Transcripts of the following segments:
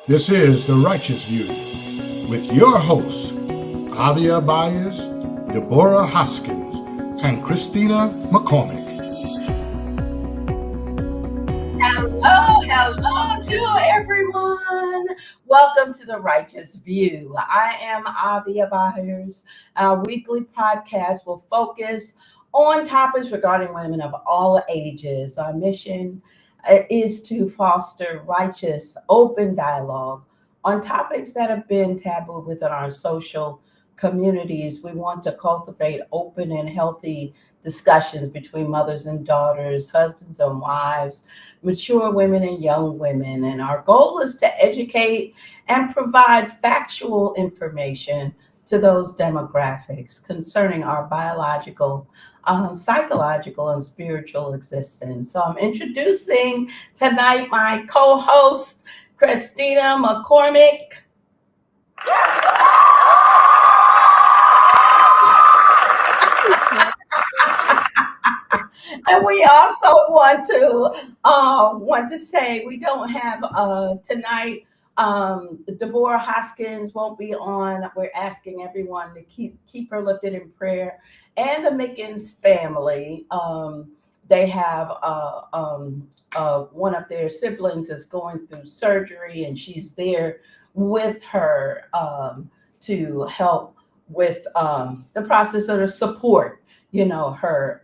This is The Righteous View with your hosts, Avia Byers, Deborah Hoskins, and Christina McCormick. Hello to everyone. Welcome to The Righteous View. I am Avia Byers. Our weekly podcast will focus on topics regarding women of all ages. Our mission is to foster righteous, open dialogue on topics that have been taboo within our social communities. We want to cultivate open and healthy discussions between mothers and daughters, husbands and wives, mature women and young women. And our goal is to educate and provide factual information to those demographics concerning our biological, psychological, and spiritual existence. So I'm introducing tonight my co-host, Christina McCormick. And we also want to say we don't have tonight. Deborah Hoskins won't be on. We're asking everyone to keep her lifted in prayer, and the Mickens family. They have one of their siblings is going through surgery, and she's there with her to help with the process of the support, her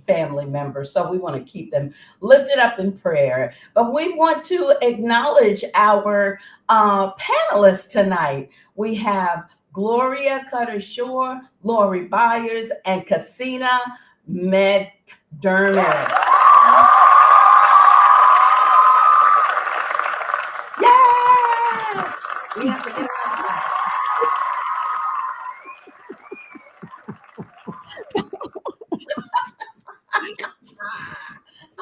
family members. So we want to keep them lifted up in prayer. But we want to acknowledge our panelists tonight. We have Gloria Cutter-Shore, Lori Byers, and Cassina McDermott. Yes! We have to get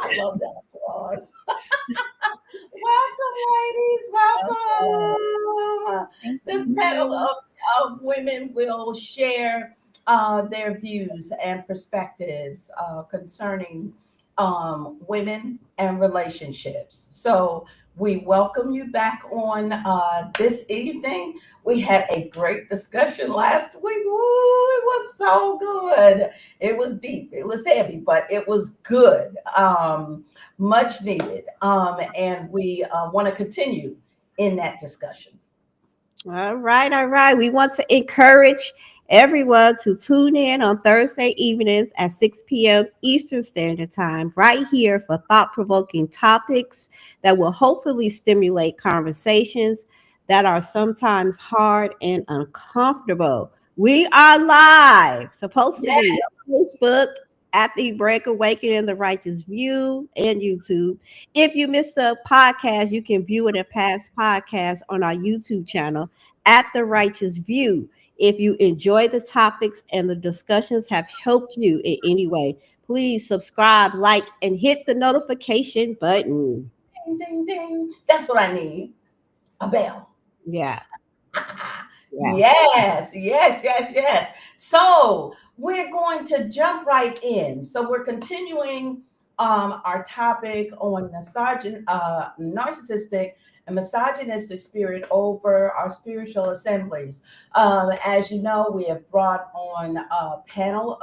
I love that applause. Welcome, ladies. Welcome. This panel of women will share their views and perspectives concerning women and relationships. So we welcome you back on this evening. We had a great discussion last week. Ooh, it was so good. It was deep. It was heavy, but it was good. Much needed. And we want to continue in that discussion. All right. We want to encourage everyone to tune in on Thursday evenings at 6 p.m. Eastern Standard Time, right here for thought-provoking topics that will hopefully stimulate conversations that are sometimes hard and uncomfortable. We are live, supposed to be on Facebook at the Break Awakening, The Righteous View, and YouTube. If you missed a podcast, you can view it in past podcasts on our YouTube channel at The Righteous View. If you enjoy the topics and the discussions have helped you in any way, please subscribe, like, and hit the notification button. Ding, ding, ding. That's what I need. A bell. Yeah. Yes. So we're going to jump right in. So we're continuing our topic on narcissistic and misogynistic spirit over our spiritual assemblies. As you know, we have brought on a panel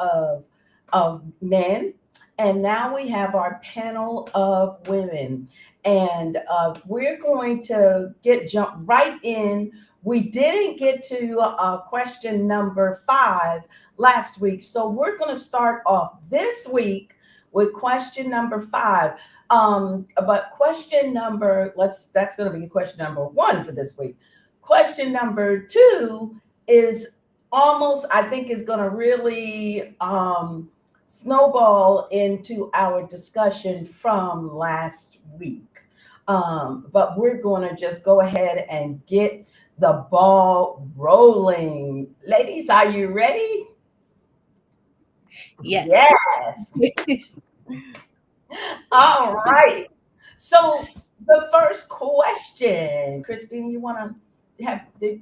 of men, and now we have our panel of women. And we're going to jump right in. We didn't get to question number 5 last week, so we're going to start off this week with question number 5. But question number, that's going to be question number 1 for this week. Question number 2 is almost, I think, is going to really snowball into our discussion from last week. But we're going to just go ahead and get the ball rolling. Ladies, are you ready? Yes. All right. So the first question, Christine, you want to have the...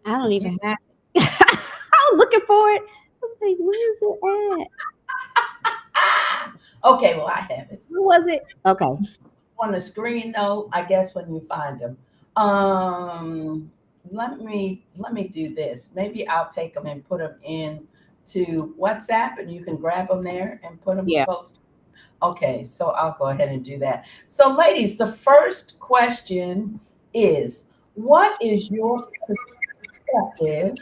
I don't even have it. I'm looking for it. I'm like, where is it at? Okay, well, I have it. Who was it? Okay. On the screen, though, I guess when you find them. Let me do this. Maybe I'll take them and put them in to WhatsApp, and you can grab them there and put them Yeah. post. Okay, so I'll go ahead and do that. So, ladies, the first question is, what is your perspective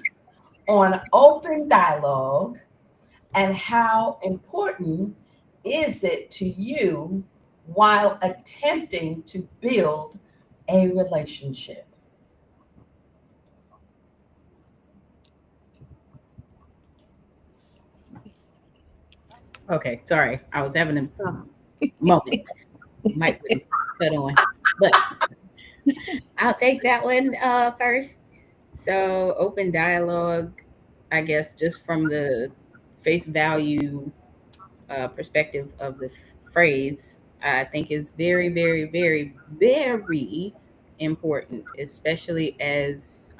on open dialogue, and how important is it to you while attempting to build a relationship? Okay, sorry. I was having a Uh-huh. moment. Mic wouldn't cut on. But I'll take that one first. So open dialogue, I guess, just from the face value perspective of the phrase, I think is very, very, very, very important, especially as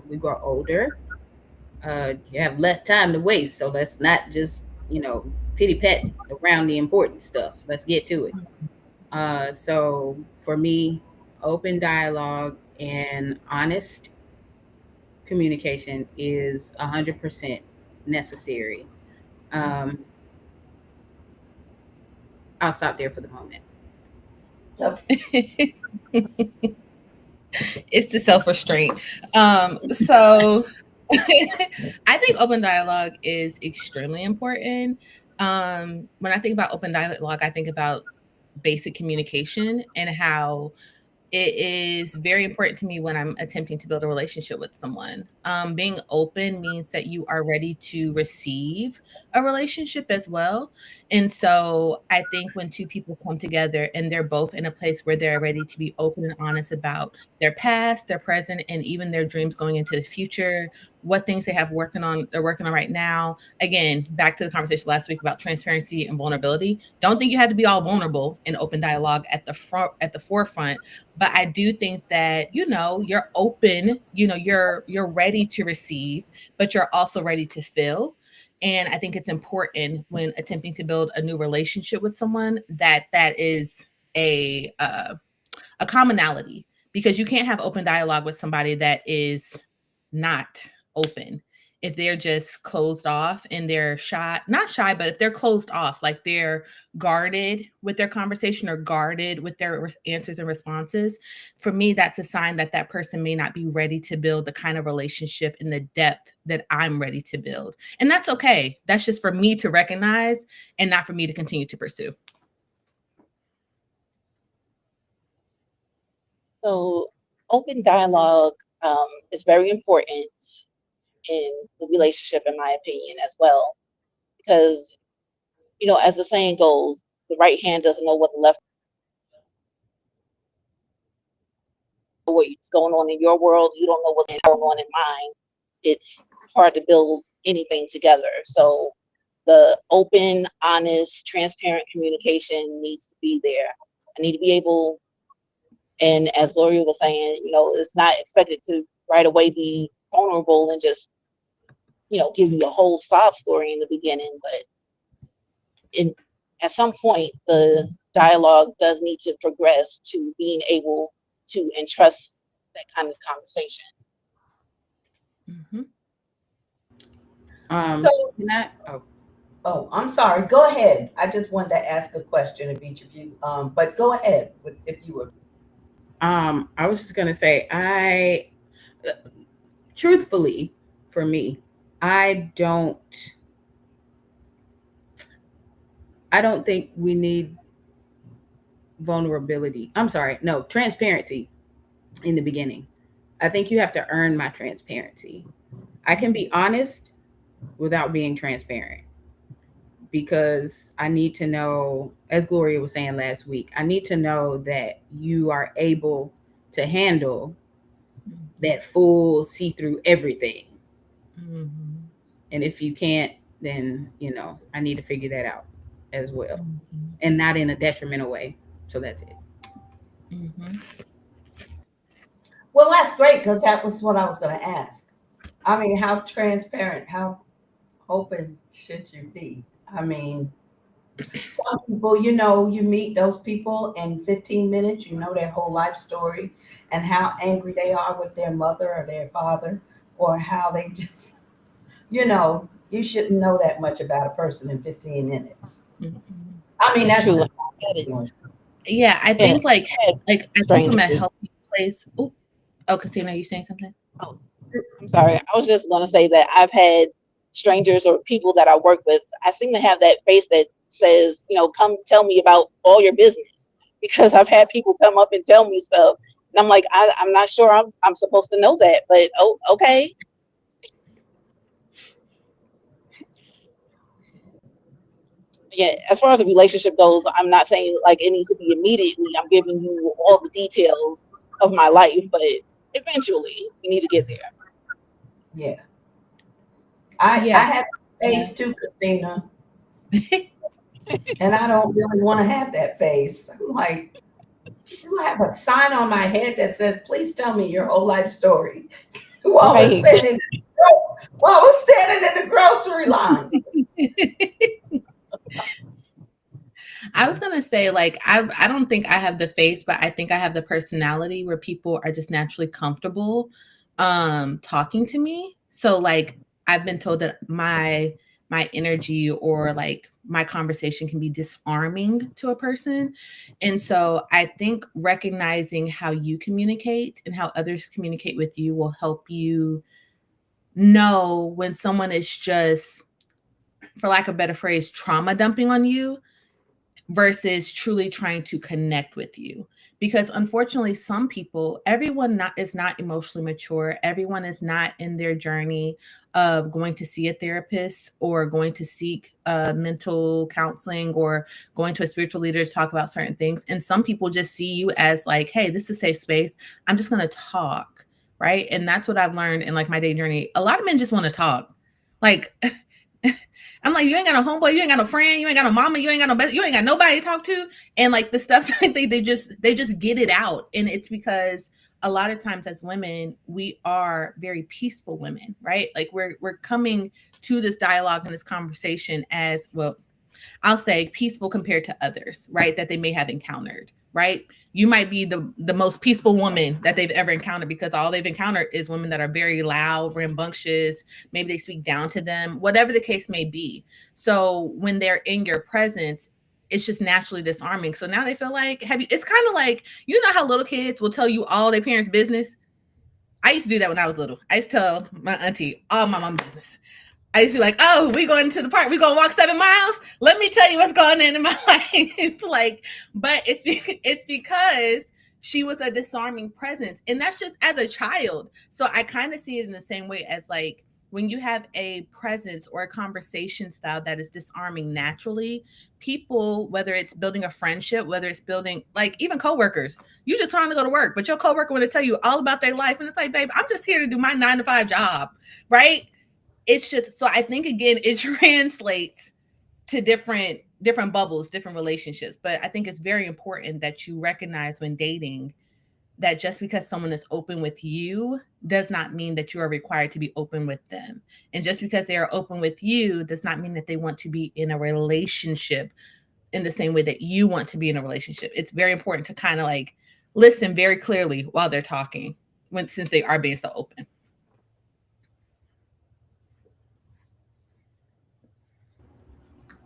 we grow older. You have less time to waste, so let's not just pity pat around the important stuff. Let's get to it. So for me, open dialogue and honest communication is 100% necessary. Um, I'll stop there for the moment. Yep. It's the self-restraint. So I think open dialogue is extremely important. When I think about open dialogue, I think about basic communication and how it is very important to me when I'm attempting to build a relationship with someone. Being open means that you are ready to receive a relationship as well. And so I think when two people come together and they're both in a place where they're ready to be open and honest about their past, their present, and even their dreams going into the future, what things they're working on right now. Again, back to the conversation last week about transparency and vulnerability. Don't think you have to be all vulnerable in open dialogue at the forefront, but I do think that you're open, you're ready to receive, but you're also ready to fill. And I think it's important when attempting to build a new relationship with someone that is a commonality, because you can't have open dialogue with somebody that is not open. If they're just closed off and they're shy, not shy, but if they're closed off, like they're guarded with their conversation or guarded with their answers and responses, for me, that's a sign that that person may not be ready to build the kind of relationship in the depth that I'm ready to build. And that's okay. That's just for me to recognize and not for me to continue to pursue. So open dialogue is very important in the relationship, in my opinion, as well, because as the saying goes, the right hand doesn't know what the left, what's going on in your world. You don't know what's going on in mine. It's hard to build anything together. So the open, honest, transparent communication needs to be there. I need to be able, and as Gloria was saying, it's not expected to right away be vulnerable and just give you a whole sob story in the beginning, but at some point the dialogue does need to progress to being able to entrust that kind of conversation. Mm-hmm. So, Can I? Oh, oh, I'm sorry. Go ahead. I just wanted to ask a question of each of you. But go ahead if you were. I was just gonna say, truthfully, for me, I don't, I don't think we need vulnerability. I'm sorry, no, transparency in the beginning. I think you have to earn my transparency. I can be honest without being transparent, because I need to know, as Gloria was saying last week, I need to know that you are able to handle that full see through everything. Mm-hmm. And if you can't, then, I need to figure that out as well, Mm-hmm. and not in a detrimental way. So that's it. Mm-hmm. Well, that's great because that was what I was going to ask. I mean, how transparent, how open should you be? I mean, Some people, you know, you meet those people in 15 minutes, you know their whole life story and how angry they are with their mother or their father, or how they just, you know, you shouldn't know that much about a person in 15 minutes. Mhm. I mean, That's that's true. just Yeah, I Yeah, think like I think from a strangers. healthy place. Oh, Christina, are you saying something? Oh, I'm sorry. I was just going to say that I've had strangers or people that I work with. I seem to have that face that says, you know, come tell me about all your business, because I've had people come up and tell me stuff, and I'm like, I'm not sure I'm supposed to know that, but oh, okay. Yeah, as far as the relationship goes, I'm not saying like it needs to be immediately. I'm giving you all the details of my life, but eventually we need to get there. yeah. I Yeah. have a face too, Christina, and I don't really want to have that face. I'm like, do I have a sign on my head that says, please tell me your whole life story? while we're Right. standing while we're standing in the grocery line. I was gonna say, like, I don't think I have the face, but I think I have the personality where people are just naturally comfortable talking to me. So like I've been told that my energy or like my conversation can be disarming to a person. And so I think recognizing how you communicate and how others communicate with you will help you know when someone is just, for lack of a better phrase, trauma dumping on you versus truly trying to connect with you. Because unfortunately, some people, everyone is not emotionally mature. Everyone is not in their journey of going to see a therapist or going to seek mental counseling or going to a spiritual leader to talk about certain things. And some people just see you as like, hey, this is a safe space. I'm just going to talk. Right. And that's what I've learned in like my dating journey. A lot of men just want to talk. Like, I'm like, you ain't got no homeboy, you ain't got no friend, you ain't got no mama, you ain't got no best, you ain't got nobody to talk to. And like the stuff they just get it out. And it's because a lot of times as women, we are very peaceful women, right? Like we're coming to this dialogue and this conversation as, well, I'll say peaceful compared to others, right? That they may have encountered, right? You might be the most peaceful woman that they've ever encountered because all they've encountered is women that are very loud, rambunctious, maybe they speak down to them, whatever the case may be. So when they're in your presence, it's just naturally disarming. So now they feel like, it's kind of like, you know how little kids will tell you all their parents' business? I used to do that when I was little. I used to tell my auntie all my mom's business. I used to be like, oh, we going to the park. We going to walk 7 miles. Let me tell you what's going on in my life. Like, but it's because she was a disarming presence. And that's just as a child. So I kind of see it in the same way as like when you have a presence or a conversation style that is disarming naturally, people, whether it's building a friendship, whether it's building like even coworkers, you just trying to go to work, but your coworker want to tell you all about their life. And it's like, babe, I'm just here to do my 9 to 5 job. Right. It's just, so I think again it translates to different bubbles, different relationships. But I think it's very important that you recognize when dating that just because someone is open with you does not mean that you are required to be open with them. And just because they are open with you does not mean that they want to be in a relationship in the same way that you want to be in a relationship. It's very important to kind of like listen very clearly while they're talking, since they are being so open.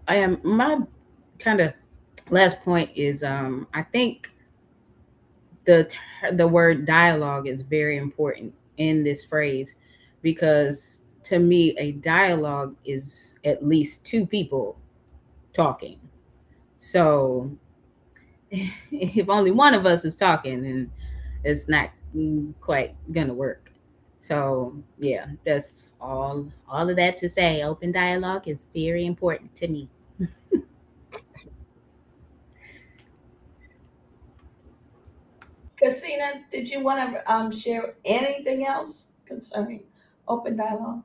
I am my kind of last point is I think the word dialogue is very important in this phrase, because to me a dialogue is at least two people talking. So if only one of us is talking, then it's not quite gonna work. So yeah, that's all of that to say open dialogue is very important to me. Christina, did you want to share anything else concerning open dialogue?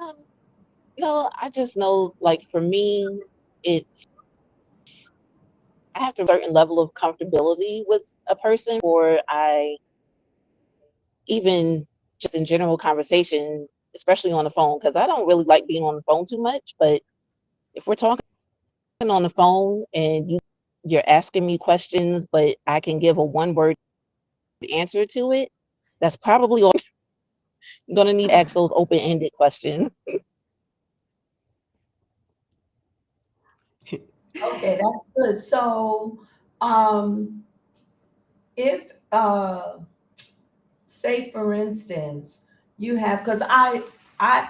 Um, no, I just know, like for me, it's I have to have a certain level of comfortability with a person, or I even just in general conversation especially on the phone, because I don't really like being on the phone too much. But if we're talking on the phone and you're asking me questions, but I can give a one word answer to it, that's probably all. I'm gonna need to ask those open-ended questions. Okay, that's good. So, if say for instance, you have, because I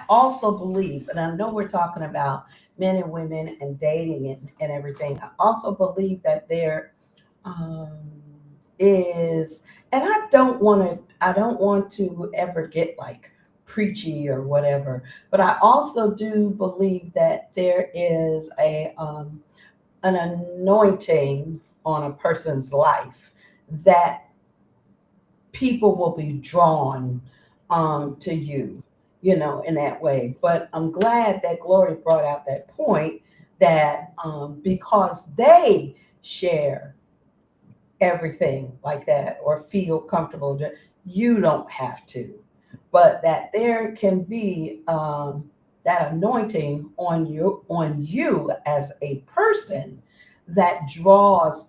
also believe, and I know we're talking about men and women and dating and everything. I also believe that there um, is, and I don't want to ever get like preachy or whatever, but I also do believe that there is an anointing on a person's life that people will be drawn to you, in that way. But I'm glad that Glory brought out that point that because they share everything like that or feel comfortable, you don't have to. But that there can be that anointing on you as a person that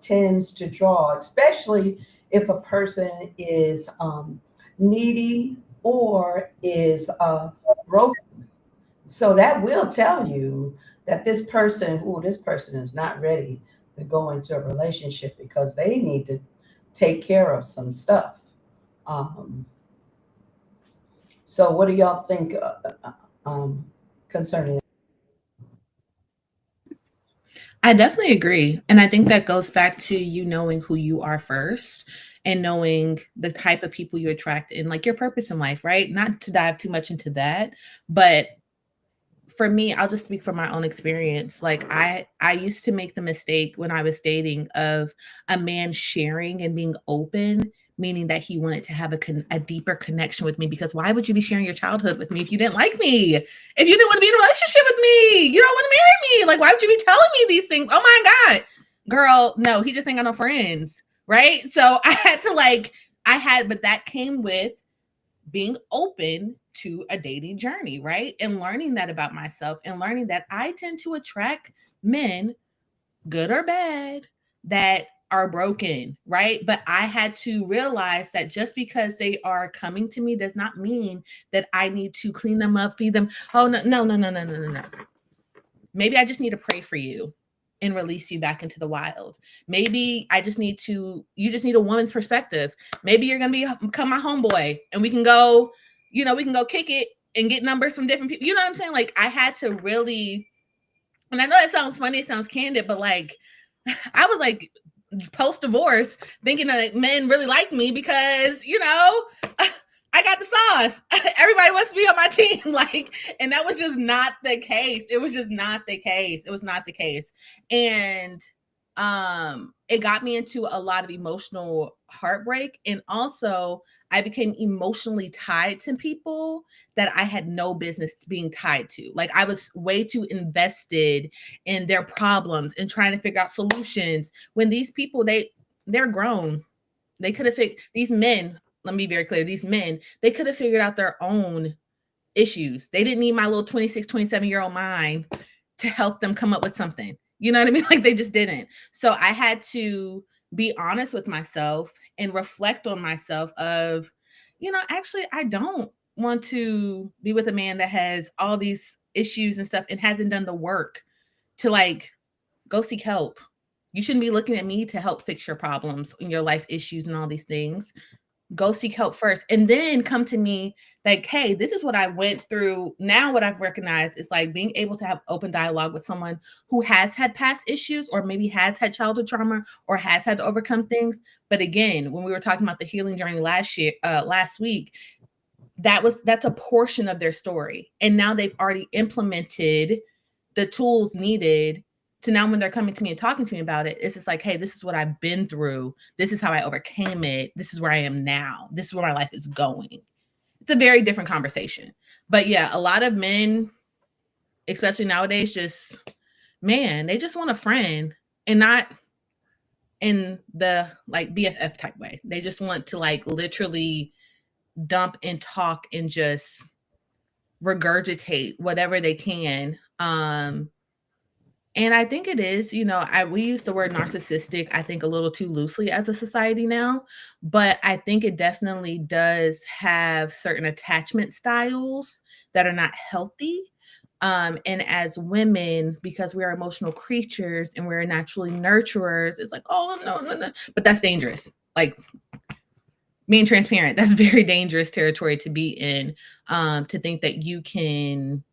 tends to draw, especially if a person is needy or is broken. So that will tell you that this person is not ready to go into a relationship because they need to take care of some stuff. Um, so what do y'all think concerning that? I definitely agree. And I think that goes back to you knowing who you are first and knowing the type of people you attract and like your purpose in life, right? Not to dive too much into that, but for me, I'll just speak from my own experience. Like I used to make the mistake when I was dating of a man sharing and being open, meaning that he wanted to have a deeper connection with me. Because why would you be sharing your childhood with me if you didn't like me? If you didn't want to be in a relationship with me, you don't want to marry me. Like, why would you be telling me these things? Oh my God, girl, no, he just ain't got no friends, right? So but that came with being open to a dating journey, right? And learning that about myself and learning that I tend to attract men, good or bad, that are broken, right? But I had to realize that just because they are coming to me does not mean that I need to clean them up, feed them. Oh, no, no, no, no, no, no, no, no. Maybe I just need to pray for you and release you back into the wild. Maybe you just need a woman's perspective. Maybe you're going to become my homeboy and we can go kick it and get numbers from different people. You know what I'm saying? Like I had to really, and I know that sounds funny, it sounds candid, but like, I was like post-divorce thinking that men really like me because, I got the sauce. Everybody wants to be on my team. Like, and that was just not the case. It was just not the case. It was not the case. And it got me into a lot of emotional heartbreak. And also I became emotionally tied to people that I had no business being tied to. Like I was way too invested in their problems and trying to figure out solutions when these people, they're grown. They could have these men, let me be very clear, these men, they could have figured out their own issues. They didn't need my little 26, 27-year-old mind to help them come up with something. You know what I mean? Like they just didn't. So I had to be honest with myself and reflect on myself of, actually, I don't want to be with a man that has all these issues and stuff and hasn't done the work to like go seek help. You shouldn't be looking at me to help fix your problems and your life issues and all these things. Go seek help first and then come to me like, hey, this is what I went through. Now what I've recognized is like being able to have open dialogue with someone who has had past issues or maybe has had childhood trauma or has had to overcome things. But again, when we were talking about the healing journey last week, that's a portion of their story. And now they've already implemented the tools needed to now when they're coming to me and talking to me about it, it's just like, hey, this is what I've been through. This is how I overcame it. This is where I am now. This is where my life is going. It's a very different conversation. But yeah, a lot of men, especially nowadays, they just want a friend and not in the like BFF type way. They just want to like literally dump and talk and just regurgitate whatever they can. And I think it is, we use the word narcissistic, I think, a little too loosely as a society now, but I think it definitely does have certain attachment styles that are not healthy. And as women, because we are emotional creatures and we're naturally nurturers, it's like, oh, no. But that's dangerous. Like, being transparent, that's very dangerous territory to be in, to think that you can...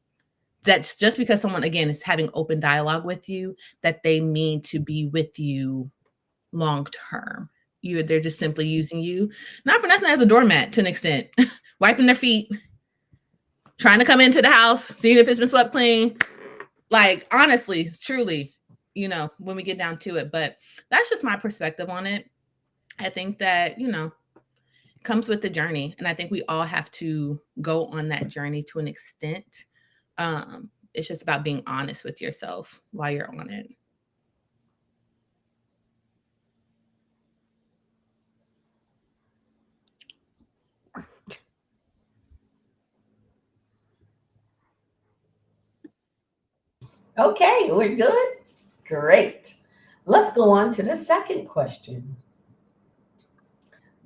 That's just because someone, again, is having open dialogue with you, that they mean to be with you long term. They're just simply using you, not for nothing, as a doormat to an extent, wiping their feet, trying to come into the house, seeing if it's been swept clean. Like, honestly, truly, when we get down to it. But that's just my perspective on it. I think that, it comes with the journey. And I think we all have to go on that journey to an extent. It's just about being honest with yourself while you're on it. Okay, we're good. Great. Let's go on to the second question.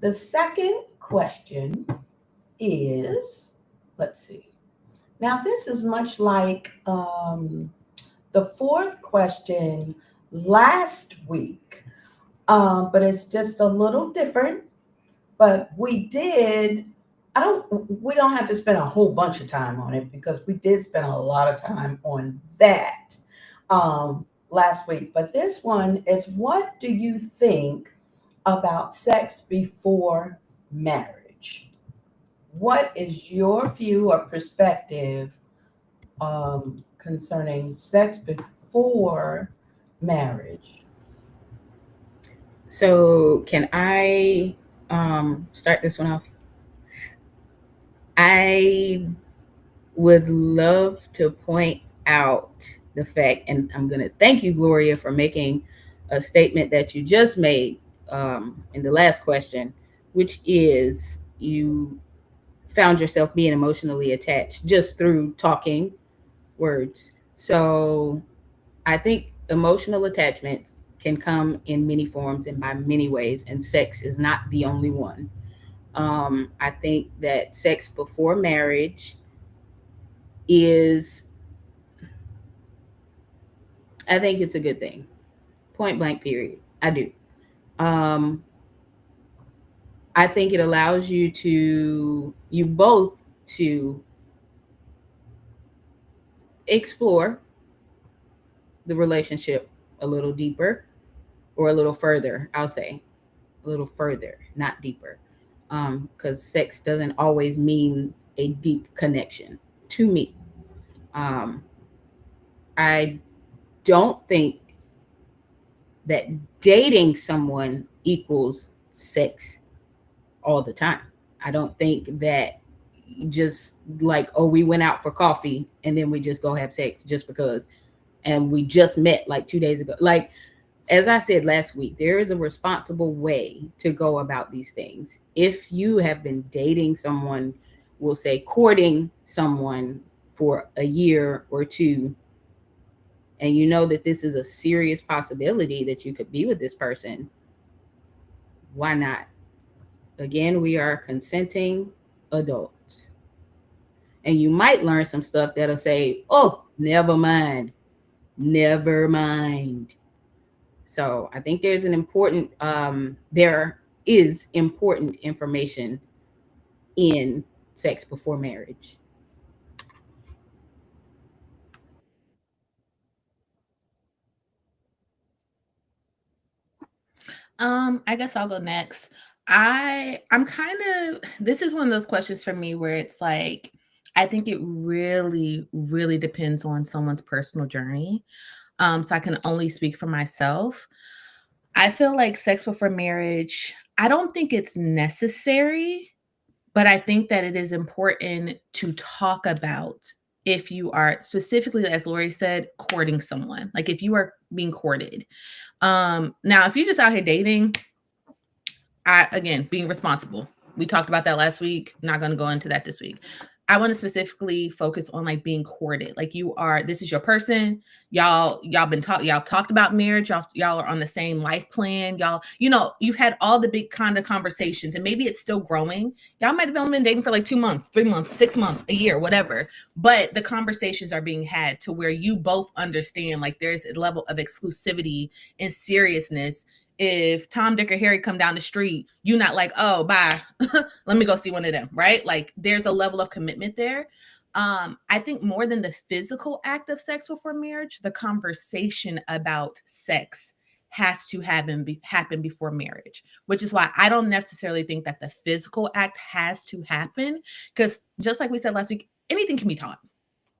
The second question is, let's see. Now, this is much like the fourth question last week, but it's just a little different. But we don't have to spend a whole bunch of time on it, because we did spend a lot of time on that last week. But this one is, what do you think about sex before marriage? What is your view or perspective concerning sex before marriage? So can I start this one off? I would love to point out the fact, and I'm going to thank you, Gloria, for making a statement that you just made in the last question, which is you found yourself being emotionally attached just through talking words. So I think emotional attachments can come in many forms and by many ways, and sex is not the only one. I think that sex before marriage I think it's a good thing. Point blank, period. I do. I think it allows you both to explore the relationship a little deeper, or a little further. I'll say a little further, not deeper. Because sex doesn't always mean a deep connection to me. I don't think that dating someone equals sex all the time. I don't think that just like, oh, we went out for coffee and then we just go have sex just because, and we just met like 2 days ago. Like, as I said last week, there is a responsible way to go about these things. If you have been dating someone, we'll say courting someone for a year or two, and you know that this is a serious possibility that you could be with this person, why not? Again, we are consenting adults. And you might learn some stuff that'll say, oh, never mind. Never mind. So I think there is important information in sex before marriage. I guess I'll go next. This is one of those questions for me where it's like, I think it really, really depends on someone's personal journey. So I can only speak for myself. I feel like sex before marriage, I don't think it's necessary, but I think that it is important to talk about if you are specifically, as Lori said, courting someone. Like if you are being courted. Now, if you're just out here dating, again, being responsible. We talked about that last week. Not going to go into that this week. I want to specifically focus on like being courted. Like this is your person. Y'all talked about marriage. Y'all are on the same life plan. You've had all the big kind of conversations, and maybe it's still growing. Y'all might have only been dating for like 2 months, 3 months, 6 months, a year, whatever. But the conversations are being had to where you both understand like there's a level of exclusivity and seriousness. If Tom, Dick, or Harry come down the street, you not like, oh, bye. Let me go see one of them, right? Like there's a level of commitment there. I think more than the physical act of sex before marriage, the conversation about sex has to happen before marriage, which is why I don't necessarily think that the physical act has to happen, because just like we said last week, anything can be taught.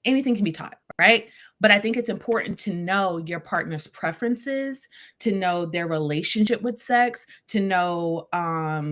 Anything can be taught, right? But I think it's important to know your partner's preferences, to know their relationship with sex, to know, are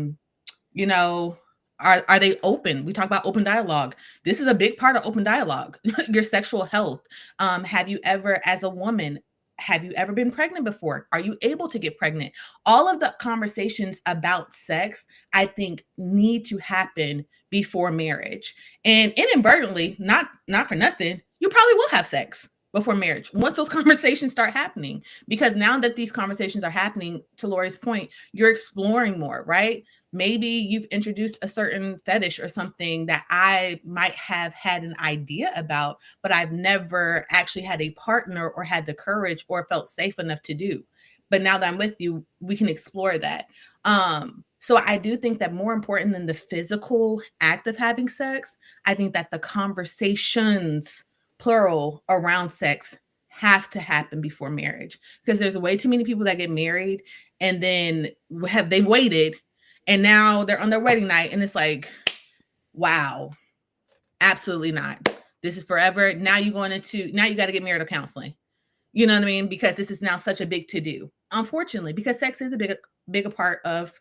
they open? We talk about open dialogue. This is a big part of open dialogue. Your sexual health. Have you ever, as a woman, have you ever been pregnant before? Are you able to get pregnant? All of the conversations about sex, I think, need to happen before marriage. And inadvertently, not for nothing, you probably will have sex before marriage once those conversations start happening. Because now that these conversations are happening, to Lori's point, you're exploring more, right? Maybe you've introduced a certain fetish or something that I might have had an idea about, but I've never actually had a partner or had the courage or felt safe enough to do. But now that I'm with you, we can explore that. So I do think that more important than the physical act of having sex, I think that the conversations, plural, around sex have to happen before marriage, because there's way too many people that get married and then they've waited and now they're on their wedding night and it's like, wow, absolutely not. This is forever. Now you got to get marital counseling. You know what I mean? Because this is now such a big to-do, unfortunately, because sex is a bigger part of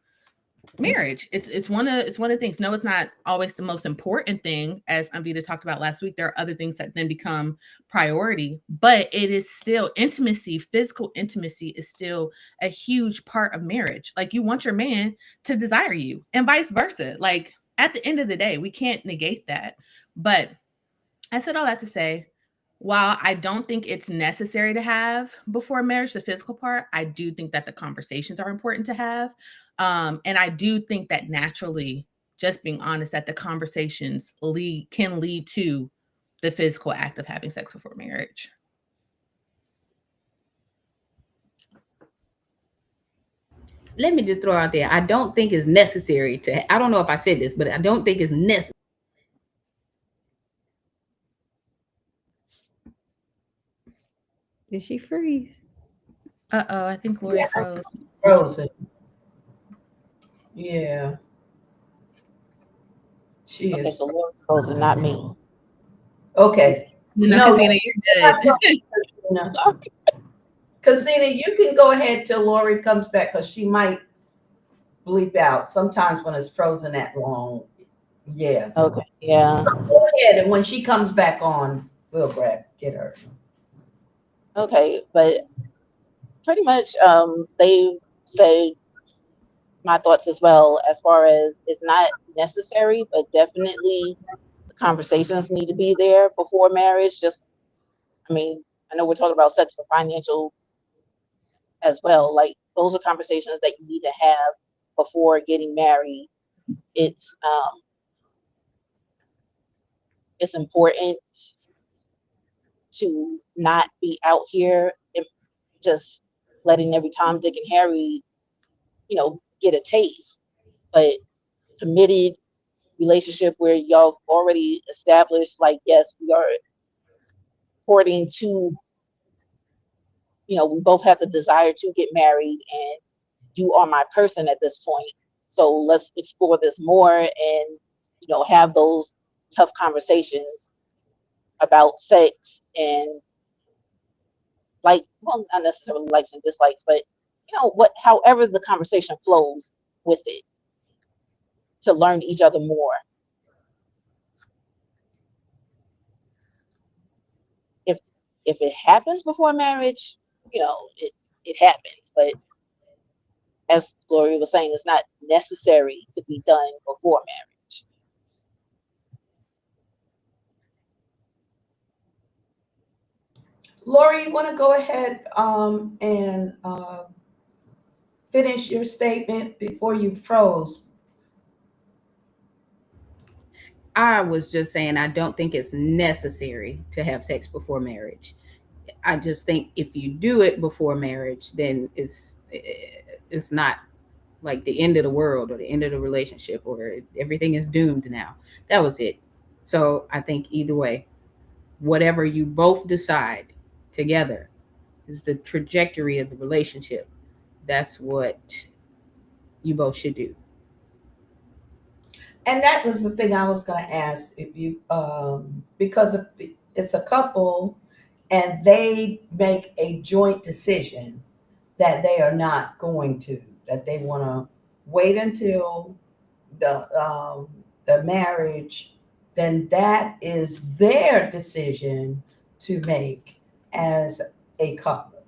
marriage. It's one of the things. No, it's not always the most important thing, as Anvita talked about last week. There are other things that then become priority, but it is still intimacy. Physical intimacy is still a huge part of marriage. Like, you want your man to desire you and vice versa. Like, at the end of the day, we can't negate that. But I said all that to say, while I don't think it's necessary to have before marriage, the physical part, I do think that the conversations are important to have. And I do think that naturally, just being honest, that the conversations can lead to the physical act of having sex before marriage. Let me just throw out there, I don't think it's necessary I don't know if I said this, but I don't think it's necessary. Did she freeze? Uh-oh, I think Lori froze. Frozen. Yeah. She Okay, is. so Lori's frozen, not me. Okay. No, Christina, you're good. No. Christina, you can go ahead till Lori comes back, because she might bleep out sometimes when it's frozen that long. Yeah. Okay, yeah. So go ahead, and when she comes back on, we'll get her. Okay, but pretty much they say my thoughts as well, as far as it's not necessary, but definitely the conversations need to be there before marriage. I know we're talking about sex for financial as well. Like, those are conversations that you need to have before getting married. It's important to not be out here and just letting every Tom, Dick, and Harry, get a taste, but committed relationship where y'all have already established, like, yes, we are courting to, we both have the desire to get married, and you are my person at this point. So let's explore this more and, have those tough conversations about sex and, like, well, not necessarily likes and dislikes, but however the conversation flows with it, to learn each other more. If it happens before marriage, it happens. But as Gloria was saying, it's not necessary to be done before marriage. Lori, you want to go ahead and finish your statement before you froze? I was just saying, I don't think it's necessary to have sex before marriage. I just think if you do it before marriage, then it's not like the end of the world or the end of the relationship or everything is doomed now. That was it. So I think either way, whatever you both decide together is the trajectory of the relationship. That's what you both should do. And that was the thing I was going to ask if you, because if it's a couple and they make a joint decision that they are not going to, that they want to wait until the marriage, then that is their decision to make as a couple.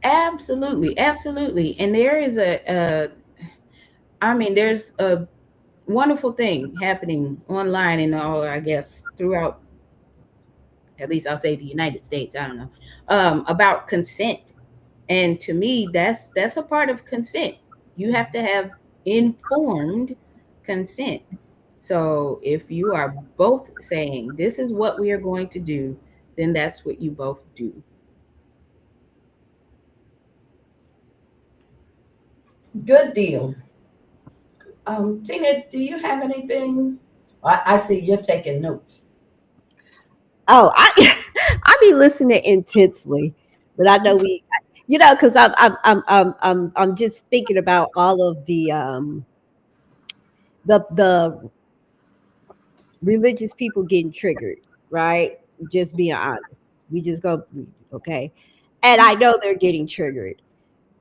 Absolutely, absolutely. And there is there's a wonderful thing happening online and all, I guess, throughout, at least I'll say the United States, I don't know, about consent. And to me, that's a part of consent. You have to have informed consent. So if you are both saying this is what we are going to do, then that's what you both do. Good deal. Tina, do you have anything? I see you're taking notes. Oh, I be listening intensely, but I know because I'm just thinking about all of the religious people getting triggered, right? Just being honest. We just go, okay. And I know they're getting triggered.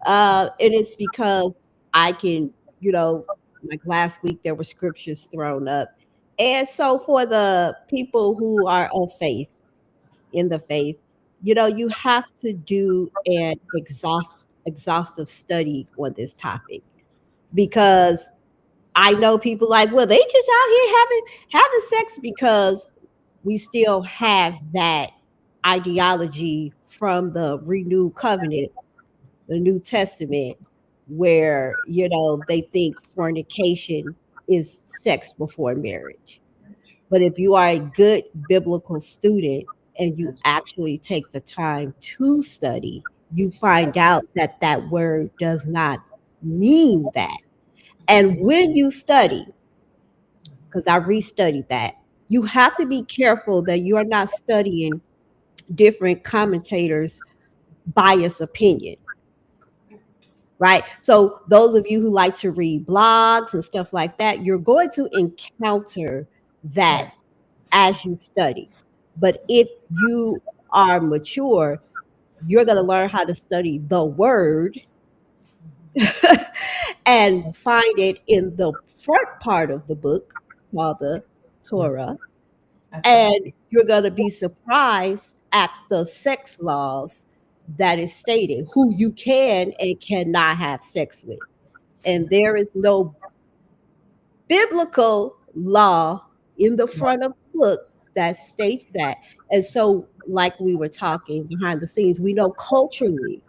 And it's because I can, like last week there were scriptures thrown up. And so for the people who are of faith, in the faith, you have to do an exhaustive study on this topic, because I know people like, well, they just out here having sex, because we still have that ideology from the renewed covenant, the New Testament, where they think fornication is sex before marriage. But if you are a good biblical student and you actually take the time to study, you find out that that word does not mean that. And when you study, because I restudied that, you have to be careful that you are not studying different commentators' biased opinion. Right? So those of you who like to read blogs and stuff like that, you're going to encounter that as you study. But if you are mature, you're going to learn how to study the word and find it in the front part of the book called the Torah. And you're going to be surprised at the sex laws that is stated, who you can and cannot have sex with. And there is no biblical law in the front of the book that states that. And so, like we were talking behind the scenes, we know culturally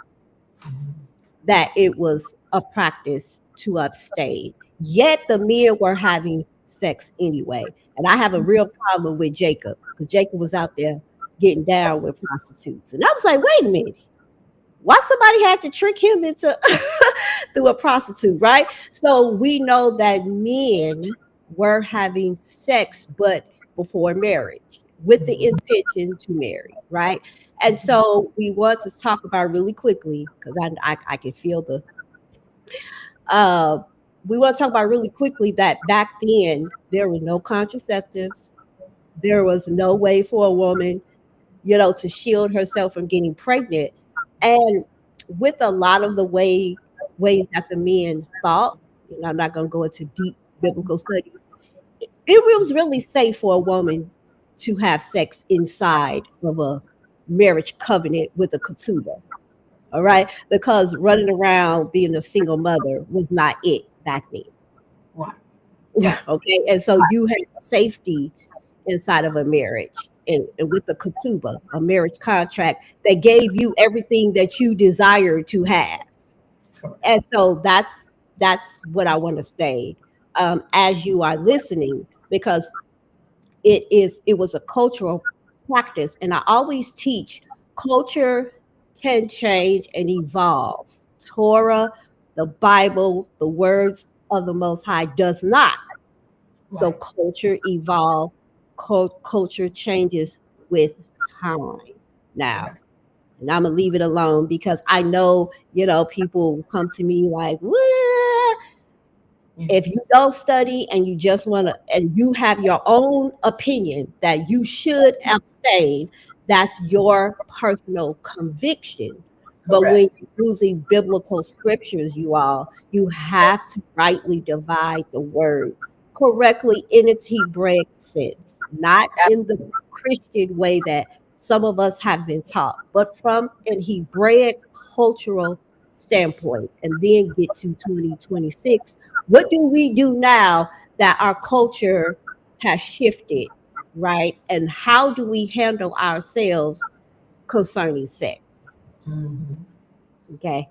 that it was a practice to abstain. Yet the men were having sex anyway. And I have a real problem with Jacob, because Jacob was out there getting down with prostitutes. And I was like, wait a minute. Why somebody had to trick him into through a prostitute, right? So we know that men were having sex, but before marriage, with the intention to marry, right? And so we want to talk about really quickly, because I can feel the we want to talk about really quickly that back then there were no contraceptives. There was no way for a woman, to shield herself from getting pregnant. And with a lot of the ways that the men thought, I'm not going to go into deep biblical studies, it was really safe for a woman to have sex inside of a marriage covenant with a ketubah. All right. Because running around being a single mother was not it back then. Right. Okay. And so you had safety inside of a marriage, and with the ketubah, a marriage contract that gave you everything that you desire to have. Correct. And so that's what I want to say, as you are listening, because it was a cultural practice, and I always teach culture can change and evolve. Torah, the Bible, the words of the Most High does not. So Right. culture evolve, culture changes with time. Now, Correct. and I'm gonna leave it alone because I know, people will come to me like, what? If you don't study and you just want to, and you have your own opinion that you should abstain, that's your personal conviction. But when Correct. you're using biblical scriptures, you have to rightly divide the word correctly in its Hebraic sense, not in the Christian way that some of us have been taught, but from an Hebraic cultural standpoint, and then get to 2026. What do we do now that our culture has shifted, right? And how do we handle ourselves concerning sex? Mhm. Okay,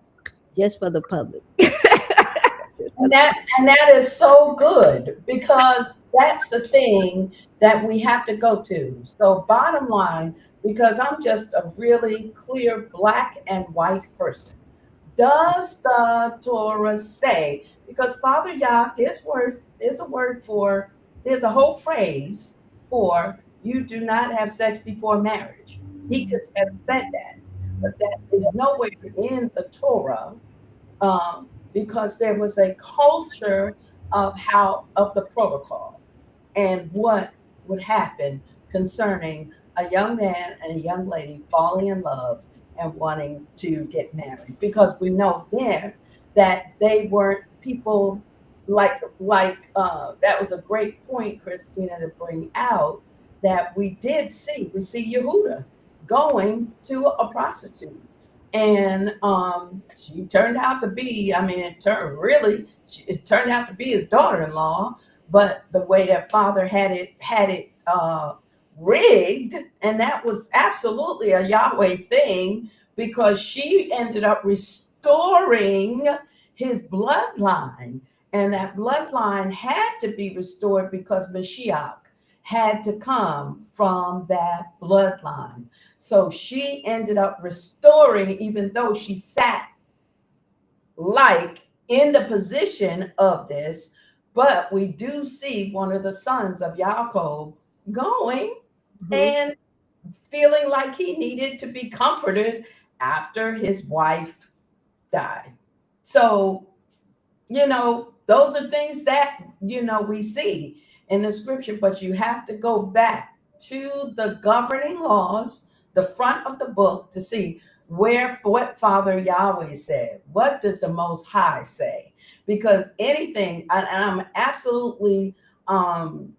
just for the public. Just for And the that is so good because that's the thing that we have to go to. So bottom line, because I'm just a really clear black and white person. Does the Torah say? Because Father Yah, there's a whole phrase for you do not have sex before marriage. He could have said that, but that is nowhere in the Torah, because there was a culture of the protocol and what would happen concerning a young man and a young lady falling in love and wanting to get married, because we know then that they weren't people that was a great point, Christina, to bring out, that we see Yehuda going to a prostitute, and she turned out to be, I mean, it turned out to be his daughter-in-law, but the way that father had it rigged, and that was absolutely a Yahweh thing, because she ended up restoring his bloodline, and that bloodline had to be restored because Mashiach had to come from that bloodline. So she ended up restoring, even though she sat like in the position of this. But we do see one of the sons of Yaakov going Mhm. and feeling like he needed to be comforted after his wife died. So, those are things that, we see in the scripture, but you have to go back to the governing laws, the front of the book, to see what Father Yahweh said. What does the Most High say? Because anything, and I'm absolutely um,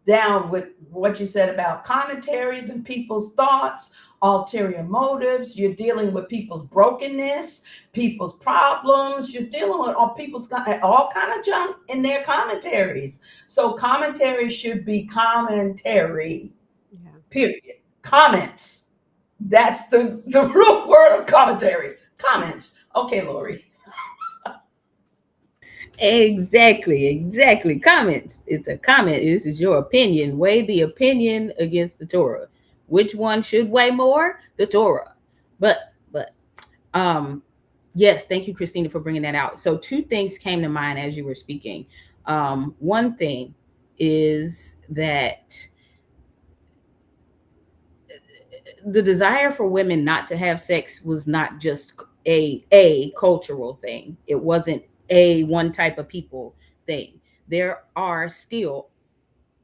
down with what you said about commentaries and people's thoughts, ulterior motives. You're dealing with people's brokenness, people's problems. You're dealing with all kind of junk in their commentaries. So commentary should be commentary. Yeah. Period. Comments. That's the real word of commentary. Comments. Okay, Lori. Exactly. Comments. It's a comment. This is your opinion. Weigh the opinion against the Torah. Which one should weigh more? The Torah. But yes, thank you, Christina, for bringing that out. So two things came to mind as you were speaking. One thing is that the desire for women not to have sex was not just a cultural thing. It wasn't a one type of people thing. There are still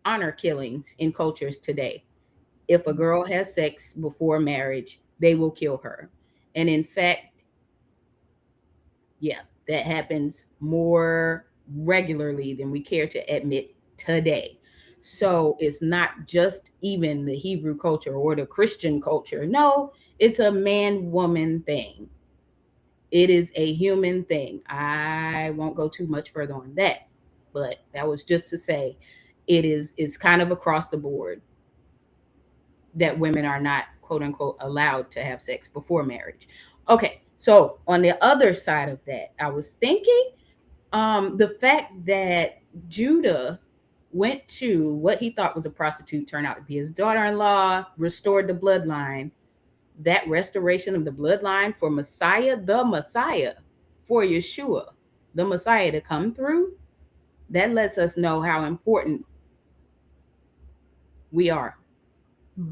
honor killings in cultures today. If a girl has sex before marriage, they will kill her. And in fact, yeah, that happens more regularly than we care to admit today. So it's not just even the Hebrew culture or the Christian culture. No, it's a man woman thing. It is a human thing. I won't go too much further on that, but that was just to say it's kind of across the board that women are not, quote unquote, allowed to have sex before marriage. Okay, so on the other side of that, I was thinking the fact that Judah went to what he thought was a prostitute, turned out to be his daughter-in-law, restored the bloodline. That restoration of the bloodline for Messiah, for Yeshua, the Messiah to come through, that lets us know how important we are.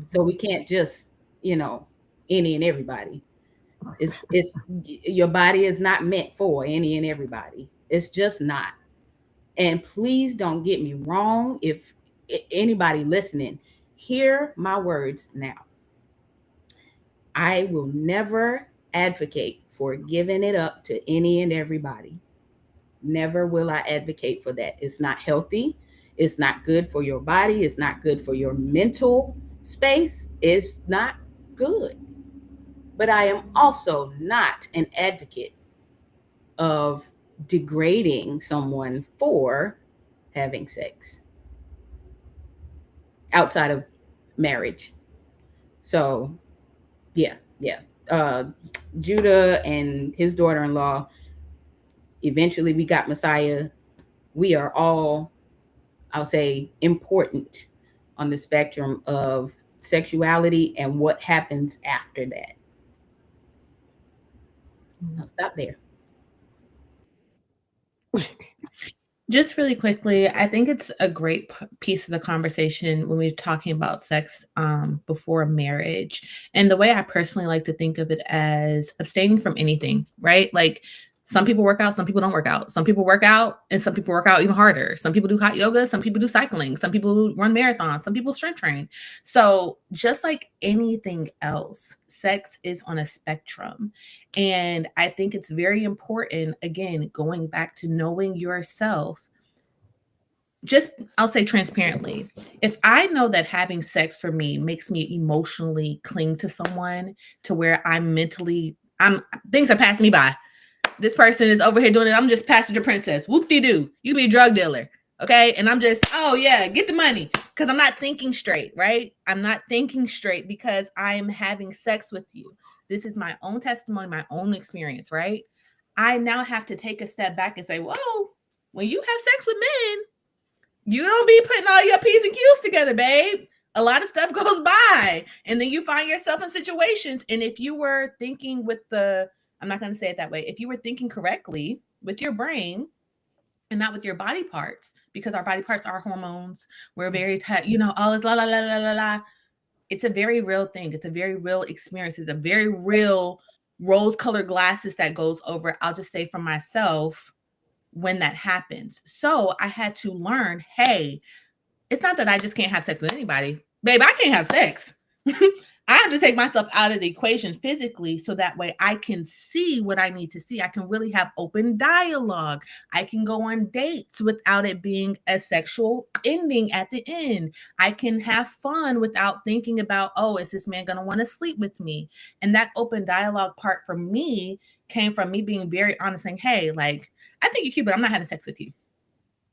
So we can't just, any and everybody. It's your body is not meant for any and everybody. It's just not. And please don't get me wrong. If anybody listening, hear my words now. I will never advocate for giving it up to any and everybody. Never will I advocate for that. It's not healthy. It's not good for your body. It's not good for your mental space. It's not good. But I am also not an advocate of degrading someone for having sex outside of marriage. So, yeah. Judah and his daughter-in-law, eventually we got Messiah. We are all, I'll say, important on the spectrum of sexuality and what happens after that. I'll stop there. Just really quickly, I think it's a great piece of the conversation when we're talking about sex before marriage. And the way I personally like to think of it as abstaining from anything, right? Like some people work out, some people don't work out. Some people work out and some people work out even harder. Some people do hot yoga, some people do cycling, some people run marathons, some people strength train. So just like anything else, sex is on a spectrum. And I think it's very important, again, going back to knowing yourself. Just, I'll say transparently, if I know that having sex for me makes me emotionally cling to someone to where things are passing me by. This person is over here doing it. I'm just passenger princess. Whoop-de-doo. You be a drug dealer. Okay. And I'm just, oh yeah, get the money. Because I'm not thinking straight, right? I'm not thinking straight because I am having sex with you. This is my own testimony, my own experience, right? I now have to take a step back and say, whoa, when you have sex with men, you don't be putting all your P's and Q's together, babe. A lot of stuff goes by. And then you find yourself in situations. And if you were thinking I'm not going to say it that way. If you were thinking correctly with your brain and not with your body parts, because our body parts are hormones, we're very, all is la, la, la, la, la, la. It's a very real thing. It's a very real experience. It's a very real rose-colored glasses that goes over, I'll just say for myself, when that happens. So I had to learn, hey, it's not that I just can't have sex with anybody. Babe, I can't have sex. I have to take myself out of the equation physically so that way I can see what I need to see. I can really have open dialogue. I can go on dates without it being a sexual ending at the end. I can have fun without thinking about, oh, is this man going to want to sleep with me? And that open dialogue part for me came from me being very honest saying, hey, like, I think you're cute, but I'm not having sex with you.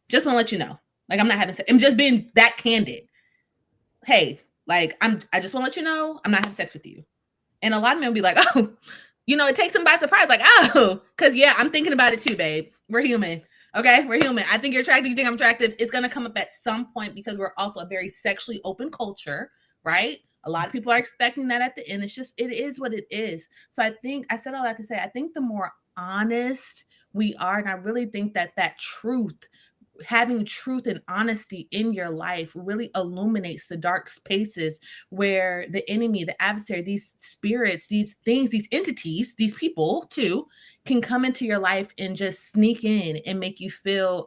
Just want to let you know. Like, I'm not having sex. I'm just being that candid. Hey, like, I just want to let you know I'm not having sex with you. And a lot of men will be like, oh, it takes them by surprise. Like, oh, because yeah, I'm thinking about it too, babe. We're human. Okay, we're human. I think you're attractive. You think I'm attractive. It's going to come up at some point because we're also a very sexually open culture, right? A lot of people are expecting that at the end. It is what it is. So I said all that to say, I think the more honest we are, and I really think that truth, having truth and honesty in your life really illuminates the dark spaces where the enemy, the adversary, these spirits, these things, these entities, these people too, can come into your life and just sneak in and make you feel,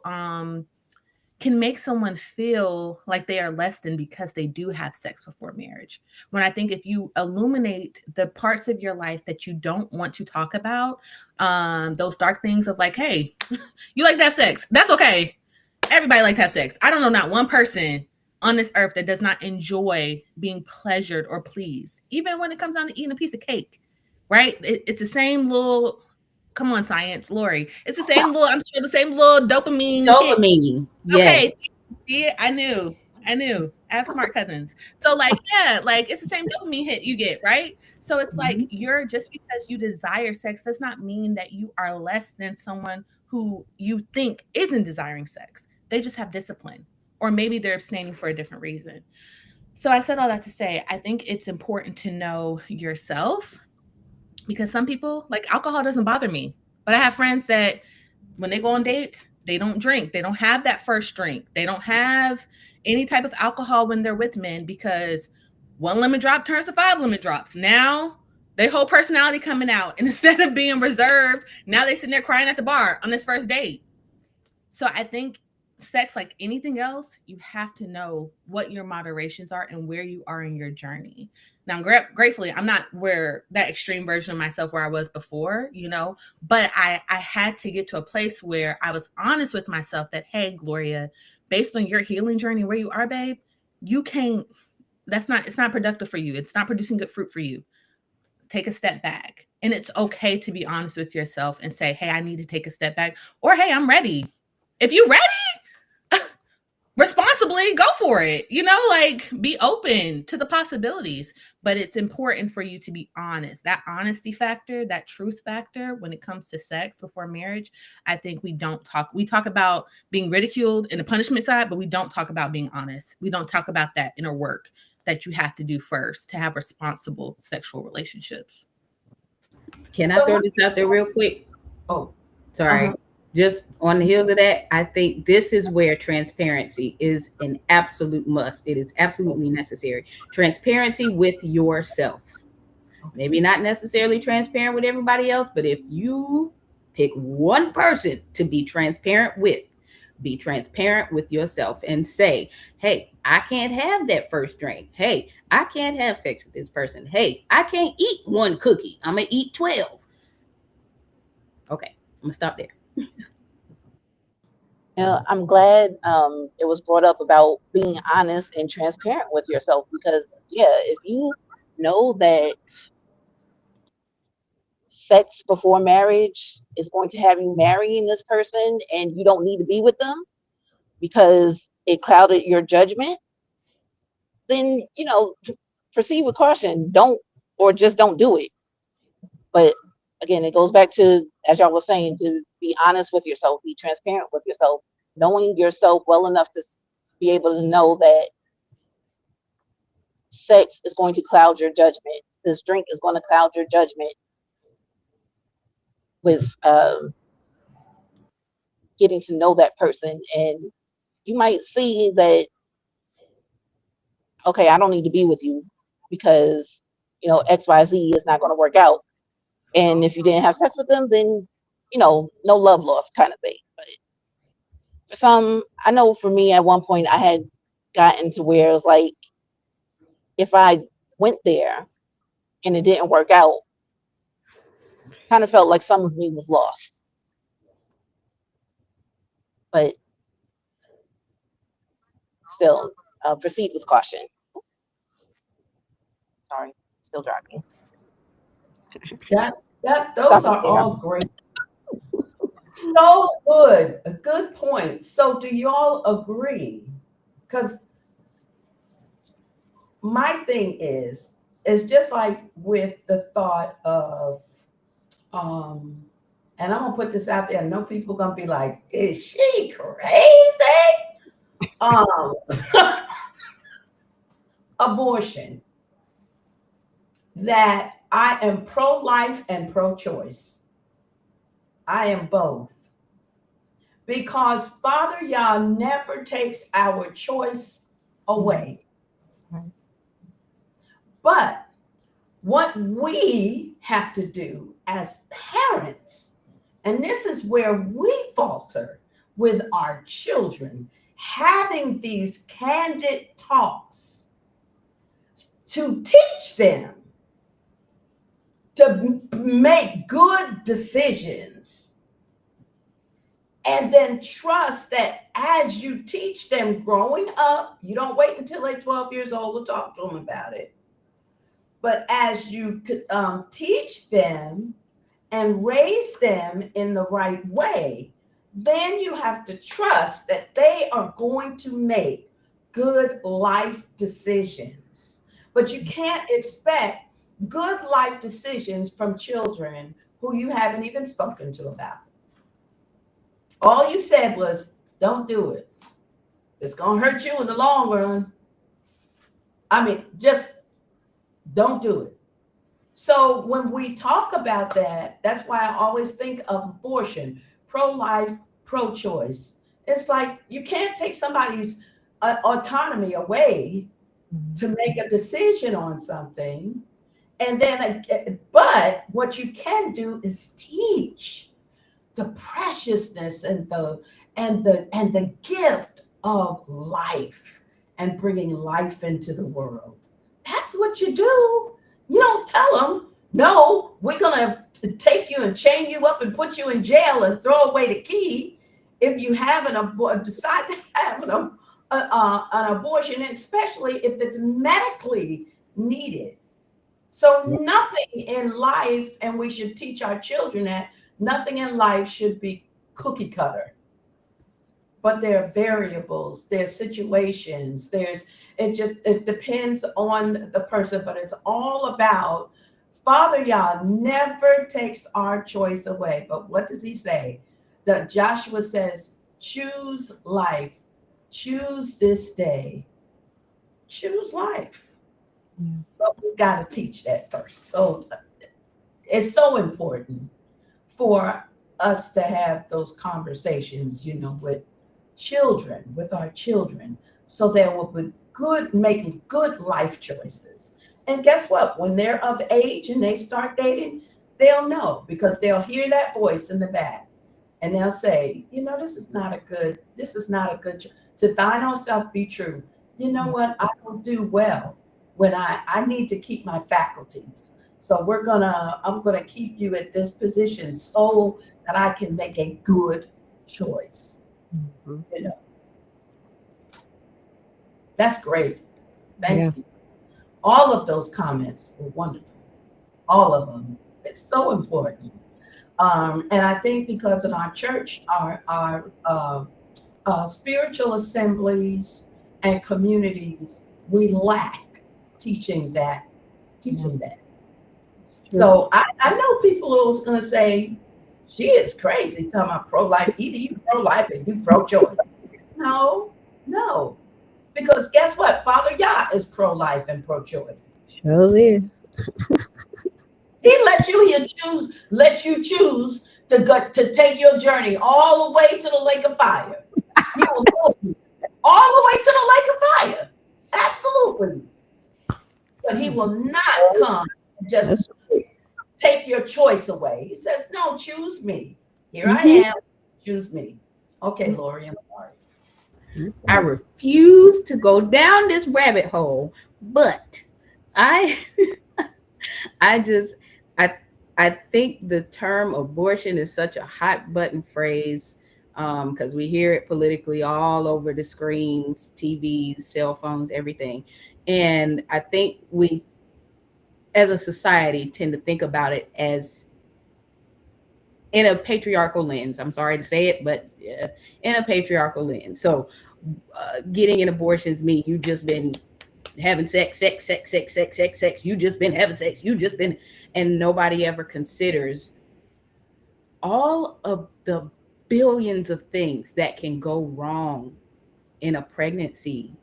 can make someone feel like they are less than because they do have sex before marriage. When I think if you illuminate the parts of your life that you don't want to talk about, those dark things of like, hey, you like to have sex. That's okay. Everybody likes to have sex. I don't know not one person on this earth that does not enjoy being pleasured or pleased, even when it comes down to eating a piece of cake, right? It's the same little, come on, science, Lori. It's the same little, I'm sure the same little dopamine. Dopamine. Okay. Yes. See, I knew. I have smart cousins. So like, yeah, like it's the same dopamine hit you get, right? So it's like you're just because you desire sex does not mean that you are less than someone who you think isn't desiring sex. They just have discipline. Or maybe they're abstaining for a different reason. So I said all that to say, I think it's important to know yourself because some people, like alcohol doesn't bother me, but I have friends that when they go on dates, they don't drink. They don't have that first drink. They don't have any type of alcohol when they're with men because one lemon drop turns to 5 lemon drops. Now their whole personality coming out. And instead of being reserved, now they sitting there crying at the bar on this first date. So I think sex, like anything else, you have to know what your moderations are and where you are in your journey. Now, gratefully, I'm not where that extreme version of myself where I was before, but I had to get to a place where I was honest with myself that, hey, Gloria, based on your healing journey, where you are, babe, you can't, it's not productive for you. It's not producing good fruit for you. Take a step back. And it's okay to be honest with yourself and say, hey, I need to take a step back, or hey, I'm ready. If you're ready, responsibly go for it, like be open to the possibilities, but it's important for you to be honest. That honesty factor, that truth factor when it comes to sex before marriage, I think we talk about being ridiculed in the punishment side, but we don't talk about being honest. We don't talk about that inner work that you have to do first to have responsible sexual relationships. Can I throw this out there real quick? Oh, sorry. Just on the heels of that, I think this is where transparency is an absolute must. It is absolutely necessary. Transparency with yourself. Maybe not necessarily transparent with everybody else, but if you pick one person to be transparent with, be transparent with yourself and say, hey, I can't have that first drink. Hey, I can't have sex with this person. Hey, I can't eat one cookie. I'm going to eat 12. Okay, I'm going to stop there. I'm glad it was brought up about being honest and transparent with yourself because, if you know that sex before marriage is going to have you marrying this person and you don't need to be with them because it clouded your judgment, then, proceed with caution. Just don't do it. But again, it goes back to, as y'all was saying, to be honest with yourself, be transparent with yourself, knowing yourself well enough to be able to know that sex is going to cloud your judgment. This drink is going to cloud your judgment with getting to know that person. And you might see that, okay, I don't need to be with you because, XYZ is not going to work out. And if you didn't have sex with them, then, no love lost kind of thing. But for some, I know for me, at one point I had gotten to where it was like, if I went there and it didn't work out, kind of felt like some of me was lost. But still, proceed with caution. Sorry, still driving. Those are all great. So good. A good point. So do y'all agree? Because my thing is just like with the thought of, and I'm gonna put this out there. I know people gonna be like, is she crazy? Abortion. That I am pro-life and pro-choice. I am both. Because Father Yah never takes our choice away. But what we have to do as parents, and this is where we falter with our children, having these candid talks to teach them to make good decisions, and then trust that as you teach them growing up, you don't wait until they're 12 years old to talk to them about it. But as you could teach them and raise them in the right way, then you have to trust that they are going to make good life decisions. But you can't expect good life decisions from children who you haven't even spoken to about. All you said was, don't do it. It's going to hurt you in the long run. I mean, just don't do it. So when we talk about that, that's why I always think of abortion, pro-life, pro-choice. It's like you can't take somebody's autonomy away to make a decision on something. And then, but what you can do is teach the preciousness and the gift of life and bringing life into the world. That's what you do. You don't tell them, no, we're going to take you and chain you up and put you in jail and throw away the key if you have decide to have an abortion, and especially if it's medically needed. So nothing in life, and we should teach our children that nothing in life should be cookie cutter. But there are variables, there's situations, it depends on the person, but it's all about Father Yah never takes our choice away. But what does he say? That Joshua says, choose life, choose this day, choose life. But we've got to teach that first. So it's so important for us to have those conversations, with children, with our children, so they will be making good life choices. And guess what? When they're of age and they start dating, they'll know, because they'll hear that voice in the back and they'll say, this is not a good, to thine own self be true. You know what? I will do well when I need to keep my faculties. So I'm gonna keep you at this position so that I can make a good choice. That's great. Thank you. All of those comments were wonderful. All of them. It's so important. And I think because in our church, our spiritual assemblies and communities, we lack teaching that. So I know people who's going to say, she is crazy talking about pro-life. Either you pro-life or you pro-choice. No. Because guess what? Father Yah is pro-life and pro-choice. Surely. He let you choose to take your journey all the way to the lake of fire. He will go all the way to the lake of fire. Absolutely. But he will not come and just take your choice away. He says, no, choose me. Here I am. Choose me. Okay, Lori, I'm sorry. I refuse to go down this rabbit hole, but I think the term abortion is such a hot button phrase, because we hear it politically all over the screens, TVs, cell phones, everything. And I think we, as a society, tend to think about it as in a patriarchal lens. I'm sorry to say it, but in a patriarchal lens. So getting an abortion means you just been having sex. You just been having sex. And nobody ever considers all of the billions of things that can go wrong in a pregnancy.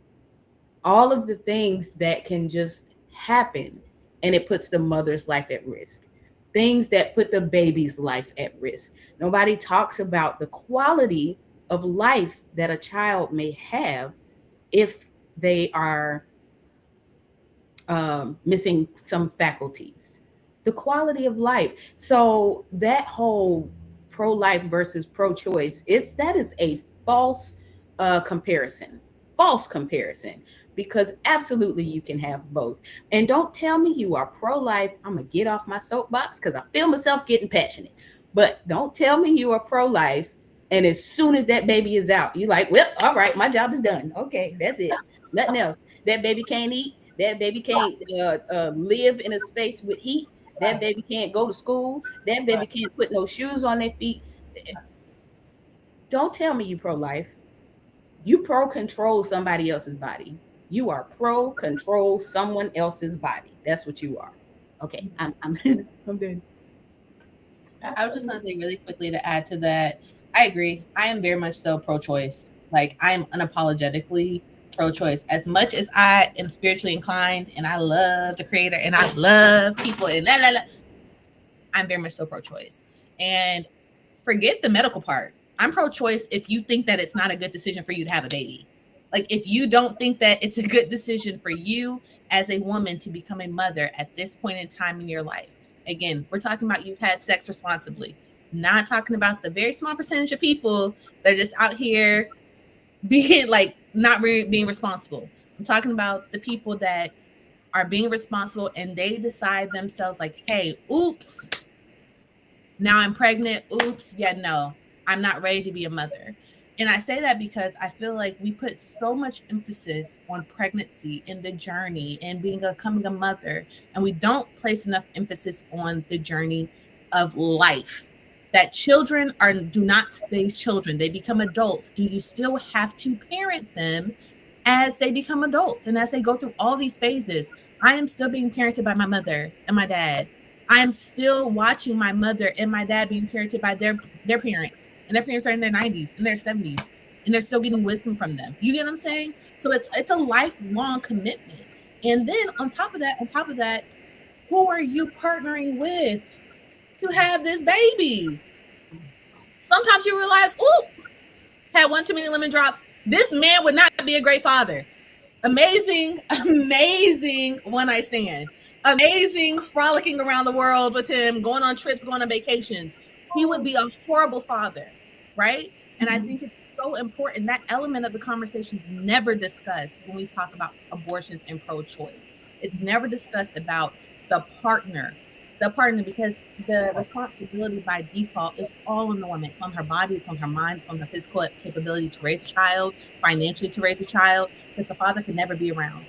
All of the things that can just happen, and it puts the mother's life at risk. Things that put the baby's life at risk. Nobody talks about the quality of life that a child may have if they are missing some faculties. The quality of life. So that whole pro-life versus pro-choice, that is a false comparison. False comparison. Because absolutely you can have both. And don't tell me you are pro-life. I'm going to get off my soapbox because I feel myself getting passionate. But don't tell me you are pro-life, and as soon as that baby is out, you're like, well, all right, my job is done. Okay, that's it. Nothing else. That baby can't eat. That baby can't live in a space with heat. That baby can't go to school. That baby can't put no shoes on their feet. Don't tell me you pro-life. You pro-control somebody else's body. You are pro-control someone else's body. That's what you are. Okay, I'm I'm done. I was just going to say really quickly to add to that. I agree. I am very much so pro-choice. Like I am unapologetically pro-choice. As much as I am spiritually inclined and I love the creator and I love people and I'm very much so pro-choice. And forget the medical part. I'm pro-choice if you think that it's not a good decision for you to have a baby. Like if you don't think that it's a good decision for you as a woman to become a mother at this point in time in your life. Again, we're talking about you've had sex responsibly, not talking about the very small percentage of people that are just out here being like not being responsible. I'm talking about the people that are being responsible and they decide themselves like, hey, oops, now I'm pregnant. Oops, yeah, no, I'm not ready to be a mother. And I say that because I feel like we put so much emphasis on pregnancy and the journey and becoming a mother, and we don't place enough emphasis on the journey of life. That children do not stay children; they become adults, and you still have to parent them as they become adults and as they go through all these phases. I am still being parented by my mother and my dad. I am still watching my mother and my dad being parented by their parents. And their parents are in their 90s and their 70s. And they're still getting wisdom from them. You get what I'm saying? So it's a lifelong commitment. And then on top of that, who are you partnering with to have this baby? Sometimes you realize, ooh, had one too many lemon drops. This man would not be a great father. Amazing one night stand. Amazing frolicking around the world with him, going on trips, going on vacations. He would be a horrible father, right? And I think it's so important. That element of the conversation is never discussed when we talk about abortions and pro-choice. It's never discussed about the partner, because the responsibility by default is all on the woman. It's on her body, it's on her mind, it's on her physical capability to raise a child, financially to raise a child, because the father can never be around,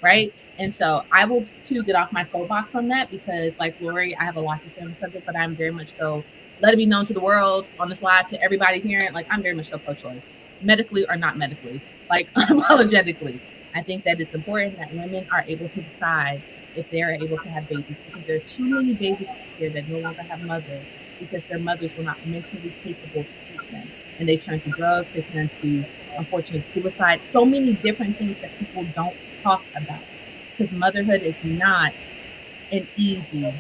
right? And so I will too get off my soapbox on that because, like Lori, I have a lot to say on the subject, but I'm very much so let it be known to the world on this live, to everybody hearing, like I'm very much so pro-choice, medically or not medically, like unapologetically. I think that it's important that women are able to decide if they're able to have babies, because there are too many babies out here that no longer have mothers because their mothers were not mentally capable to keep them. And they turn to drugs, they turn to, unfortunately, suicide, so many different things that people don't talk about, because motherhood is not an easy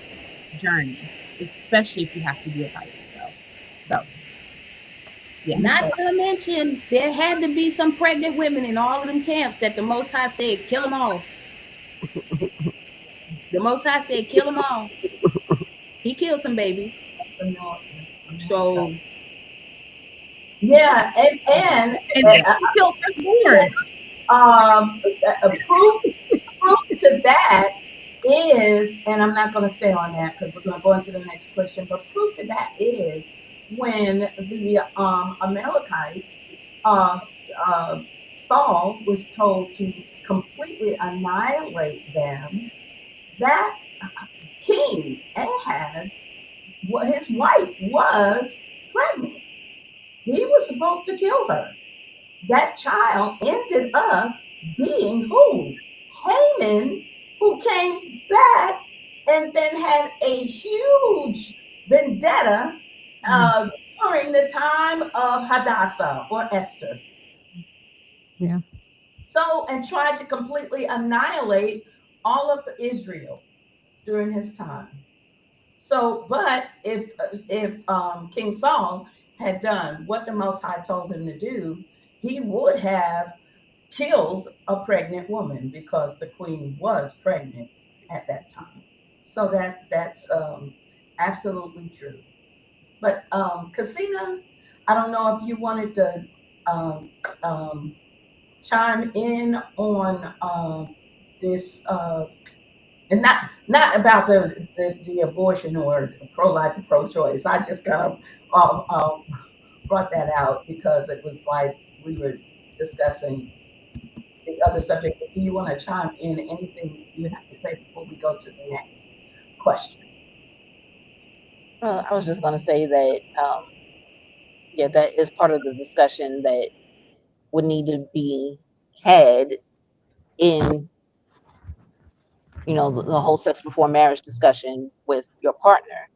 journey, especially if you have to do it by yourself. So, yeah. Not to mention, there had to be some pregnant women in all of them camps that the Most High said, kill them all. The Most High said, kill them all. He killed some babies. So, yeah, and he killed firstborns. Proof to that is, and I'm not going to stay on that because we're going to go into the next question, but proof to that is when the Amalekites, Saul was told to completely annihilate them, that king Ahaz, his wife was pregnant. He was supposed to kill her. That child ended up being who? Haman, who came back and then had a huge vendetta during the time of Hadassah or Esther. Yeah. So, and tried to completely annihilate all of Israel during his time. So, but if King Saul had done what the Most High told him to do, he would have killed a pregnant woman because the queen was pregnant at that time. So that's absolutely true. But Casina, I don't know if you wanted to chime in on this, and not about the abortion or pro-life or pro-choice. I just kind of brought that out because it was like we were discussing the other subject. Do you want to chime in anything you have to say before we go to the next question? I was just going to say that yeah, that is part of the discussion that would need to be had in, the whole sex before marriage discussion with your partner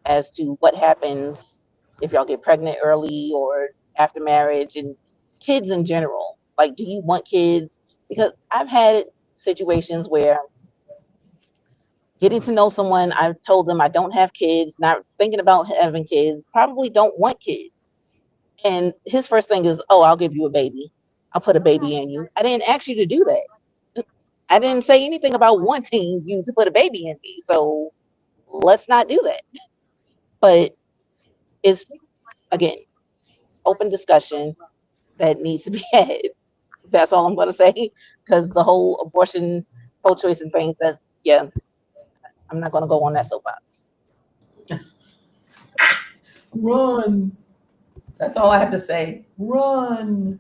as to what happens if y'all get pregnant early or after marriage, and kids in general. Like, do you want kids? Because I've had situations where getting to know someone, I've told them I don't have kids, not thinking about having kids, probably don't want kids. And his first thing is, oh, I'll give you a baby. I'll put a baby in you. I didn't ask you to do that. I didn't say anything about wanting you to put a baby in me. So let's not do that. But it's, again, open discussion that needs to be had. That's all I'm going to say. Because the whole abortion, pro-choice and things, that, yeah, I'm not going to go on that soapbox. Run. That's all I have to say. Run.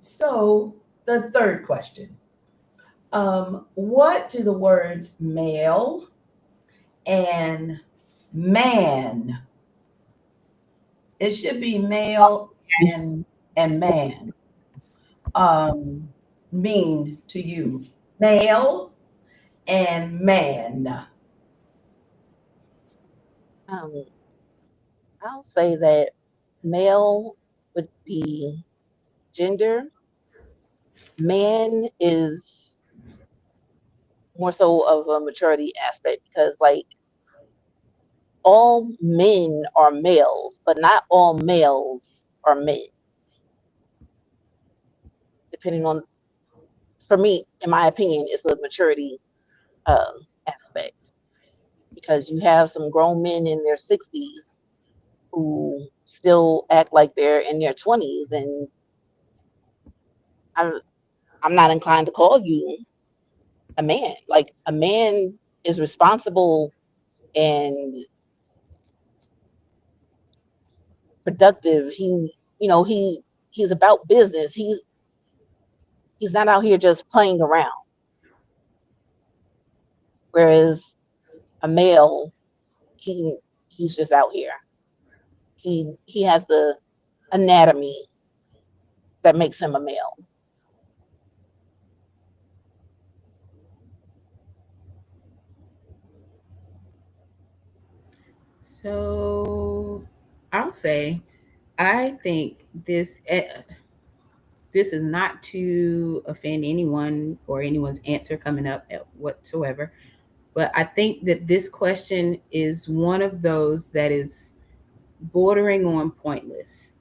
So the third question. What do the words male and man, it should be male and man, mean to you? Male and man. Um, I'll say that male would be gender. Man is more so of a maturity aspect, because, like, all men are males, but not all males are men. Depending on, for me, in my opinion, it's a maturity aspect, because you have some grown men in their 60s who still act like they're in their 20s, and I'm not inclined to call you a man. Like, a man is responsible and productive. He's about business. He's not out here just playing around. Whereas a male, he's just out here. He has the anatomy that makes him a male. So I'll say, I think this is not to offend anyone or anyone's answer coming up at whatsoever, but I think that this question is one of those that is bordering on pointless.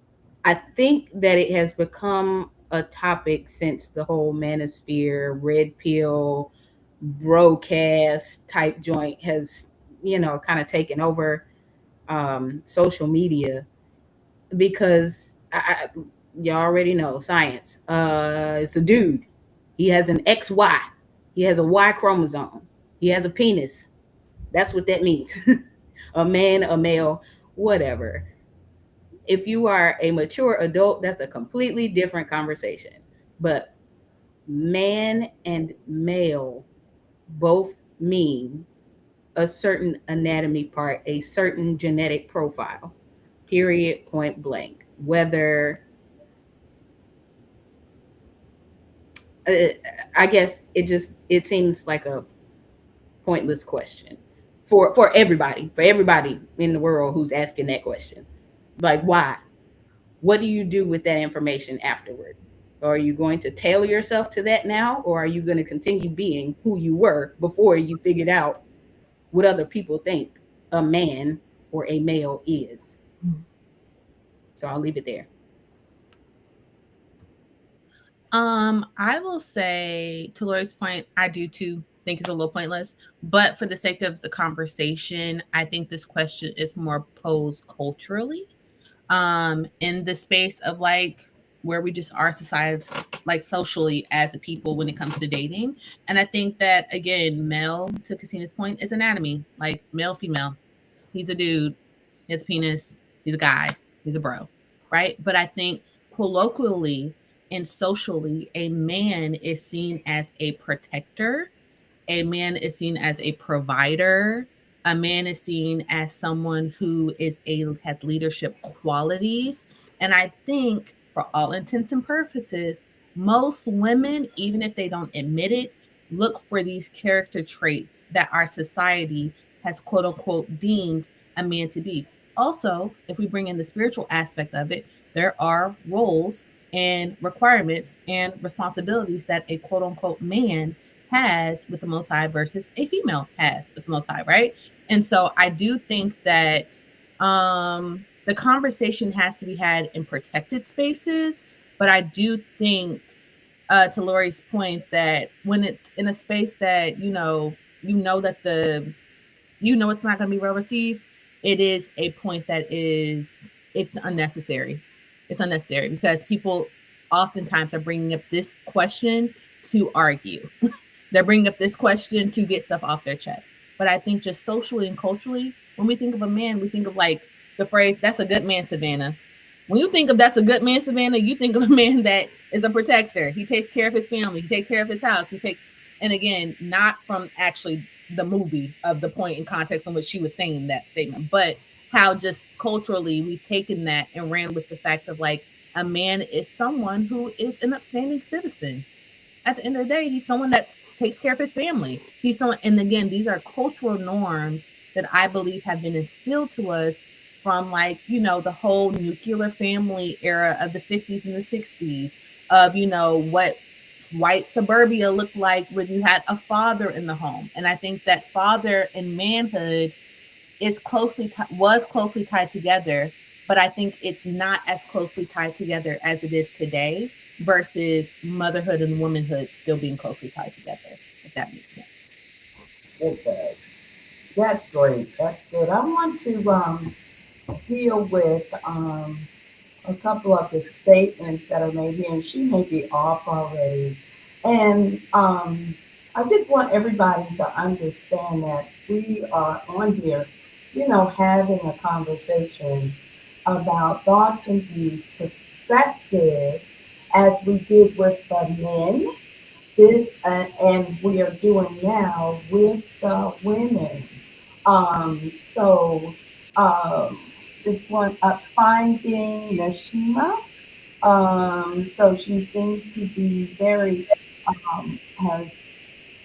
I think that it has become a topic since the whole manosphere, red pill, broadcast type joint has, kind of taken over social media, because you already know science. It's a dude. He has an XY. He has a Y chromosome. He has a penis. That's what that means. A man, a male, whatever. If you are a mature adult, that's a completely different conversation. But man and male both mean a certain anatomy part, a certain genetic profile, period, point blank. Whether, I guess it seems like a pointless question for everybody in the world who's asking that question. Like, why? What do you do with that information afterward? Are you going to tailor yourself to that now, or are you going to continue being who you were before you figured out what other people think a man or a male is? So I'll leave it there. I will say, to Lori's point, I do too think it's a little pointless, but for the sake of the conversation, I think this question is more posed culturally, in the space of like where we just are society, like socially as a people when it comes to dating. And I think that, again, male, to Christina's point, is anatomy, like male, female. He's a dude, he has a penis, he's a guy, he's a bro, right? But I think colloquially and socially, a man is seen as a protector, a man is seen as a provider, a man is seen as someone who has leadership qualities. And I think for all intents and purposes, most women, even if they don't admit it, look for these character traits that our society has quote unquote deemed a man to be. Also, if we bring in the spiritual aspect of it, there are roles and requirements and responsibilities that a quote unquote man has with the Most High versus a female has with the Most High, right? And so I do think that the conversation has to be had in protected spaces, but I do think, to Lori's point, that when it's in a space that that it's not going to be well received, it is a point that it's unnecessary. It's unnecessary because people oftentimes are bringing up this question to argue. They're bringing up this question to get stuff off their chest. But I think just socially and culturally, when we think of a man, we think of like the phrase, that's a good man, Savannah. When you think of that's a good man, Savannah, you think of a man that is a protector. He takes care of his family. He takes care of his house. And again, not from actually the movie of the point and context in which she was saying that statement, but how just culturally we've taken that and ran with the fact of like a man is someone who is an upstanding citizen. At the end of the day, he's someone that takes care of his family. He's someone, and again, these are cultural norms that I believe have been instilled to us from the whole nuclear family era of the 50s and the 60s of, what white suburbia looked like when you had a father in the home. And I think that father and manhood was closely tied together, but I think it's not as closely tied together as it is today versus motherhood and womanhood still being closely tied together, if that makes sense. It does. That's great. That's good. I want to deal with a couple of the statements that are made here, and she may be off already. And I just want everybody to understand that we are on here, having a conversation about thoughts and views, perspectives, as we did with the men, and we are doing now with the women. This one, finding Nashima. So she seems to be very,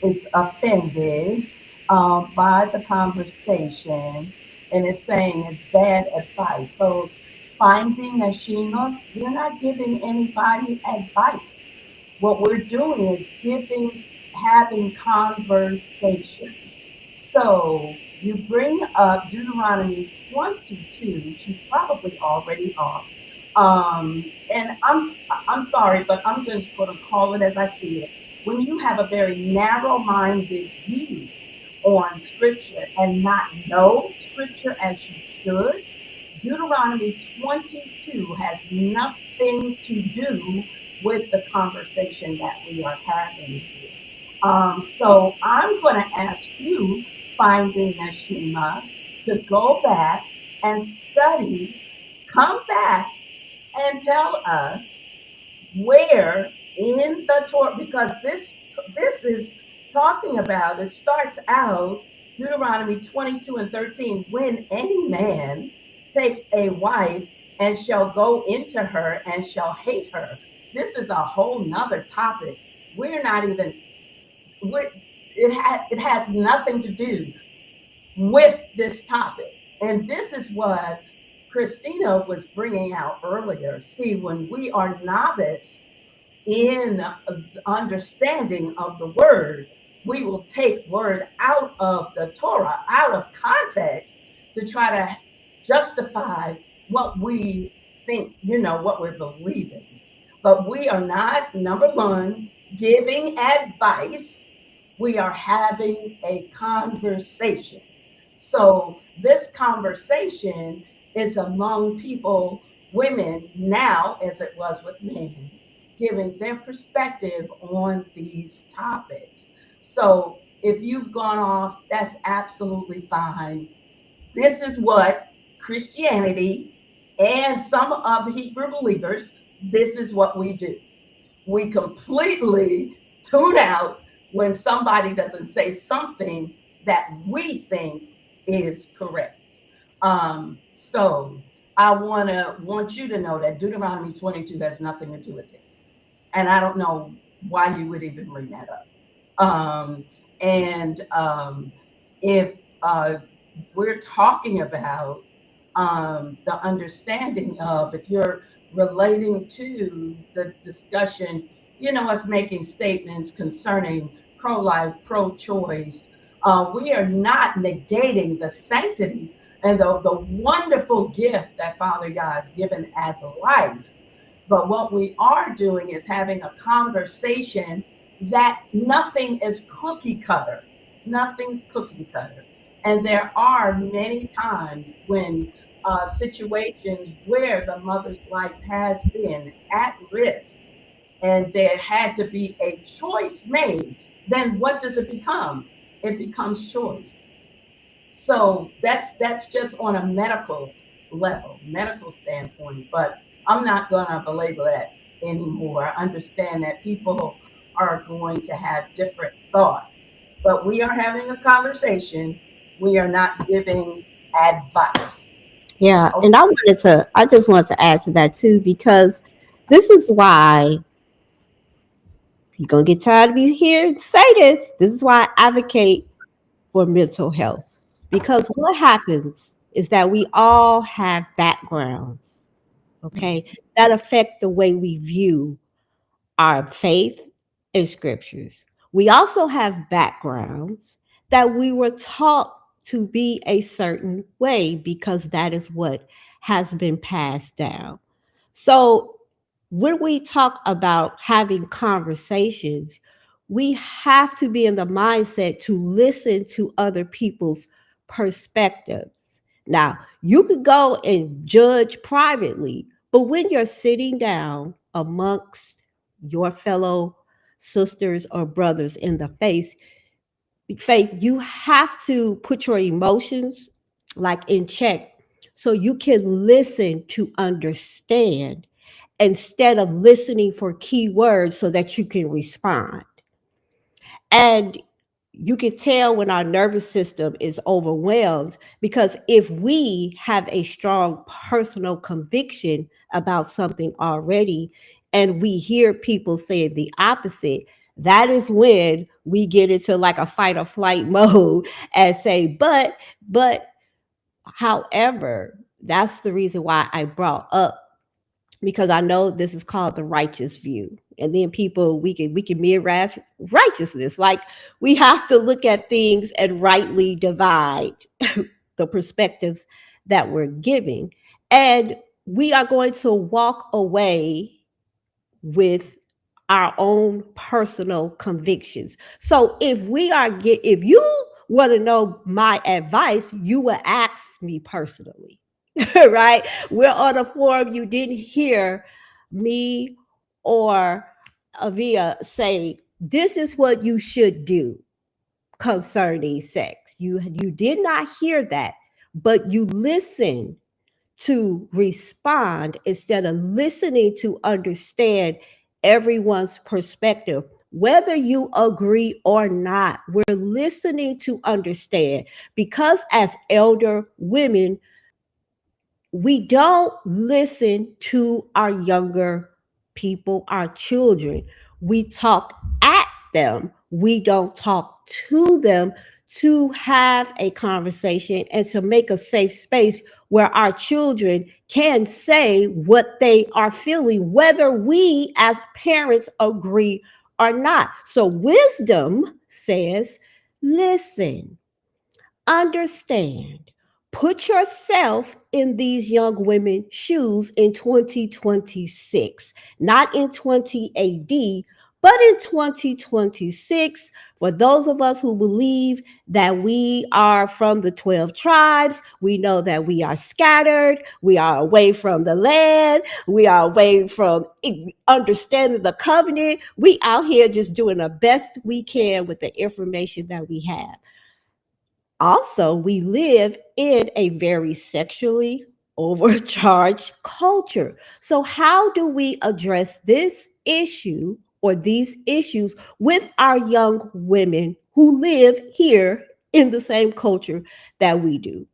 is offended by the conversation and is saying it's bad advice. So finding Nashima, we're not giving anybody advice. What we're doing is having conversation. So you bring up Deuteronomy 22. She's probably already off. And I'm sorry, but I'm just going to call it as I see it. When you have a very narrow-minded view on Scripture and not know Scripture as you should, Deuteronomy 22 has nothing to do with the conversation that we are having here. So I'm going to ask you, Finding Nashima, to go back and study, come back and tell us where in the Torah, because this is talking about, it starts out Deuteronomy 22:13, when any man takes a wife and shall go into her and shall hate her. This is a whole nother topic. It has nothing to do with this topic. And this is what Christina was bringing out earlier. See, when we are novice in understanding of the word, we will take word out of the Torah, out of context, to try to justify what we think, what we're believing. But we are not, number one, giving advice. We are having a conversation. So this conversation is among people, women now, as it was with men, giving their perspective on these topics. So if you've gone off, that's absolutely fine. This is what Christianity and some of the Hebrew believers, this is what we do. We completely tune out when somebody doesn't say something that we think is correct. So I want you to know that Deuteronomy 22 has nothing to do with this. And I don't know why you would even bring that up. And if we're talking about the understanding of, if you're relating to the discussion, us making statements concerning pro-life, pro-choice, we are not negating the sanctity and the wonderful gift that Father God has given as life. But what we are doing is having a conversation that nothing is cookie cutter. Nothing's cookie cutter. And there are many times when situations where the mother's life has been at risk and there had to be a choice made, then what does it become? It becomes choice. So that's just on a medical level, medical standpoint. But I'm not going to belabor that anymore. I understand that people are going to have different thoughts, but we are having a conversation. We are not giving advice. Yeah, Okay. and I just wanted to add to that too, because this is why you're gonna get tired of me hearing say this. This is why I advocate for mental health. Because what happens is that we all have backgrounds, okay, that affect the way we view our faith and scriptures. We also have backgrounds that we were taught to be a certain way because that is what has been passed down. So when we talk about having conversations, we have to be in the mindset to listen to other people's perspectives. Now, you could go and judge privately, but when you're sitting down amongst your fellow sisters or brothers in the faith, you have to put your emotions like in check so you can listen to understand instead of listening for key words so that you can respond. And you can tell when our nervous system is overwhelmed, because if we have a strong personal conviction about something already and we hear people saying the opposite, that is when we get into like a fight or flight mode and say, but, however, that's the reason why I brought up, because I know this is called the righteous view. And then people, we can mirror righteousness. Like, we have to look at things and rightly divide the perspectives that we're giving. And we are going to walk away with our own personal convictions. So if you want to know my advice, you will ask me personally. Right? We're on a forum. You didn't hear me or Avia say, this is what you should do concerning sex. You did not hear that, but you listened to respond instead of listening to understand everyone's perspective. Whether you agree or not, we're listening to understand, because as elder women, we don't listen to our younger people, our children. We talk at them. We don't talk to them, to have a conversation and to make a safe space where our children can say what they are feeling, whether we as parents agree or not. So wisdom says, listen, understand, put yourself in these young women's shoes in 2026, not in 20 AD, but in 2026. For those of us who believe that we are from the 12 tribes, we know that we are scattered, we are away from the land, we are away from understanding the covenant. We out here just doing the best we can with the information that we have. Also, we live in a very sexually overcharged culture. So, how do we address this issue or these issues with our young women who live here in the same culture that we do.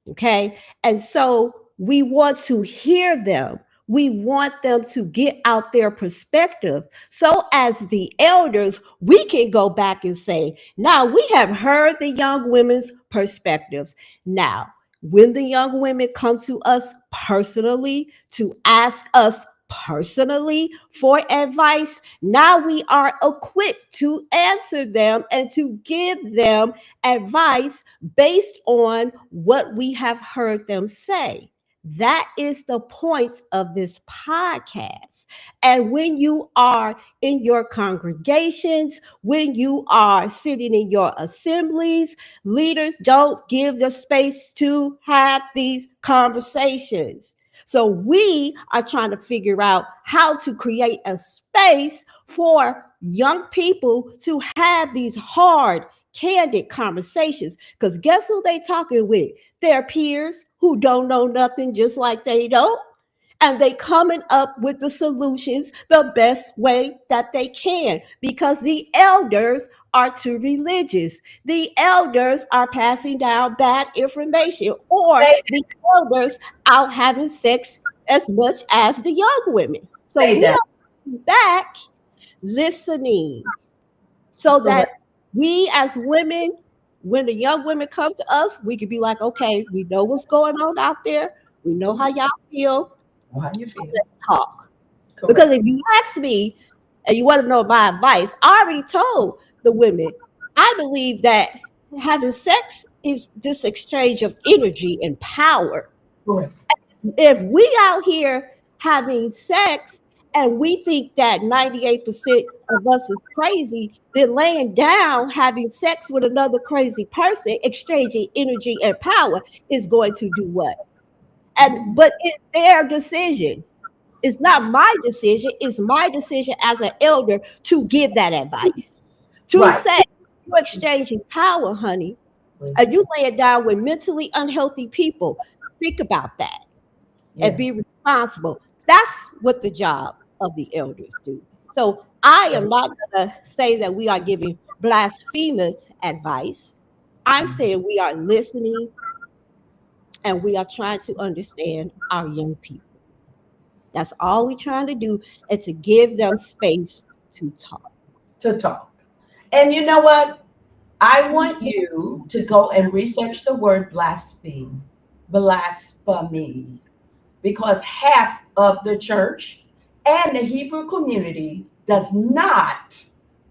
Okay. And so we want to hear them. We want them to get out their perspective. So, as the elders, we can go back and say, now we have heard the young women's perspectives. Now, when the young women come to us personally to ask us personally for advice, now we are equipped to answer them and to give them advice based on what we have heard them say. That is the point of this podcast. And when you are in your congregations, when you are sitting in your assemblies, leaders don't give the space to have these conversations. So we are trying to figure out how to create a space for young people to have these hard, candid conversations. Because guess who they talking with? Their peers who don't know nothing, just like they don't. And they coming up with the solutions the best way that they can, because the elders are too religious. The elders are passing down bad information, or the elders out having sex as much as the young women. So we are back listening, so that we as women, when the young women come to us, we can be like, okay, we know what's going on out there. We know how y'all feel. How you feel? Let's talk. Correct. Because if you ask me and you want to know my advice, I already told the women, I believe that having sex is this exchange of energy and power. Correct. If we out here having sex and we think that 98% of us is crazy, then laying down having sex with another crazy person, exchanging energy and power, is going to do what? But it's their decision. It's not my decision. It's my decision as an elder to give that advice. To say, you're exchanging power, honey, and you lay it down with mentally unhealthy people. Think about that and be responsible. That's what the job of the elders do. So I am not going to say that we are giving blasphemous advice. I'm saying we are listening, and we are trying to understand our young people. That's all we're trying to do, and to give them space to talk. And you know what? I want you to go and research the word blasphemy, because half of the church and the Hebrew community does not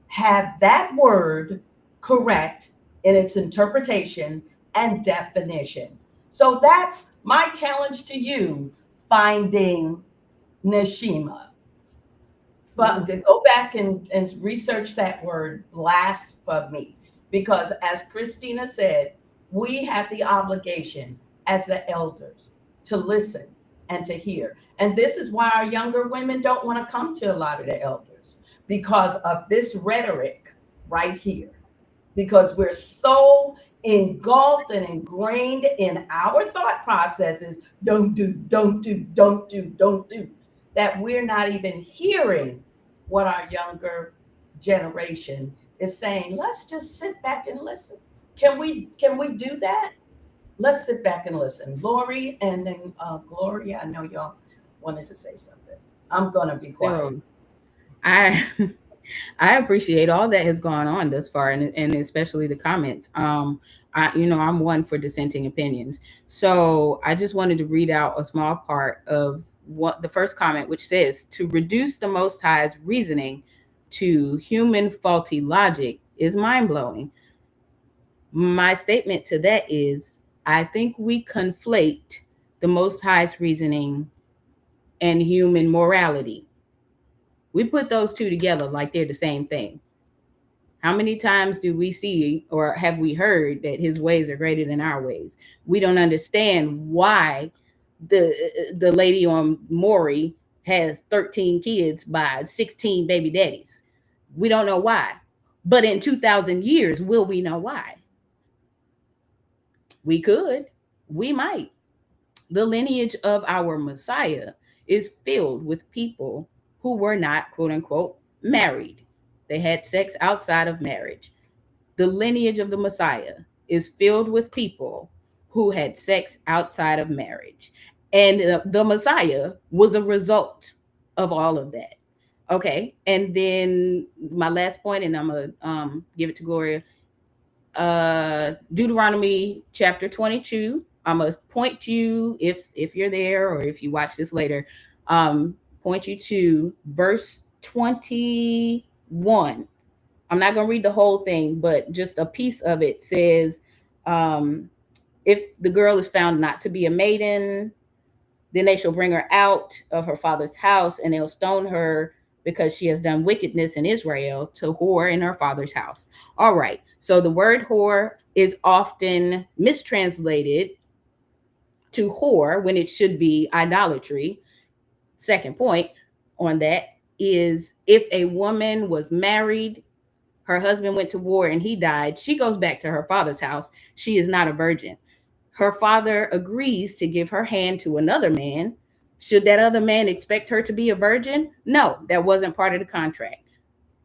have that word correct in its interpretation and definition. So that's my challenge to you, finding Neshima. But to go back and research that word blasphemy, because as Christina said, we have the obligation as the elders to listen and to hear. And this is why our younger women don't want to come to a lot of the elders, because of this rhetoric right here, because we're so engulfed and ingrained in our thought processes, don't do, that we're not even hearing what our younger generation is saying. Let's just sit back and listen. Can we do that? Let's sit back and listen. Lori and then Gloria, I know y'all wanted to say something. I'm gonna be quiet. I appreciate all that has gone on thus far, and especially the comments. I'm one for dissenting opinions. So I just wanted to read out a small part of what the first comment, which says, to reduce the Most High's reasoning to human faulty logic is mind-blowing. My statement to that is, I think we conflate the Most High's reasoning and human morality. We put those two together like they're the same thing. How many times do we see or have we heard that his ways are greater than our ways? We don't understand why the lady on Maury has 13 kids by 16 baby daddies. We don't know why. But in 2,000 years, will we know why? We could. We might. The lineage of our Messiah is filled with people who were not, quote unquote, married. They had sex outside of marriage. The lineage of the Messiah is filled with people who had sex outside of marriage. And the Messiah was a result of all of that. Okay. And then my last point, and I'm going to give it to Gloria. Deuteronomy chapter 22. I'm going to point to you, if you're there or if you watch this later, point you to verse 21. I'm not going to read the whole thing, but just a piece of it says, if the girl is found not to be a maiden, then they shall bring her out of her father's house, and they'll stone her because she has done wickedness in Israel to whore in her father's house. All right. So the word whore is often mistranslated to whore when it should be idolatry. Second point on that is, if a woman was married, her husband went to war and he died, she goes back to her father's house. She is not a virgin. Her father agrees to give her hand to another man. Should that other man expect her to be a virgin? No, that wasn't part of the contract.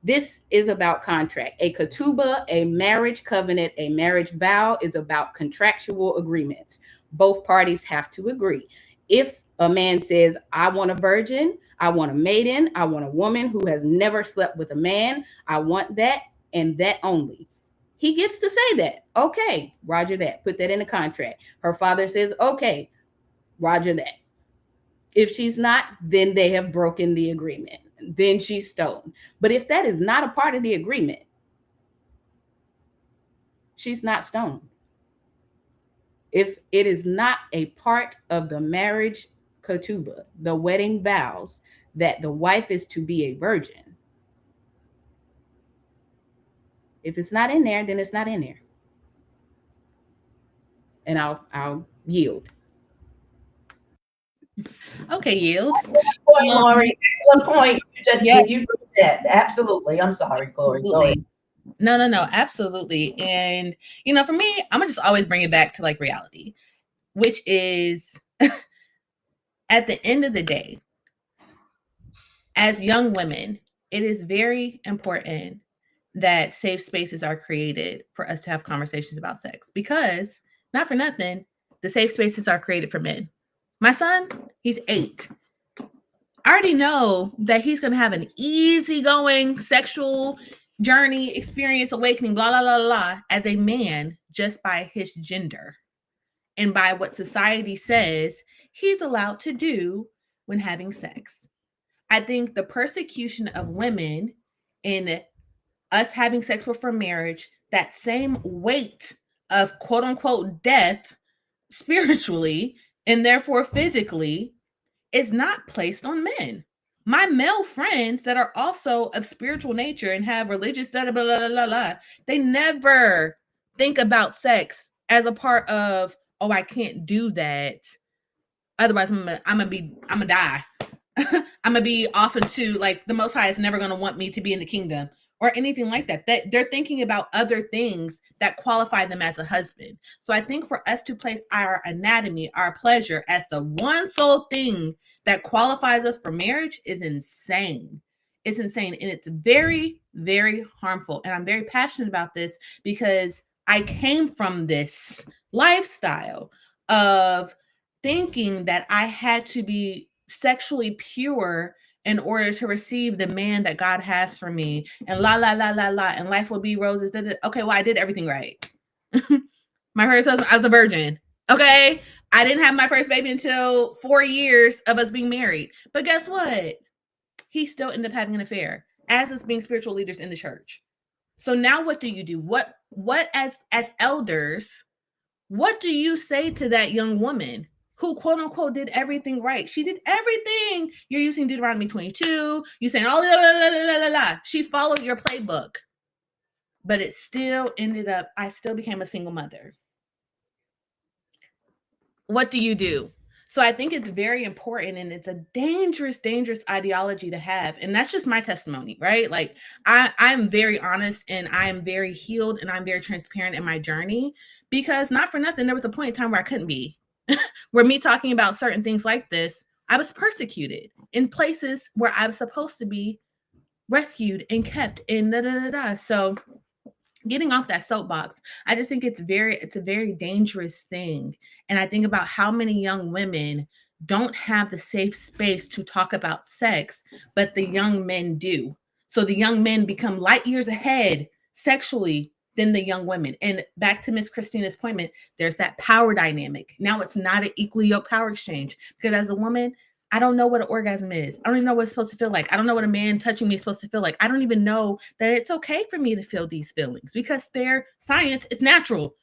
This is about contract. A ketubah, a marriage covenant, a marriage vow is about contractual agreements. Both parties have to agree. If a man says, I want a virgin, I want a maiden, I want a woman who has never slept with a man, I want that and that only, he gets to say that. Okay, roger that. Put that in the contract. Her father says, okay, roger that. If she's not, then they have broken the agreement. Then she's stoned. But if that is not a part of the agreement, she's not stoned. If it is not a part of the marriage ketubah, the wedding vows, that the wife is to be a virgin, if it's not in there, then it's not in there. And I'll yield. Okay, yield. Point, Lori. Excellent point. You did that. Absolutely. I'm sorry, Glory. No, absolutely. And for me, I'm gonna just always bring it back to like reality, which is at the end of the day, as young women, it is very important that safe spaces are created for us to have conversations about sex, because not for nothing, the safe spaces are created for men. My son, he's 8. I already know that he's going to have an easygoing sexual journey, experience, awakening, blah, blah, blah, blah, as a man, just by his gender and by what society says he's allowed to do when having sex. I think the persecution of women in us having sex before marriage, that same weight of quote unquote death spiritually and therefore physically is not placed on men. My male friends that are also of spiritual nature and have religious blah, blah, blah, blah, blah, they never think about sex as a part of, oh, I can't do that. Otherwise, I'm gonna die. I'm gonna be off into, like, the Most High is never gonna want me to be in the kingdom or anything like that. That they're thinking about other things that qualify them as a husband. So I think for us to place our anatomy, our pleasure, as the one sole thing that qualifies us for marriage is insane. It's insane. And it's very, very harmful. And I'm very passionate about this because I came from this lifestyle of thinking that I had to be sexually pure in order to receive the man that God has for me, and la, la, la, la, la, and life will be roses. Okay, well, I did everything right. My first husband, I was a virgin. Okay, I didn't have my first baby until 4 years of us being married. But guess what? He still ended up having an affair, as us being spiritual leaders in the church. So now what do? What as elders, what do you say to that young woman who quote unquote did everything right? She did everything. You're using Deuteronomy 22. You're saying all la. She followed your playbook, but it still ended up, I still became a single mother. What do? So I think it's very important, and it's a dangerous, dangerous ideology to have. And that's just my testimony, right? Like I'm very honest, and I'm very healed, and I'm very transparent in my journey, because not for nothing, there was a point in time where I couldn't be. Where me talking about certain things like this, I was persecuted in places where I was supposed to be rescued and kept in . So getting off that soapbox, I just think it's a very dangerous thing. And I think about how many young women don't have the safe space to talk about sex, but the young men do. So the young men become light years ahead sexually than the young women. And back to Miss Christina's point, there's that power dynamic. Now it's not an equally yoked power exchange, because as a woman, I don't know what an orgasm is. I don't even know what it's supposed to feel like. I don't know what a man touching me is supposed to feel like. I don't even know that it's okay for me to feel these feelings, because they're science. It's natural.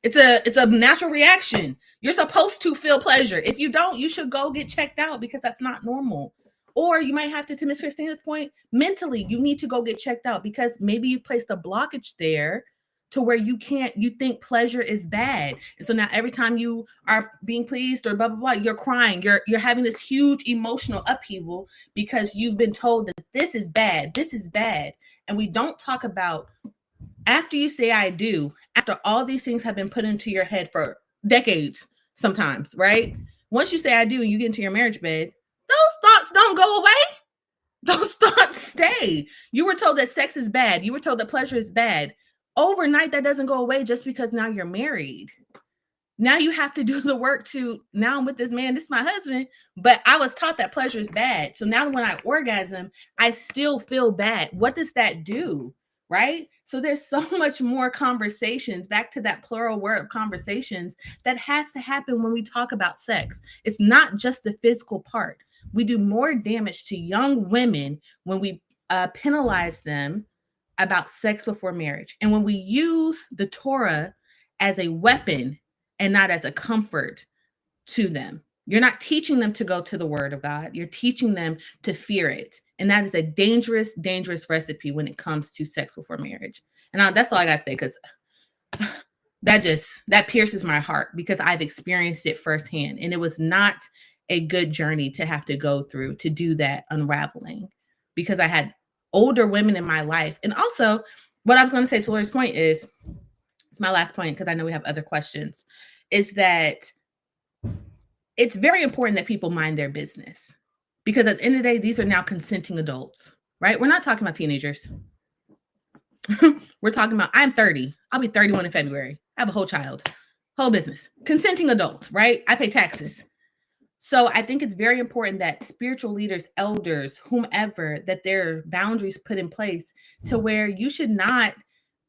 It's a natural reaction. You're supposed to feel pleasure. If you don't, you should go get checked out, because that's not normal. Or you might have to Miss Christina's point, mentally, you need to go get checked out, because maybe you've placed a blockage there to where you think pleasure is bad. And so now every time you are being pleased or blah, blah, blah, you're crying, you're having this huge emotional upheaval because you've been told that this is bad. And we don't talk about, after you say I do, after all these things have been put into your head for decades, sometimes, right? Once you say I do and you get into your marriage bed, those thoughts don't go away. Those thoughts stay. You were told that sex is bad. You were told that pleasure is bad. Overnight, that doesn't go away just because now you're married. Now you have to do the work to, now I'm with this man, this is my husband, but I was taught that pleasure is bad. So now when I orgasm, I still feel bad. What does that do? Right? So there's so much more conversations, back to that plural word of conversations, that has to happen when we talk about sex. It's not just the physical part. We do more damage to young women when we penalize them about sex before marriage. And when we use the Torah as a weapon and not as a comfort to them, you're not teaching them to go to the word of God. You're teaching them to fear it. And that is a dangerous, dangerous recipe when it comes to sex before marriage. And that's all I got to say, because that pierces my heart, because I've experienced it firsthand. And it was not a good journey to have to go through to do that unraveling, because I had older women in my life. And also, what I was going to say to Lori's point is, it's my last point, because I know we have other questions, is that it's very important that people mind their business, because at the end of the day, these are now consenting adults, right? We're not talking about teenagers. We're talking about, I'm 30. I'll be 31 in February. I have a whole child, whole business, consenting adults, right? I pay taxes. So I think it's very important that spiritual leaders, elders, whomever, that there are boundaries put in place to where you should not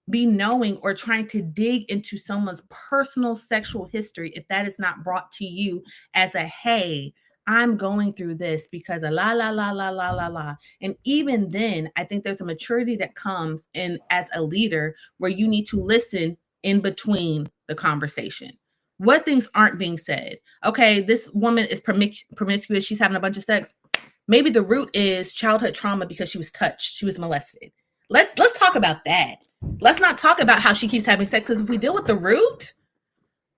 be knowing or trying to dig into someone's personal sexual history if that is not brought to you as a, hey, I'm going through this because of la, la, la, la, la, la, la. And even then, I think there's a maturity that comes in as a leader where you need to listen in between the conversation. What things aren't being said? Okay, this woman is promiscuous. She's having a bunch of sex. Maybe the root is childhood trauma because she was touched. She was molested. Let's talk about that. Let's not talk about how she keeps having sex, because if we deal with the root,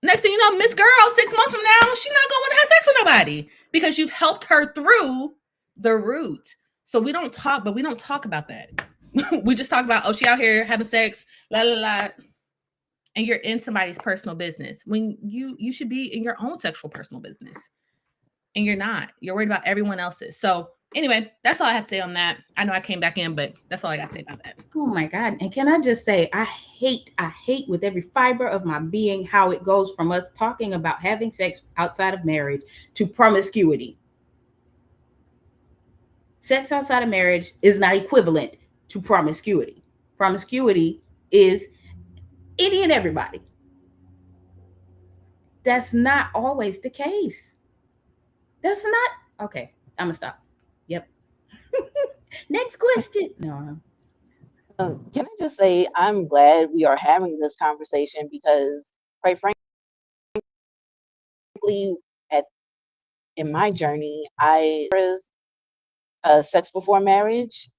next thing you know, Miss Girl, 6 months from now, she's not going to want to have sex with nobody, because you've helped her through the root. So we don't talk about that. We just talk about, oh, she out here having sex, la, la, la. And you're in somebody's personal business when you should be in your own sexual personal business. And you're not. You're worried about everyone else's. So anyway, that's all I have to say on that. I know I came back in, but that's all I got to say about that. Oh my God. And can I just say, I hate with every fiber of my being how it goes from us talking about having sex outside of marriage to promiscuity. Sex outside of marriage is not equivalent to promiscuity. Promiscuity is any and everybody. That's not always the case. That's not. Okay, I'm going to stop. Yep. Next question. No. Can I just say, I'm glad we are having this conversation, because quite frankly, in my journey, I was sex before marriage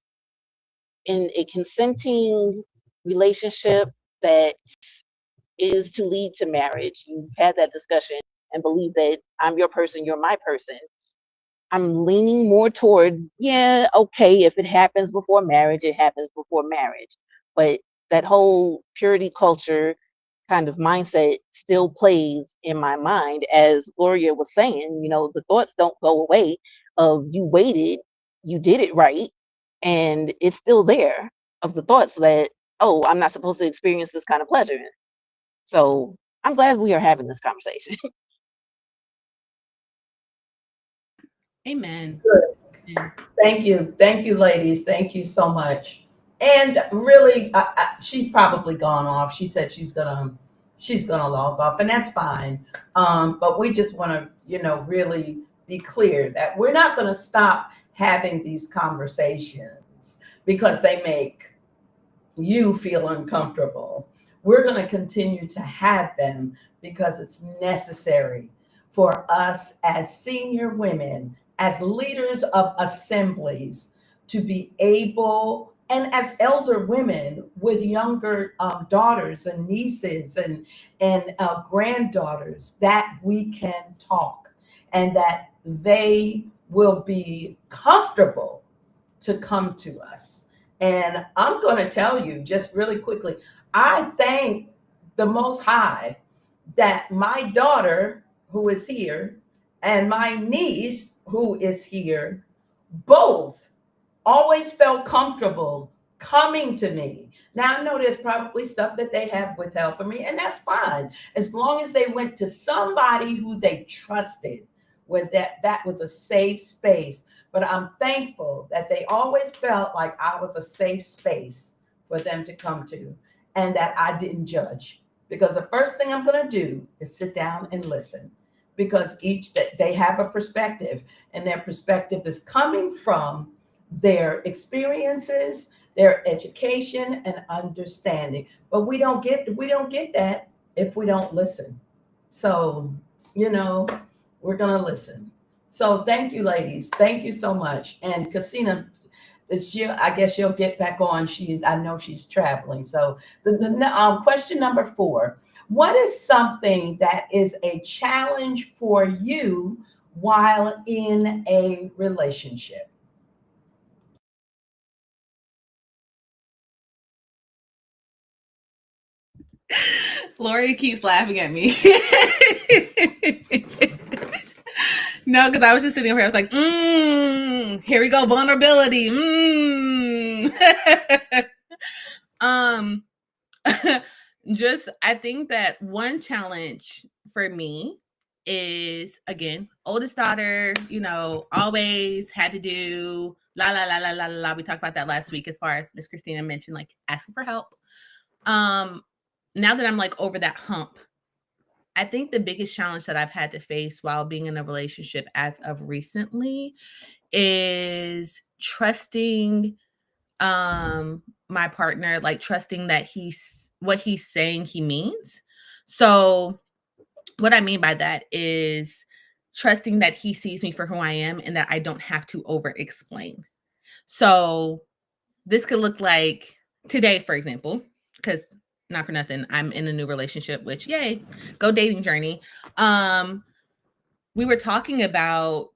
in a consenting relationship that is to lead to marriage. You've had that discussion and believe that I'm your person, you're my person. I'm leaning more towards, yeah, okay, if it happens before marriage, it happens before marriage. But that whole purity culture kind of mindset still plays in my mind. As Gloria was saying, the thoughts don't go away of you waited, you did it right, and it's still there, of the thoughts that oh, I'm not supposed to experience this kind of pleasure. So I'm glad we are having this conversation. Amen. Thank you, ladies. Thank you so much. And really, she's probably gone off. She said she's gonna log off, and that's fine. But we just want to, really be clear that we're not going to stop having these conversations because they make you feel uncomfortable. We're going to continue to have them because it's necessary for us as senior women, as leaders of assemblies, to be able, and as elder women with younger daughters and nieces and granddaughters, that we can talk and that they will be comfortable to come to us. And I'm going to tell you just really quickly, I thank the Most High that my daughter, who is here, and my niece, who is here, both always felt comfortable coming to me. Now, I know there's probably stuff that they have withheld from me, and that's fine, as long as they went to somebody who they trusted, where that was a safe space. But I'm thankful that they always felt like I was a safe space for them to come to, and that I didn't judge. Because the first thing I'm going to do is sit down and listen, because they have a perspective, and their perspective is coming from their experiences, their education and understanding. But we don't get that if we don't listen. So, we're going to listen. So thank you, ladies. Thank you so much. And Casina, I guess she'll get back on. I know she's traveling. So the question number 4, what is something that is a challenge for you while in a relationship? Lori keeps laughing at me. No, because I was just sitting over here. I was like, here we go, vulnerability. I think that one challenge for me is, again, oldest daughter, always had to do la la la la la la. We talked about that last week, as far as Miss Christina mentioned, like asking for help. Now that I'm like over that hump, I think the biggest challenge that I've had to face while being in a relationship as of recently is trusting my partner, like trusting that what he's saying he means. So what I mean by that is trusting that he sees me for who I am and that I don't have to over explain. So this could look like today, for example, because not for nothing, I'm in a new relationship, which, yay, go dating journey. We were talking about,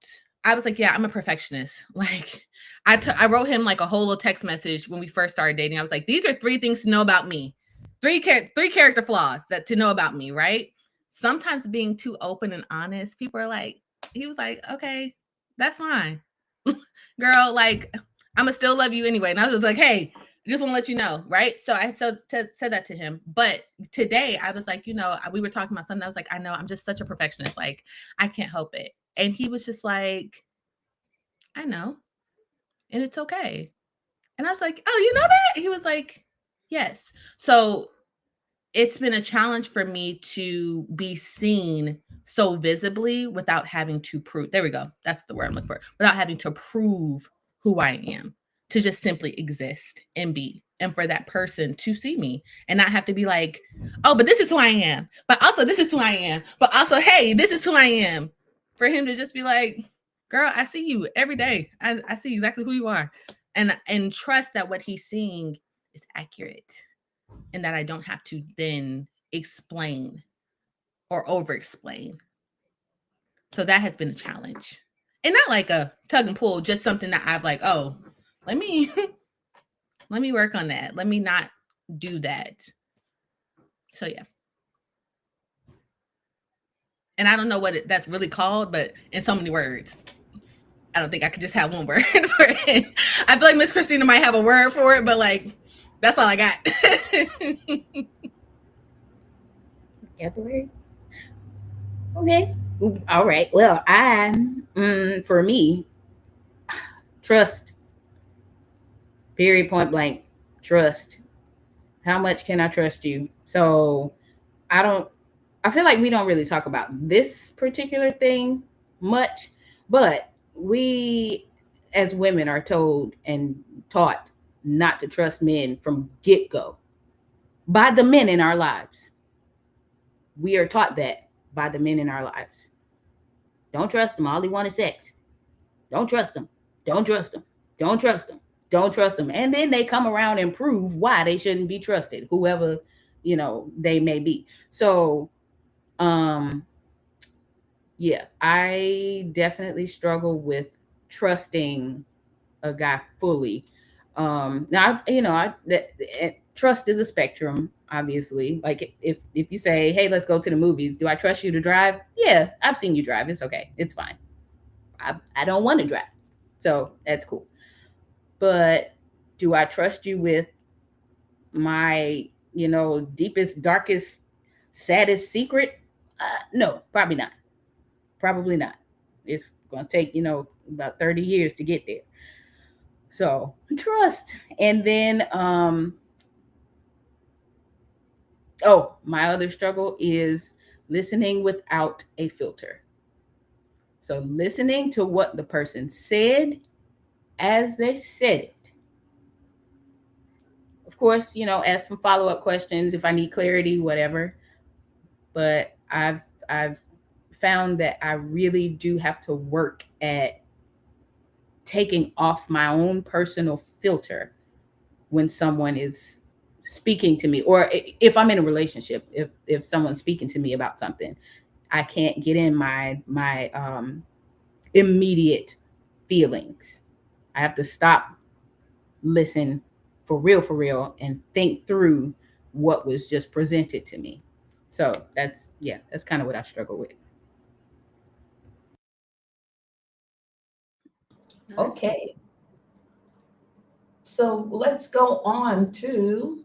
I was like, yeah, I'm a perfectionist. Like I wrote him like a whole little text message when we first started dating. I was like, these are 3 things to know about me. 3 character flaws that to know about me, right? Sometimes being too open and honest, people are like, he was like, okay, that's fine. Girl, like, I'ma still love you anyway. And I was like, hey, just want to let you know, right? So I said that to him. But today I was like, we were talking about something. I was like, I know, I'm just such a perfectionist. Like, I can't help it. And he was just like, I know. And it's okay. And I was like, oh, you know that? He was like, yes. So it's been a challenge for me to be seen so visibly without having to prove. There we go. That's the word I'm looking for. Without having to prove who I am, to just simply exist and be, and for that person to see me and not have to be like, oh, but this is who I am. But also this is who I am. But also, hey, this is who I am. For him to just be like, girl, I see you every day. I see exactly who you are. And trust that what he's seeing is accurate. And that I don't have to then explain or over-explain. So that has been a challenge. And not like a tug and pull, just something that I've like, oh, let me work on that. Let me not do that. So yeah. And I don't know what that's really called, but in so many words. I don't think I could just have one word for it. I feel like Miss Christina might have a word for it, but like, That's all I got. February. Okay. All right. Well, for me, trust. Period. Point blank. Trust. How much can I trust you? So I feel like we don't really talk about this particular thing much, but we as women are told and taught not to trust men from get-go by the men in our lives. We are taught that by the men in our lives. Don't trust them. All they want is sex. Don't trust them. Don't trust them. Don't trust them. Don't trust them. And then they come around and prove why they shouldn't be trusted, whoever, they may be. So, yeah, I definitely struggle with trusting a guy fully. Now, trust is a spectrum, obviously. Like if you say, "Hey, let's go to the movies," do I trust you to drive? Yeah, I've seen you drive. It's okay. It's fine. I don't want to drive, so that's cool. But do I trust you with my, deepest, darkest, saddest secret? No, probably not. Probably not. It's going to take, about 30 years to get there. So trust. And then, my other struggle is listening without a filter. So listening to what the person said as they said it. Of course, ask some follow-up questions if I need clarity, whatever. But I've found that I really do have to work at taking off my own personal filter when someone is speaking to me, or if I'm in a relationship, if someone's speaking to me about something, I can't get in my immediate feelings. I have to stop, listen for real, and think through what was just presented to me. So that's kind of what I struggle with. Okay. So let's go on to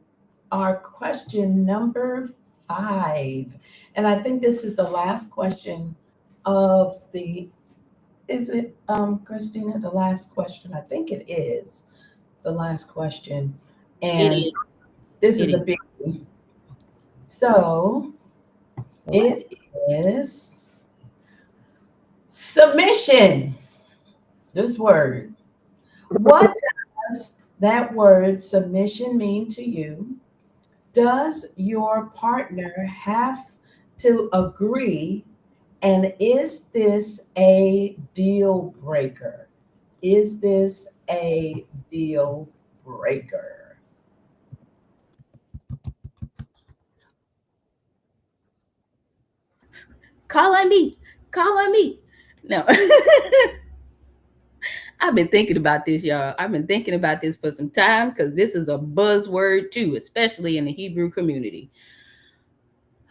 our question number 5. And I think this is the last question of is it, Christina, the last question? I think it is the last question. And this is a big one. So it is submission. This word. What does that word submission mean to you? Does your partner have to agree? And is this a deal breaker? Is this a deal breaker? Call on me. Call on me. No. I've been thinking about this, y'all. I've been thinking about this for some time because this is a buzzword too, especially in the Hebrew community.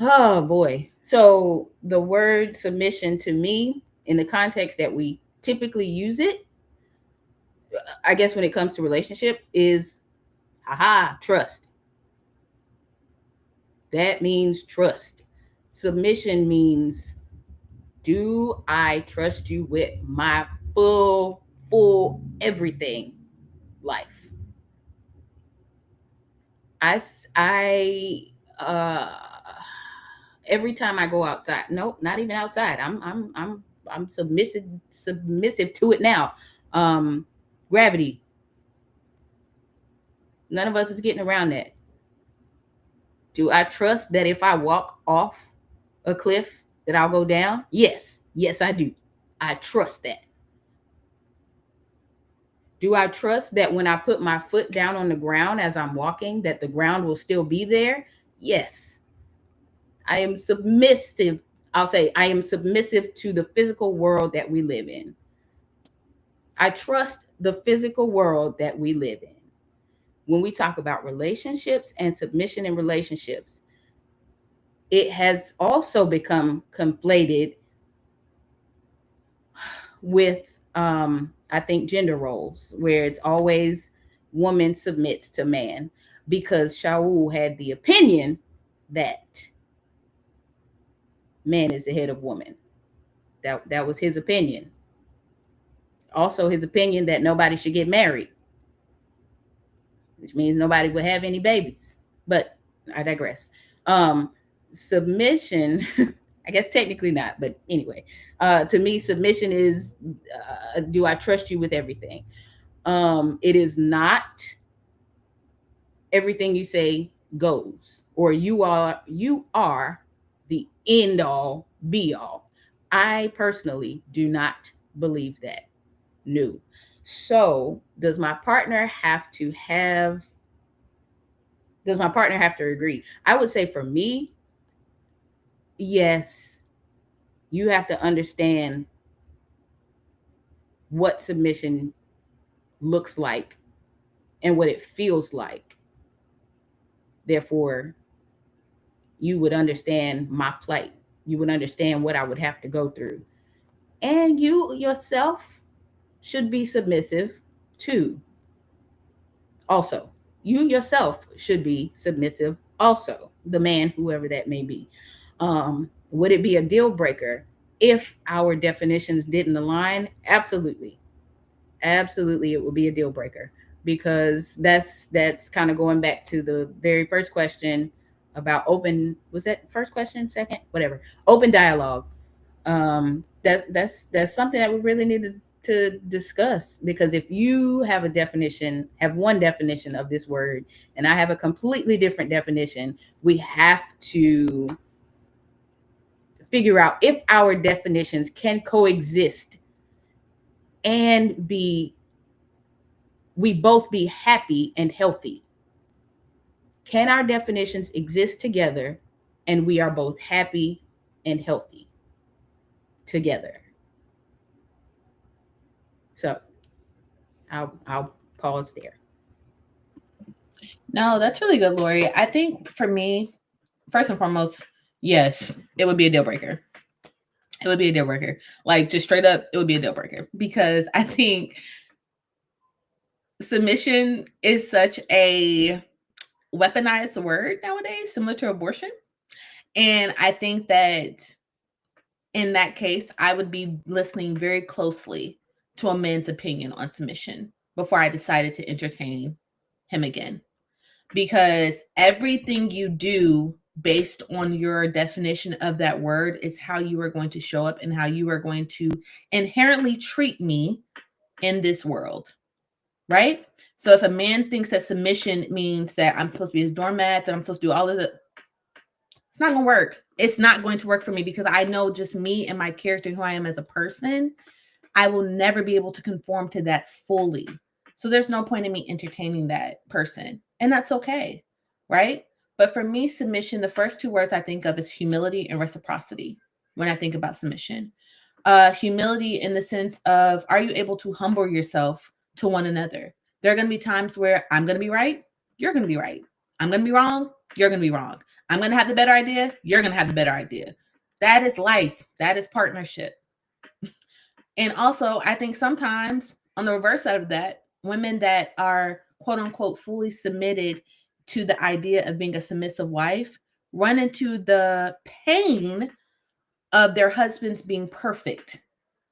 Oh boy. So the word submission to me, in the context that we typically use it, I guess when it comes to relationship, is trust. That means trust. Submission means, do I trust you with my full everything life? I every time I go outside, nope, not even outside. I'm submissive to it now. Gravity. None of us is getting around that. Do I trust that if I walk off a cliff that I'll go down? Yes. Yes, I do. I trust that. Do I trust that when I put my foot down on the ground as I'm walking, that the ground will still be there? Yes. I am submissive. I'll say I am submissive to the physical world that we live in. I trust the physical world that we live in. When we talk about relationships and submission in relationships, it has also become conflated with, I think, gender roles, where it's always woman submits to man. because Shaul had the opinion that man is the head of woman. That was his opinion. Also, his opinion that nobody should get married, which means nobody would have any babies. But I digress. Submission, I guess technically not, but anyway, to me, submission is, do I trust you with everything? It is not everything you say goes, or you are the end all be all. I personally do not believe that. No. So does my partner have to agree? I would say for me, yes, you have to understand what submission looks like and what it feels like. Therefore, you would understand my plight. You would understand what I would have to go through. And you yourself should be submissive too. Also, you yourself should be submissive also, the man, whoever that may be. Would it be a deal breaker if our definitions didn't align? Absolutely. Absolutely, it would be a deal breaker, because that's kind of going back to the very first question about open, was that first question, second, whatever, open dialogue. That's something that we really need to discuss, because if you have one definition of this word and I have a completely different definition, we have to figure out if our definitions can coexist and we both be happy and healthy. Can our definitions exist together and we are both happy and healthy together? So I'll pause there. No, that's really good, Lori. I think for me, first and foremost, yes, it would be a deal breaker. It would be a deal breaker. Like, just straight up, it would be a deal breaker, because I think submission is such a weaponized word nowadays, similar to abortion. And I think that in that case, I would be listening very closely to a man's opinion on submission before I decided to entertain him again. Because everything you do based on your definition of that word is how you are going to show up and how you are going to inherently treat me in this world, right? So if a man thinks that submission means that I'm supposed to be his doormat, that I'm supposed to do all of it, it's not going to work. It's not going to work for me, because I know just me and my character and who I am as a person, I will never be able to conform to that fully. So there's no point in me entertaining that person. And that's okay, right? But for me, submission, the first two words I think of is humility and reciprocity when I think about submission. Humility in the sense of, are you able to humble yourself to one another? There are going to be times where I'm going to be right, you're going to be right. I'm going to be wrong, you're going to be wrong. I'm going to have the better idea, you're going to have the better idea. That is life. That is partnership. And also, I think sometimes on the reverse side of that, women that are quote unquote fully submitted to the idea of being a submissive wife run into the pain of their husbands being perfect,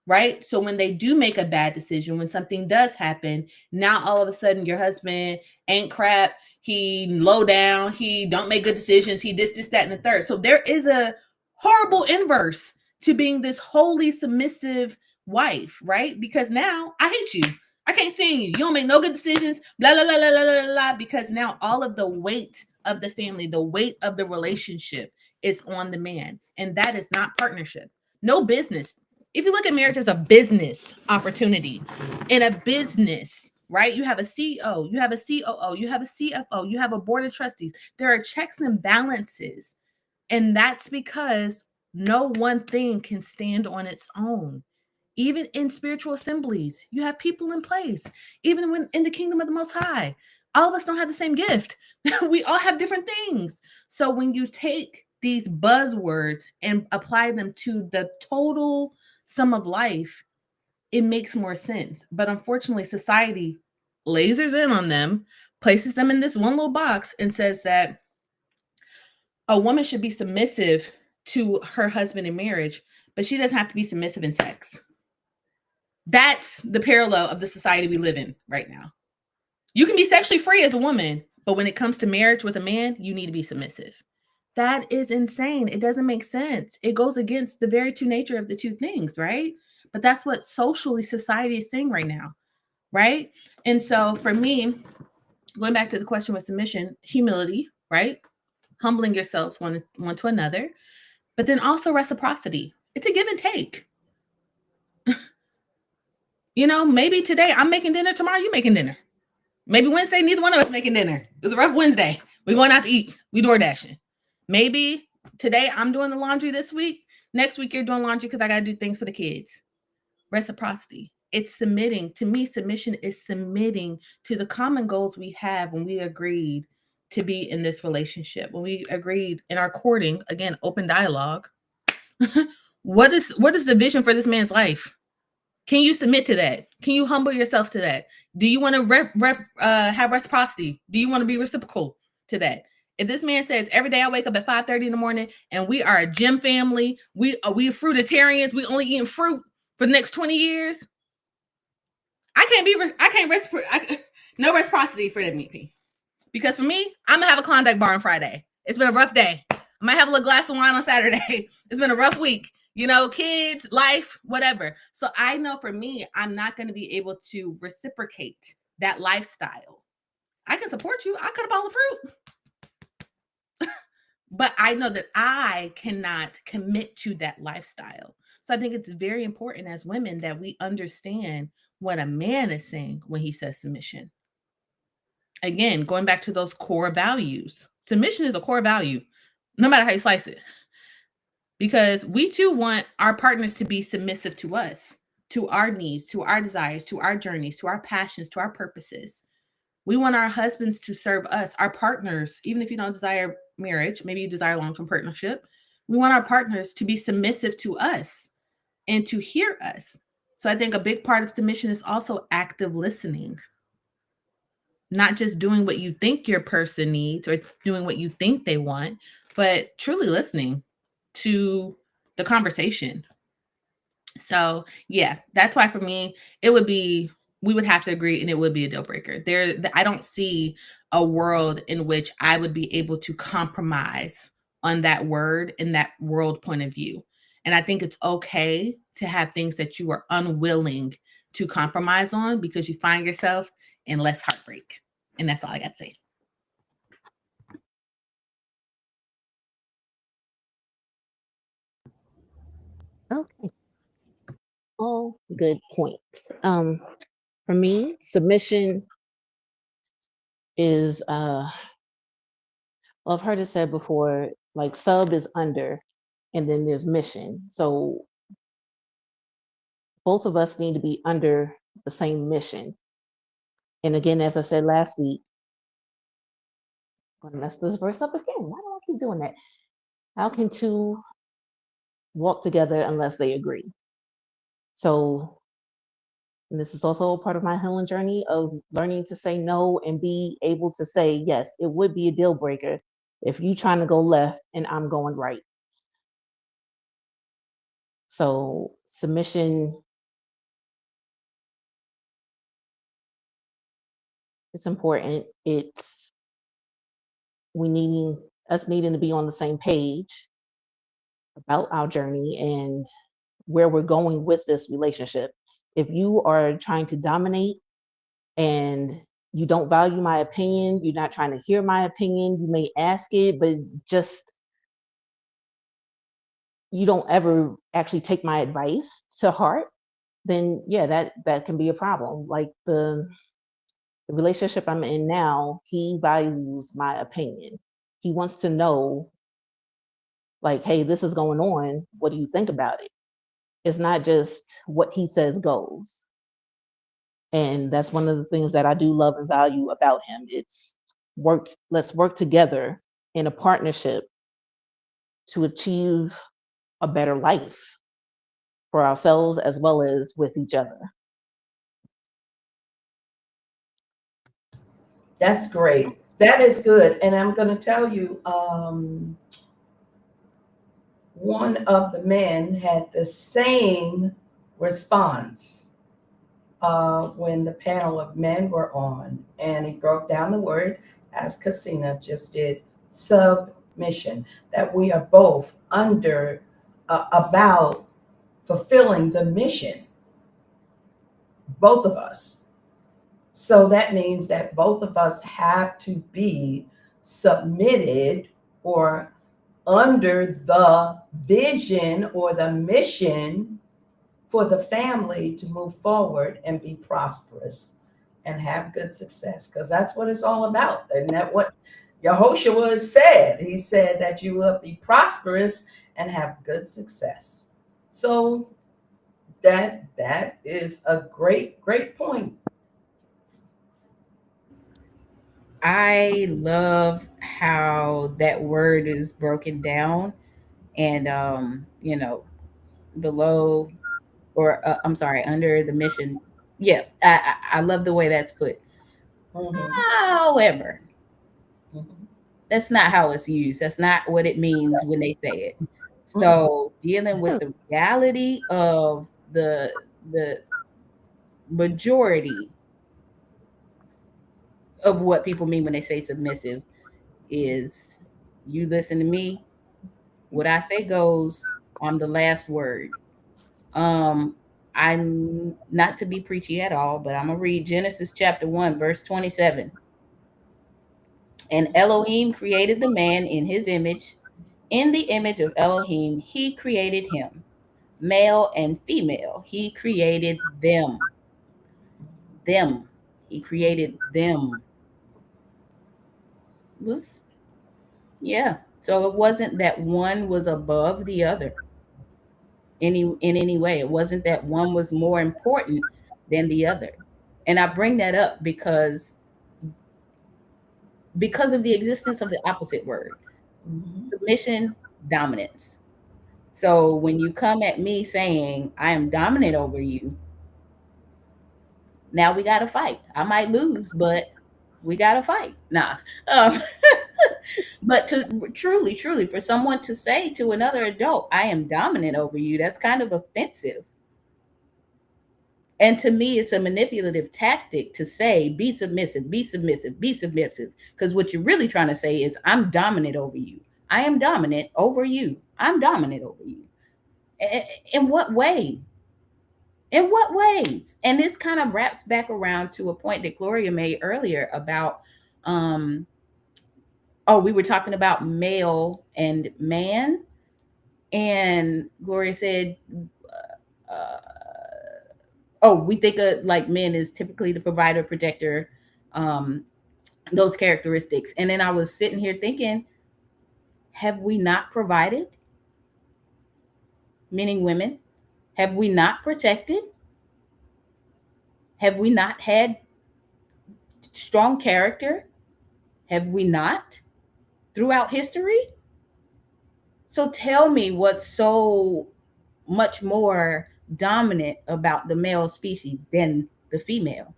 right? So when they do make a bad decision, when something does happen, now all of a sudden your husband ain't crap, he low down, he don't make good decisions, he this, that, and the third. So there is a horrible inverse to being this wholly submissive wife, right? Because now I hate you. I can't stand you. You don't make no good decisions, blah, blah, blah, blah, blah, blah, blah, because now all of the weight of the family, the weight of the relationship is on the man. And that is not partnership. No business. If you look at marriage as a business opportunity, in a business, right? You have a CEO, you have a COO, you have a CFO, you have a board of trustees. There are checks and balances. And that's because no one thing can stand on its own. Even in spiritual assemblies, you have people in place. Even when in the kingdom of the Most High, all of us don't have the same gift. We all have different things. So when you take these buzzwords and apply them to the total sum of life, it makes more sense. But unfortunately, society lasers in on them places them in this one little box and says that a woman should be submissive to her husband in marriage, but she doesn't have to be submissive in sex. That's the parallel of the society we live in right now. You can be sexually free as a woman, but when it comes to marriage with a man, you need to be submissive. That is insane. It doesn't make sense. It goes against the very true nature of the two things, right? But that's what socially society is saying right now, right? And so for me, going back to the question with submission, humility, right? Humbling yourselves one to another, but then also reciprocity. It's a give and take. You know, maybe today I'm making dinner, tomorrow you making dinner. Maybe Wednesday, neither one of us making dinner. It was a rough Wednesday. We're going out to eat. We door dashing. Maybe today I'm doing the laundry this week. Next week you're doing laundry because I got to do things for the kids. Reciprocity. It's submitting. To me, submission is submitting to the common goals we have when we agreed to be in this relationship. When we agreed in our courting, again, open dialogue. What is the vision for this man's life? Can you submit to that? Can you humble yourself to that? Do you want to have reciprocity? Do you want to be reciprocal to that? If this man says every day I wake up at 5:30 in the morning and we are a gym family, we are fruitarians, we only eating fruit for the next 20 years, no reciprocity for that meat. Because for me, I'm gonna have a Klondike bar on Friday. It's been a rough day. I might have a little glass of wine on Saturday. It's been a rough week. You know, kids, life, whatever. So I know for me, I'm not going to be able to reciprocate that lifestyle. I can support you. I cut up all the fruit. But I know that I cannot commit to that lifestyle. So I think it's very important as women that we understand what a man is saying when he says submission. Again, going back to those core values. Submission is a core value, no matter how you slice it. Because we too want our partners to be submissive to us, to our needs, to our desires, to our journeys, to our passions, to our purposes. We want our husbands to serve us, our partners, even if you don't desire marriage, maybe you desire long-term partnership. We want our partners to be submissive to us and to hear us. So I think a big part of submission is also active listening. Not just doing what you think your person needs or doing what you think they want, but truly listening to the conversation. So yeah, that's why for me, we would have to agree and it would be a deal breaker. I don't see a world in which I would be able to compromise on that word and that world point of view. And I think it's okay to have things that you are unwilling to compromise on because you find yourself in less heartbreak. And that's all I got to say. Okay. All good points. For me, submission is well, I've heard it said before, like sub is under and then there's mission. So both of us need to be under the same mission. And again, as I said last week, I'm gonna mess this verse up again. Why do I keep doing that? How can two walk together unless they agree? So, and this is also part of my healing journey of learning to say no and be able to say yes. It would be a deal breaker if you trying to go left and I'm going right. So submission, it's important. It's us needing to be on the same page about our journey and where we're going with this relationship. If you are trying to dominate and you don't value my opinion, you're not trying to hear my opinion, you may ask it, but just you don't ever actually take my advice to heart, then yeah, that can be a problem. Like the relationship I'm in now, he values my opinion. He wants to know, like, hey, this is going on. What do you think about it? It's not just what he says goes. And that's one of the things that I do love and value about him. It's let's work together in a partnership to achieve a better life for ourselves as well as with each other. That's great. That is good. And I'm going to tell you, one of the men had the same response when the panel of men were on, and he broke down the word, as Casina just did, submission, that we are both under, about fulfilling the mission, both of us. So that means that both of us have to be submitted or under the vision or the mission for the family to move forward and be prosperous and have good success, because that's what it's all about. And that what Yehoshua said. He said that you will be prosperous and have good success. So that is a great point. I love how that word is broken down, and below, or I'm sorry, under the mission. Yeah, I love the way that's put. Mhm, However, mhm, that's not how it's used. That's not what it means when they say it. mhm. So dealing with the reality of the majority of what people mean when they say submissive is, you listen to me, what I say goes. I'm the last word. Um, I'm not to be preachy at all, but I'm gonna read Genesis chapter 1, verse 27. And Elohim created the man in his image. In the image of Elohim, he created him. Male and female, he created them. Them. He created them. Was Yeah. So it wasn't that one was above the other in any way. It wasn't that one was more important than the other. And I bring that up because of the existence of the opposite word. Mhm. Submission, dominance. So when you come at me saying I am dominant over you, now we got to fight. I might lose, but we got to fight. Nah. Um, but to truly, for someone to say to another adult, I am dominant over you, that's kind of offensive. And to me, it's a manipulative tactic to say, be submissive, be submissive, be submissive. Because what you're really trying to say is, I'm dominant over you. I am dominant over you. I'm dominant over you. In what way? In what ways? And this kind of wraps back around to a point that Gloria made earlier about, we were talking about male and man. And Gloria said, uh, we think of like men is typically the provider, protector, those characteristics. And then I was sitting here thinking, have we not provided? Meaning women. Have we not protected? Have we not had strong character? Have we not throughout history? So tell me what's so much more dominant about the male species than the female.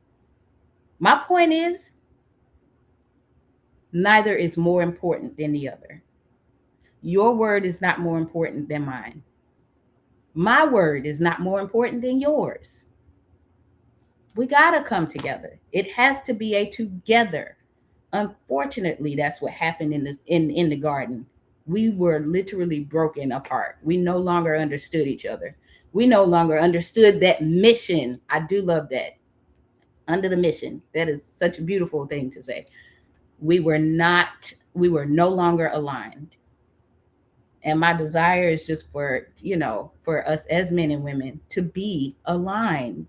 My point is, neither is more important than the other. Your word is not more important than mine. My word is not more important than yours. We got to come together. It has to be a together. Unfortunately, that's what happened in the garden. We were literally broken apart. We no longer understood each other. We no longer understood that mission. I do love that. Under the mission. That is such a beautiful thing to say. We were no longer aligned. And my desire is just for us as men and women to be aligned.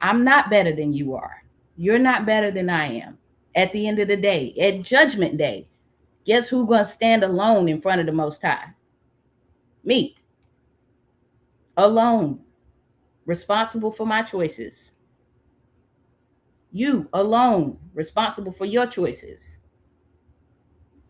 I'm not better than you are. You're not better than I am. At the end of the day, at Judgment Day, guess who's going to stand alone in front of the Most High? Me. Alone. Responsible for my choices. You alone. Responsible for your choices.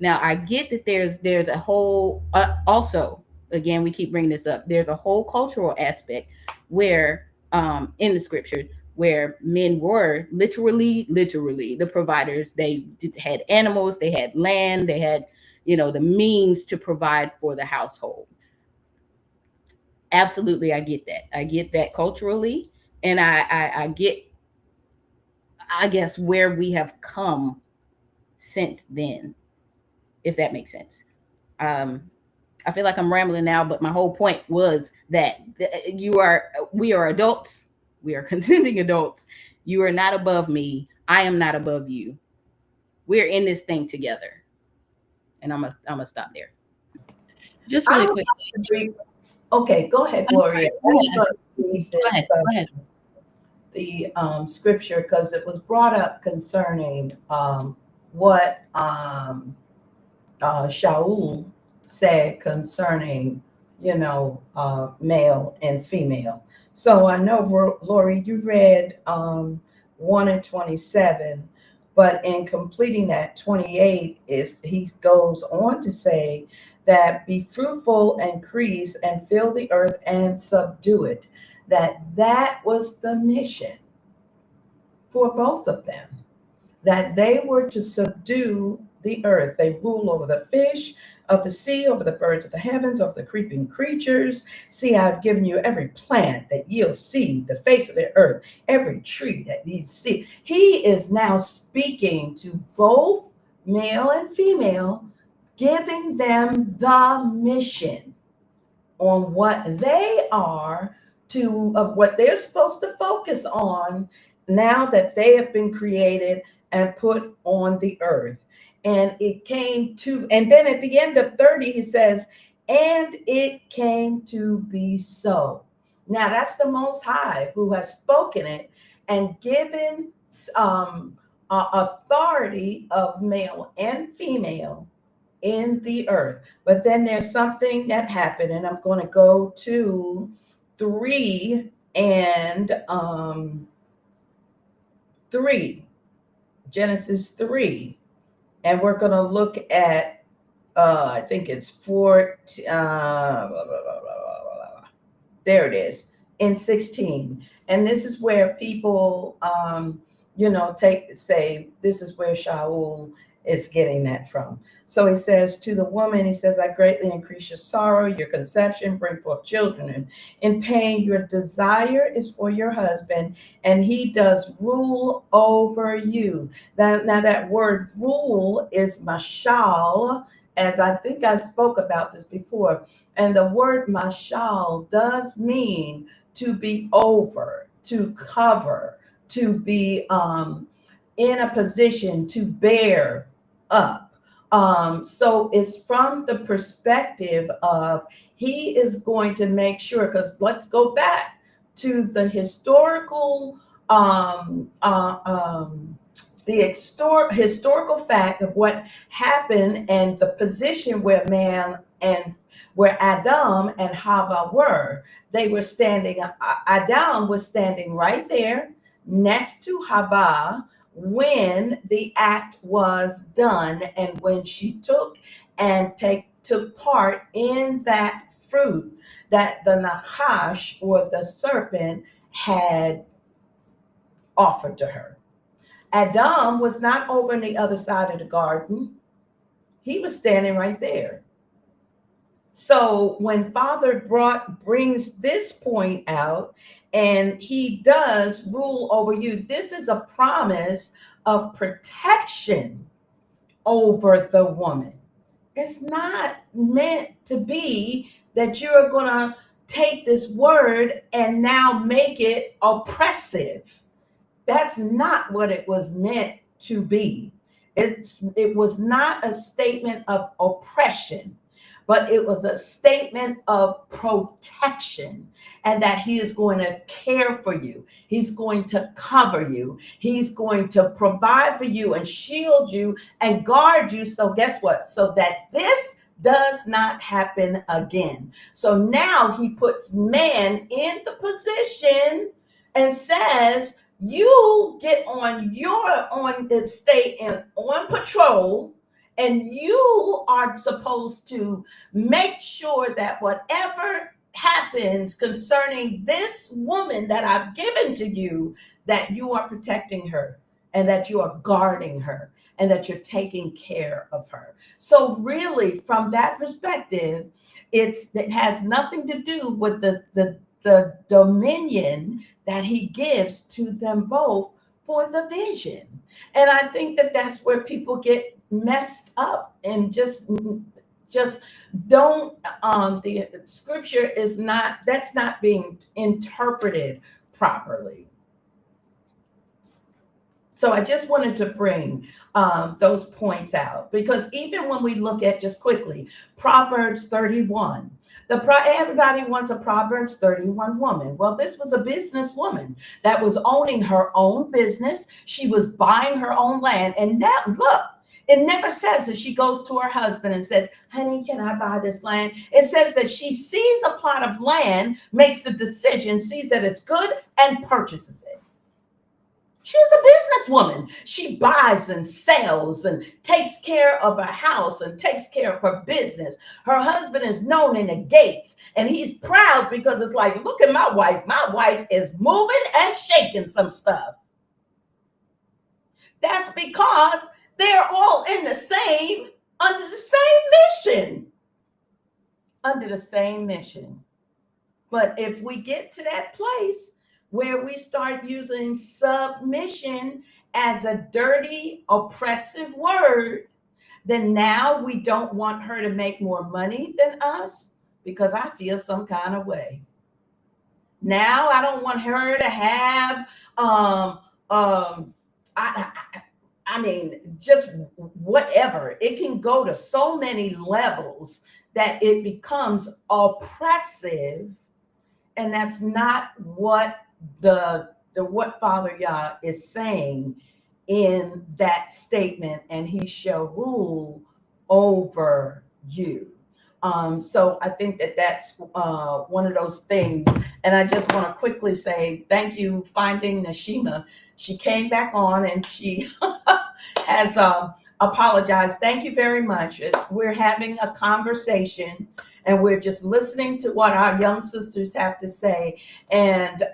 Now, I get that there's a whole, also, again, we keep bringing this up. There's a whole cultural aspect where, in the scripture, where men were literally the providers. They had animals, they had land, they had, the means to provide for the household. Absolutely, I get that. I get that culturally, and I get, I guess, where we have come since then, if that makes sense. I feel like I'm rambling now, but my whole point was that we are adults. We are consenting adults. You are not above me. I am not above you. We're in this thing together. And I'm gonna stop there. Just really quick. Okay, go ahead, Gloria. Go ahead. The scripture, because it was brought up concerning what Shaul said concerning, male and female. So I know, Lori, you read 1 and 27, but in completing that 28, he goes on to say that be fruitful, increase, and fill the earth and subdue it. That was the mission for both of them, that they were to subdue the earth. They rule over the fish of the sea, over the birds of the heavens, over the creeping creatures. See, I've given you every plant that yields seed, the face of the earth, every tree that needs seed. He is now speaking to both male and female, giving them the mission on what they are what they're supposed to focus on now that they have been created and put on the earth. And it came to, and then at the end of 30, he says, and it came to be so. Now that's the Most High who has spoken it and given authority of male and female in the earth. But then there's something that happened, and I'm going to go to 3 and 3, Genesis 3. And we're going to look at, I think it's 4, there it is, in 16. And this is where people, say, this is where Shaul is getting that from. So he says to the woman, he says, I greatly increase your sorrow, your conception, bring forth children. And in pain, your desire is for your husband, and he does rule over you. Now that word rule is mashal, as I think I spoke about this before. And the word mashal does mean to be over, to cover, to be in a position to bear up. So it's from the perspective of he is going to make sure, because let's go back to the historical historical fact of what happened and the position where Adam and Hava were. They were standing, Adam was standing right there next to Hava when the act was done, and when she took part in that fruit that the Nachash, or the serpent, had offered to her. Adam was not over on the other side of the garden. He was standing right there. So when Father brings this point out, and he does rule over you, this is a promise of protection over the woman. It's not meant to be that you're going to take this word and now make it oppressive. That's not what it was meant to be. It was not a statement of oppression, but it was a statement of protection, and that he is going to care for you. He's going to cover you. He's going to provide for you and shield you and guard you. So guess what? So that this does not happen again. So now he puts man in the position and says, you get on patrol, and you are supposed to make sure that whatever happens concerning this woman that I've given to you, that you are protecting her and that you are guarding her and that you're taking care of her. So really, from that perspective, it has nothing to do with the dominion that he gives to them both for the vision. And I think that that's where people get messed up and just don't the scripture is not, that's not being interpreted properly. So I just wanted to bring those points out, because even when we look at, just quickly, Proverbs 31, everybody wants a Proverbs 31 woman. Well, this was a businesswoman that was owning her own business. She was buying her own land. And now, look, it never says that she goes to her husband and says, honey, can I buy this land? It says that she sees a plot of land, makes the decision, sees that it's good, and purchases it. She's a businesswoman. She buys and sells and takes care of her house and takes care of her business. Her husband is known in the gates, and he's proud because it's like, look at my wife. My wife is moving and shaking some stuff. That's because they're all in the same, under the same mission. Under the same mission. But if we get to that place where we start using submission as a dirty, oppressive word, then now we don't want her to make more money than us because I feel some kind of way. Now I don't want her to have, I mean, just whatever. It can go to so many levels that it becomes oppressive, and that's not what what Father Yah is saying in that statement. And he shall rule over you. So I think that that's one of those things. And I just want to quickly say thank you, Finding Nashima. She came back on and she has apologized. Thank you very much. We're having a conversation and we're just listening to what our young sisters have to say. And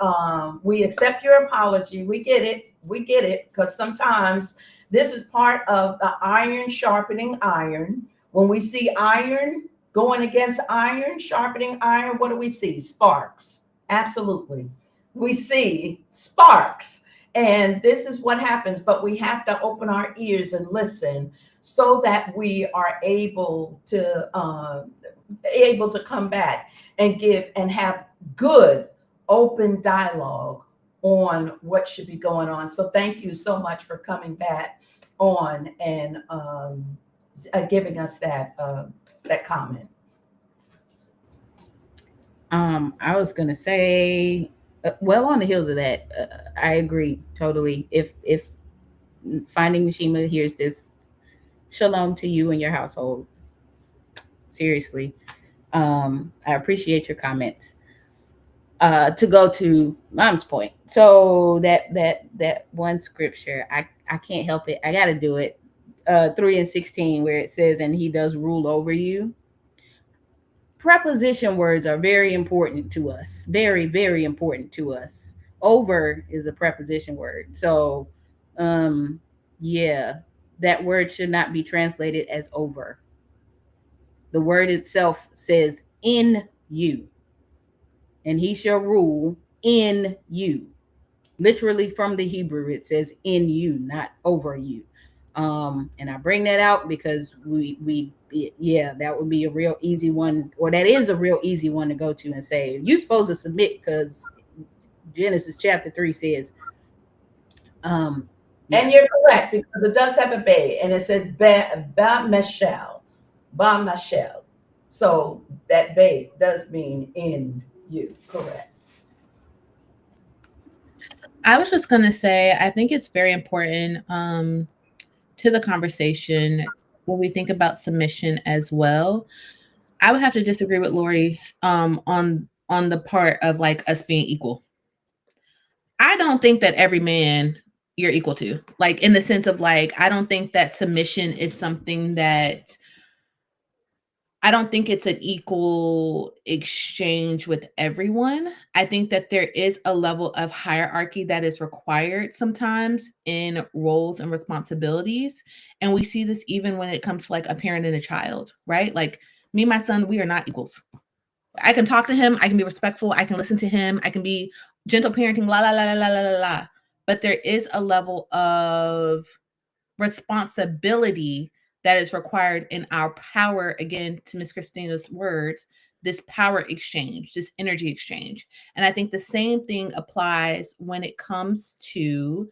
we accept your apology. We get it. We get it, because sometimes this is part of the iron sharpening iron. When we see iron going against iron, sharpening iron, what do we see? Sparks. Absolutely. We see sparks. And this is what happens. But we have to open our ears and listen so that we are able to come back and give and have good open dialogue on what should be going on. So thank you so much for coming back on and giving us that comment. I was gonna say, well, on the heels of that, I agree totally. If Finding Nashima hears this, shalom to you and your household. Seriously, I appreciate your comments. To go to Mom's point, so that one scripture, I can't help it. I got to do it. 3:16, where it says, "And he does rule over you." Preposition words are very important to us. Very, very important to us. Over is a preposition word. So, yeah, that word should not be translated as over. The word itself says in you. And he shall rule in you. Literally from the Hebrew, it says in you, not over you. And I bring that out because that would be a real easy one, or that is a real easy one to go to and say, you're supposed to submit because Genesis chapter 3 says. And you're correct, because it does have a bay, and it says ba meshel. So that bay does mean in you, correct. I was just going to say, I think it's very important to the conversation when we think about submission as well. I would have to disagree with Lori on the part of like us being equal. I don't think that every man you're equal to, like in the sense of like, I don't think that submission is something that I don't think it's an equal exchange with everyone. I think that there is a level of hierarchy that is required sometimes in roles and responsibilities. And we see this even when it comes to like a parent and a child, right? Like me and my son, we are not equals. I can talk to him, I can be respectful, I can listen to him, I can be gentle parenting, la la la la la la la la. But there is a level of responsibility that is required in our power, again, to Miss Christina's words, this power exchange, this energy exchange. And I think the same thing applies when it comes to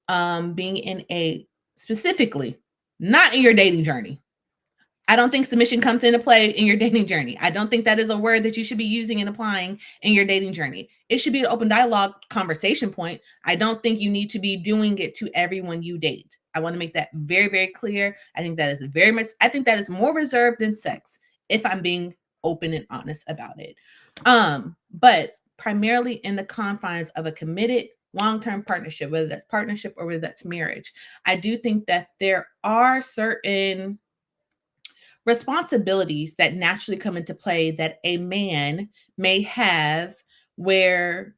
being in a specifically, not in your dating journey. I don't think submission comes into play in your dating journey. I don't think that is a word that you should be using and applying in your dating journey. It should be an open dialogue conversation point. I don't think you need to be doing it to everyone you date. I want to make that very, very clear. I think that is more reserved than sex, if I'm being open and honest about it. But primarily in the confines of a committed long-term partnership, whether that's partnership or whether that's marriage, I do think that there are certain responsibilities that naturally come into play that a man may have where,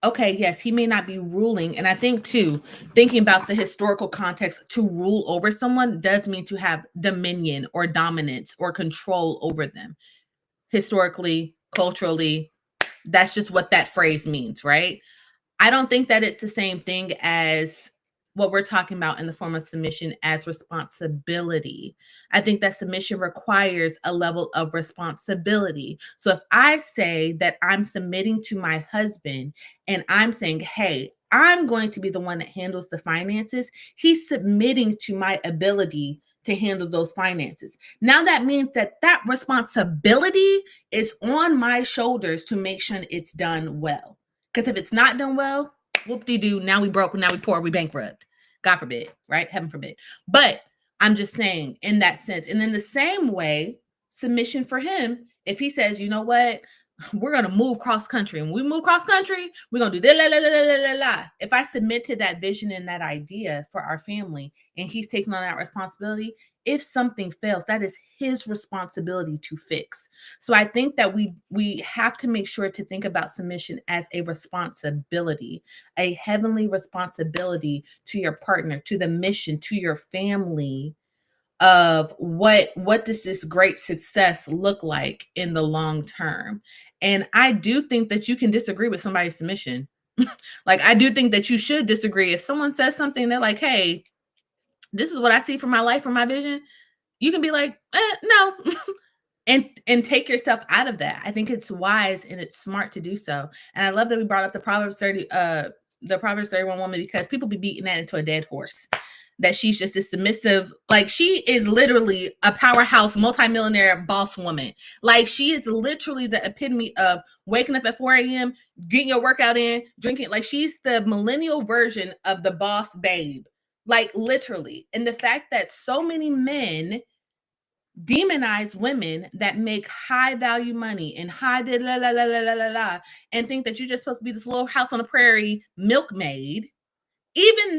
okay, yes, he may not be ruling. And I think too, thinking about the historical context, to rule over someone does mean to have dominion or dominance or control over them. Historically, culturally, that's just what that phrase means, right? I don't think that it's the same thing as what we're talking about in the form of submission as responsibility. I think that submission requires a level of responsibility. So if I say that I'm submitting to my husband and I'm saying, hey, I'm going to be the one that handles the finances, he's submitting to my ability to handle those finances. Now that means that that responsibility is on my shoulders to make sure it's done well. Because if it's not done well, whoop-de-doo, now we broke, now we poor, we bankrupt. God forbid, right? Heaven forbid. But I'm just saying in that sense. And in the same way, submission for him, if he says, you know what, we're going to move cross country. And when we move cross country, we're going to do la, la, la, la, la, la. If I submit to that vision and that idea for our family, and he's taking on that responsibility, if something fails, that is his responsibility to fix. So I think that we have to make sure to think about submission as a responsibility, a heavenly responsibility to your partner, to the mission, to your family, of what does this great success look like in the long term. And I do think that you can disagree with somebody's submission. Like, I do think that you should disagree. If someone says something, they're like, hey, this is what I see for my life, for my vision, you can be like, no. and take yourself out of that. I think it's wise and it's smart to do so. And I love that we brought up the Proverbs 31 woman, because people be beating that into a dead horse, that she's just a submissive, like she is literally a powerhouse multimillionaire boss woman. Like she is literally the epitome of waking up at 4 a.m., getting your workout in, drinking. Like she's the millennial version of the boss babe, like literally. And the fact that so many men demonize women that make high value money and high la la la la la la la, and think that you're just supposed to be this little house on the prairie milkmaid. Even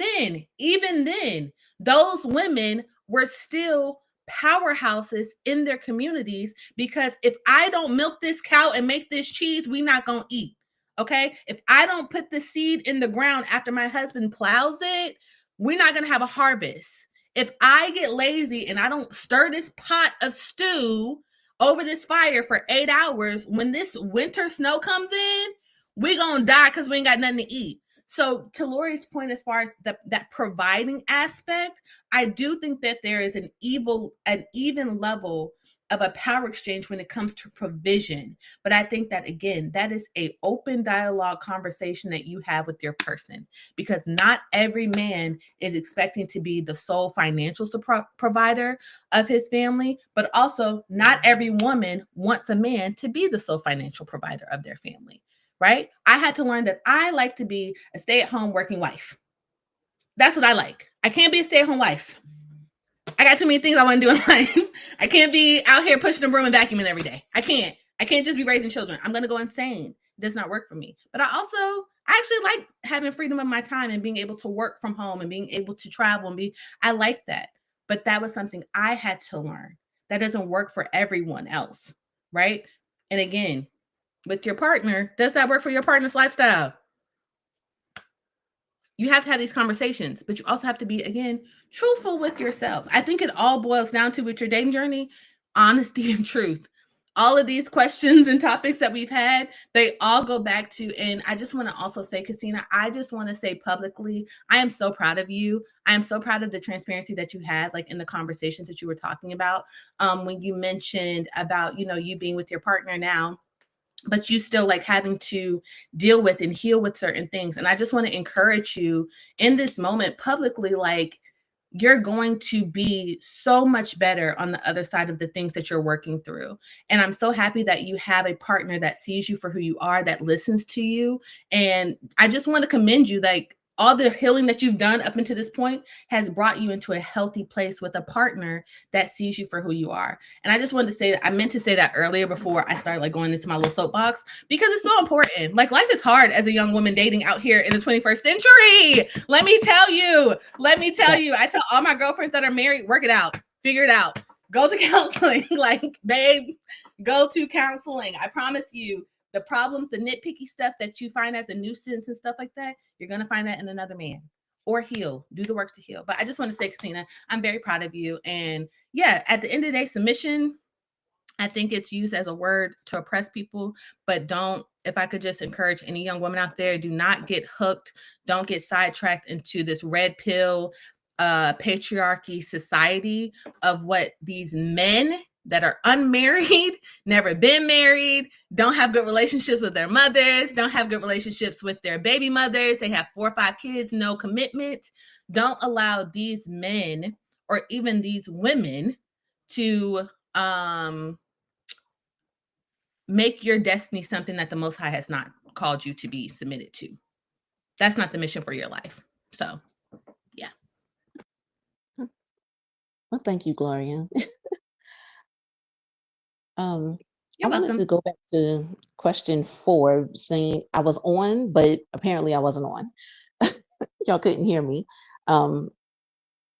then, those women were still powerhouses in their communities, because if I don't milk this cow and make this cheese, we not gonna eat. Okay, if I don't put the seed in the ground after my husband plows it, we're not gonna have a harvest. If I get lazy and I don't stir this pot of stew over this fire for 8 hours, when this winter snow comes in, we gonna die because we ain't got nothing to eat. So to Lori's point, as far as that providing aspect, I do think that there is an even level of a power exchange when it comes to provision. But I think that, again, that is an open dialogue conversation that you have with your person, because not every man is expecting to be the sole financial provider of his family, but also not every woman wants a man to be the sole financial provider of their family. Right? I had to learn that I like to be a stay-at-home working wife. That's what I like. I can't be a stay-at-home wife. I got too many things I want to do in life. I can't be out here pushing the broom and vacuuming every day. I can't just be raising children. I'm going to go insane. It does not work for me. But I actually like having freedom of my time and being able to work from home and being able to travel I like that. But that was something I had to learn, that doesn't work for everyone else, right? And again, with your partner, does that work for your partner's lifestyle? You have to have these conversations, but you also have to be, again, truthful with yourself. I think it all boils down to, with your dating journey, honesty and truth. All of these questions and topics that we've had, they all go back to, and I just want to also say, Christina, I just want to say publicly, I am so proud of you. I am so proud of the transparency that you had, like in the conversations that you were talking about, when you mentioned about, you being with your partner now, but you still like having to deal with and heal with certain things. And I just want to encourage you in this moment publicly, like, you're going to be so much better on the other side of the things that you're working through. And I'm so happy that you have a partner that sees you for who you are, that listens to you. And I just want to commend you. Like, all the healing that you've done up until this point has brought you into a healthy place with a partner that sees you for who you are. And I just wanted to say that, I meant to say that earlier before I started like going into my little soapbox, because it's so important. Like, life is hard as a young woman dating out here in the 21st century. Let me tell you, I tell all my girlfriends that are married, work it out, figure it out, go to counseling. Like, babe, go to counseling. I promise you, the problems, the nitpicky stuff that you find as a nuisance and stuff like that, you're going to find that in another man. Or heal, do the work to heal. But I just want to say, Christina, I'm very proud of you. And yeah, at the end of the day, submission, I think it's used as a word to oppress people, but don't, if I could just encourage any young woman out there, do not get hooked. Don't get sidetracked into this red pill patriarchy society of what these men that are unmarried, never been married, don't have good relationships with their mothers, don't have good relationships with their baby mothers. They have 4 or 5 kids, no commitment. Don't allow these men or even these women to make your destiny something that the Most High has not called you to be submitted to. That's not the mission for your life. So, yeah. Well, thank you, Gloria. You're I wanted welcome. to go back to question 4, saying I was on, but apparently I wasn't on. Y'all couldn't hear me.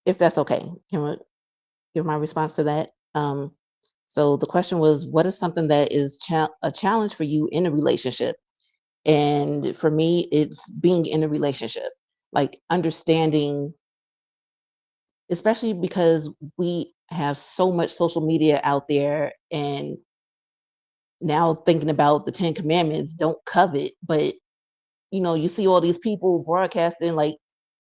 If that's okay, can I give my response to that? So the question was, what is something that is a challenge for you in a relationship? And for me, it's being in a relationship, like understanding, especially because we have so much social media out there, and now thinking about the 10 commandments, don't covet, but you see all these people broadcasting like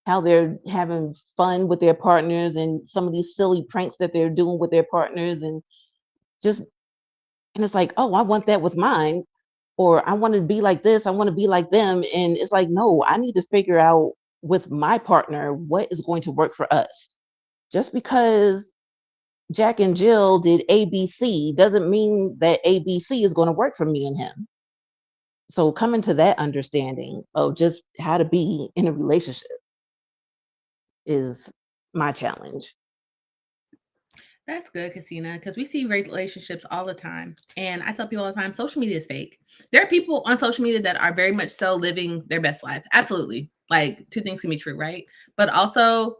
how they're having fun with their partners and some of these silly pranks that they're doing with their partners, and it's like, oh, I want that with mine, or I want to be like this, I want to be like them. And it's like, no, I need to figure out with my partner what is going to work for us. Just because Jack and Jill did ABC doesn't mean that ABC is going to work for me and him. So coming to that understanding of just how to be in a relationship is my challenge. That's good, Christina, because we see relationships all the time. And I tell people all the time, social media is fake. There are people on social media that are very much so living their best life. Absolutely. Like, 2 things can be true, right? But also,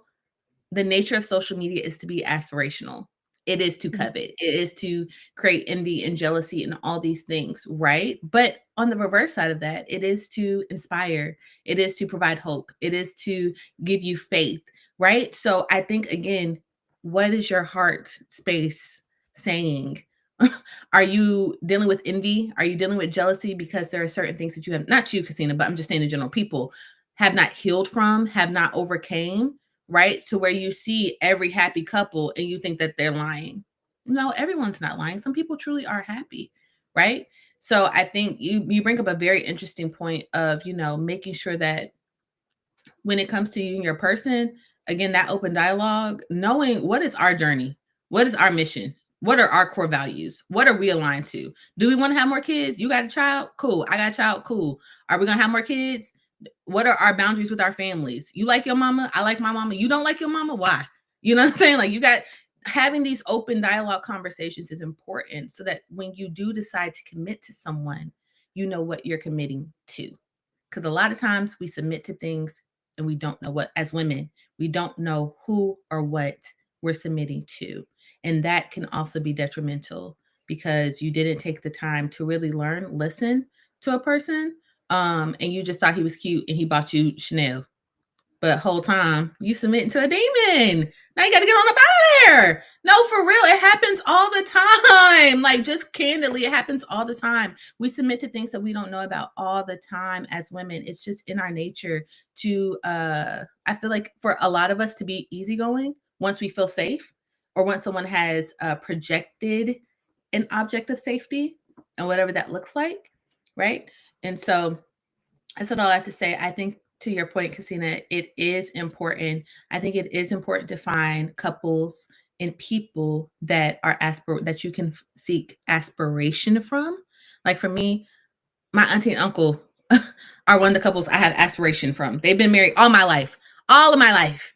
the nature of social media is to be aspirational. It is to covet. It is to create envy and jealousy and all these things, right? But on the reverse side of that, it is to inspire. It is to provide hope. It is to give you faith, right? So I think, again, what is your heart space saying? Are you dealing with envy? Are you dealing with jealousy because there are certain things that you have, not you, Christina, but I'm just saying in general, people have not healed from, have not overcame, right? To where you see every happy couple and you think that they're lying. No, everyone's not lying. Some people truly are happy, right? So I think you bring up a very interesting point of, making sure that when it comes to you and your person, again, that open dialogue, knowing what is our journey, what is our mission, what are our core values, what are we aligned to? Do we want to have more kids? You got a child? Cool. I got a child? Cool. Are we going to have more kids? What are our boundaries with our families? You like your mama? I like my mama. You don't like your mama? Why? You know what I'm saying? Like, having these open dialogue conversations is important so that when you do decide to commit to someone, you know what you're committing to. Because a lot of times we submit to things and we don't know what, as women, we don't know who or what we're submitting to. And that can also be detrimental because you didn't take the time to really listen to a person. And you just thought he was cute and he bought you Chanel. But whole time you submitting to a demon. Now you got to get on up out of there. No, for real. It happens all the time. Like, just candidly, it happens all the time. We submit to things that we don't know about all the time as women. It's just in our nature to, I feel like for a lot of us to be easygoing once we feel safe or once someone has projected an object of safety and whatever that looks like. Right. And so I said all that to say, I think to your point, Christina, it is important. I think it is important to find couples and people that are that you can seek aspiration from. Like for me, my auntie and uncle are one of the couples I have aspiration from. They've been married all my life, all of my life.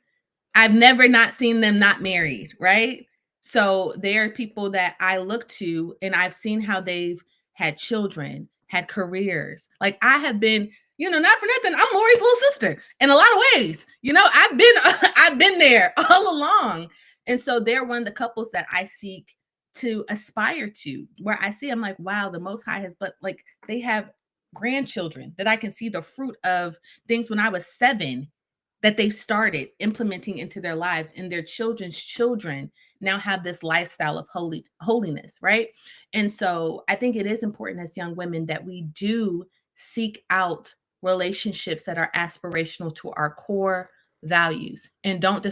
I've never not seen them not married, right? So they're people that I look to, and I've seen how they've had children, had careers. Like I have been, not for nothing, I'm Lori's little sister in a lot of ways. I've been there all along. And so they're one of the couples that I seek to aspire to, where I see, I'm like, wow, the Most High has, but like they have grandchildren that I can see the fruit of things when I was 7 that they started implementing into their lives, and their children's children now have this lifestyle of holiness, right? And so I think it is important as young women that we do seek out relationships that are aspirational to our core values, and don't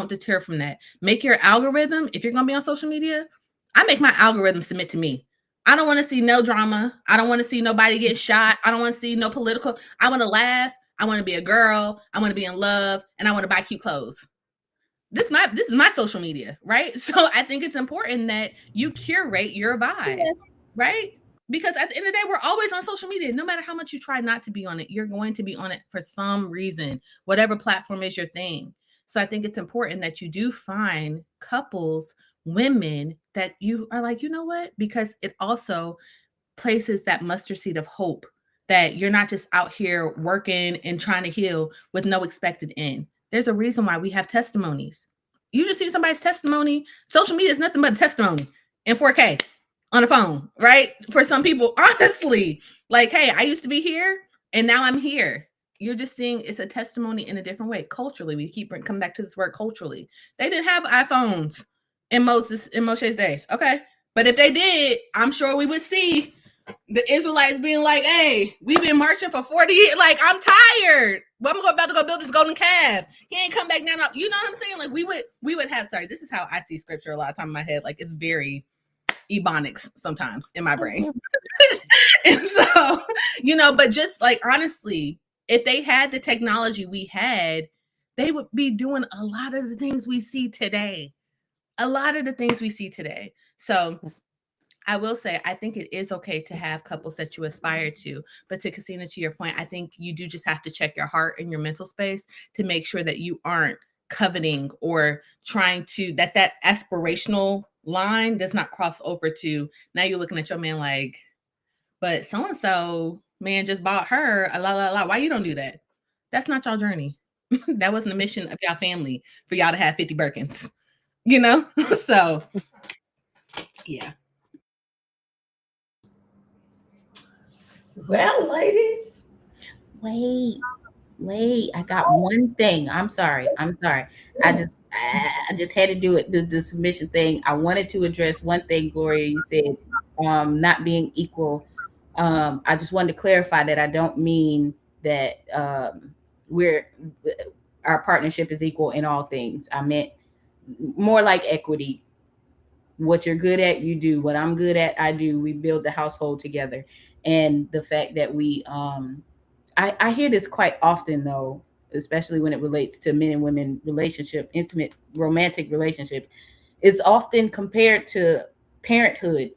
deter from that. Make your algorithm, if you're going to be on social media, I make my algorithm submit to me. I don't want to see no drama. I don't want to see nobody get shot. I don't want to see no political. I want to laugh. I want to be a girl. I want to be in love, and I want to buy cute clothes. This is my social media, right? So I think it's important that you curate your vibe, right? Because at the end of the day, we're always on social media. No matter how much you try not to be on it, you're going to be on it for some reason, whatever platform is your thing. So I think it's important that you do find couples, women that you are like, you know what? Because it also places that mustard seed of hope that you're not just out here working and trying to heal with no expected end. There's a reason why we have testimonies. You just see somebody's testimony. Social media is nothing but a testimony in 4K on the phone, right? For some people, honestly, like, hey, I used to be here and now I'm here. You're just seeing it's a testimony in a different way. Culturally, we keep coming back to this word culturally. They didn't have iPhones in Moshe's day, okay? But if they did, I'm sure we would see the Israelites being like, hey, we've been marching for 40 years. Like, I'm tired. Well, I'm about to go build this golden calf. He ain't come back now. You know what I'm saying? Like, we would have, sorry, this is how I see scripture a lot of time in my head. Like, it's very ebonics sometimes in my brain. And so, but just like, honestly, if they had the technology we had, they would be doing a lot of the things we see today. So I will say, I think it is okay to have couples that you aspire to. But to Christina, to your point, I think you do just have to check your heart and your mental space to make sure that you aren't coveting or trying to, that aspirational line does not cross over to, now you're looking at your man like, but so-and-so man just bought her a la. Why you don't do that? That's not y'all journey. That wasn't the mission of y'all family for y'all to have 50 Birkins, So, yeah. Well, ladies. Wait. I got one thing. I'm sorry. I just had to do it. The submission thing. I wanted to address one thing, Gloria. You said not being equal. I just wanted to clarify that I don't mean that our partnership is equal in all things. I meant more like equity. What you're good at, you do. What I'm good at, I do. We build the household together. And the fact that we, I hear this quite often though, especially when it relates to men and women relationship, intimate romantic relationships. It's often compared to parenthood.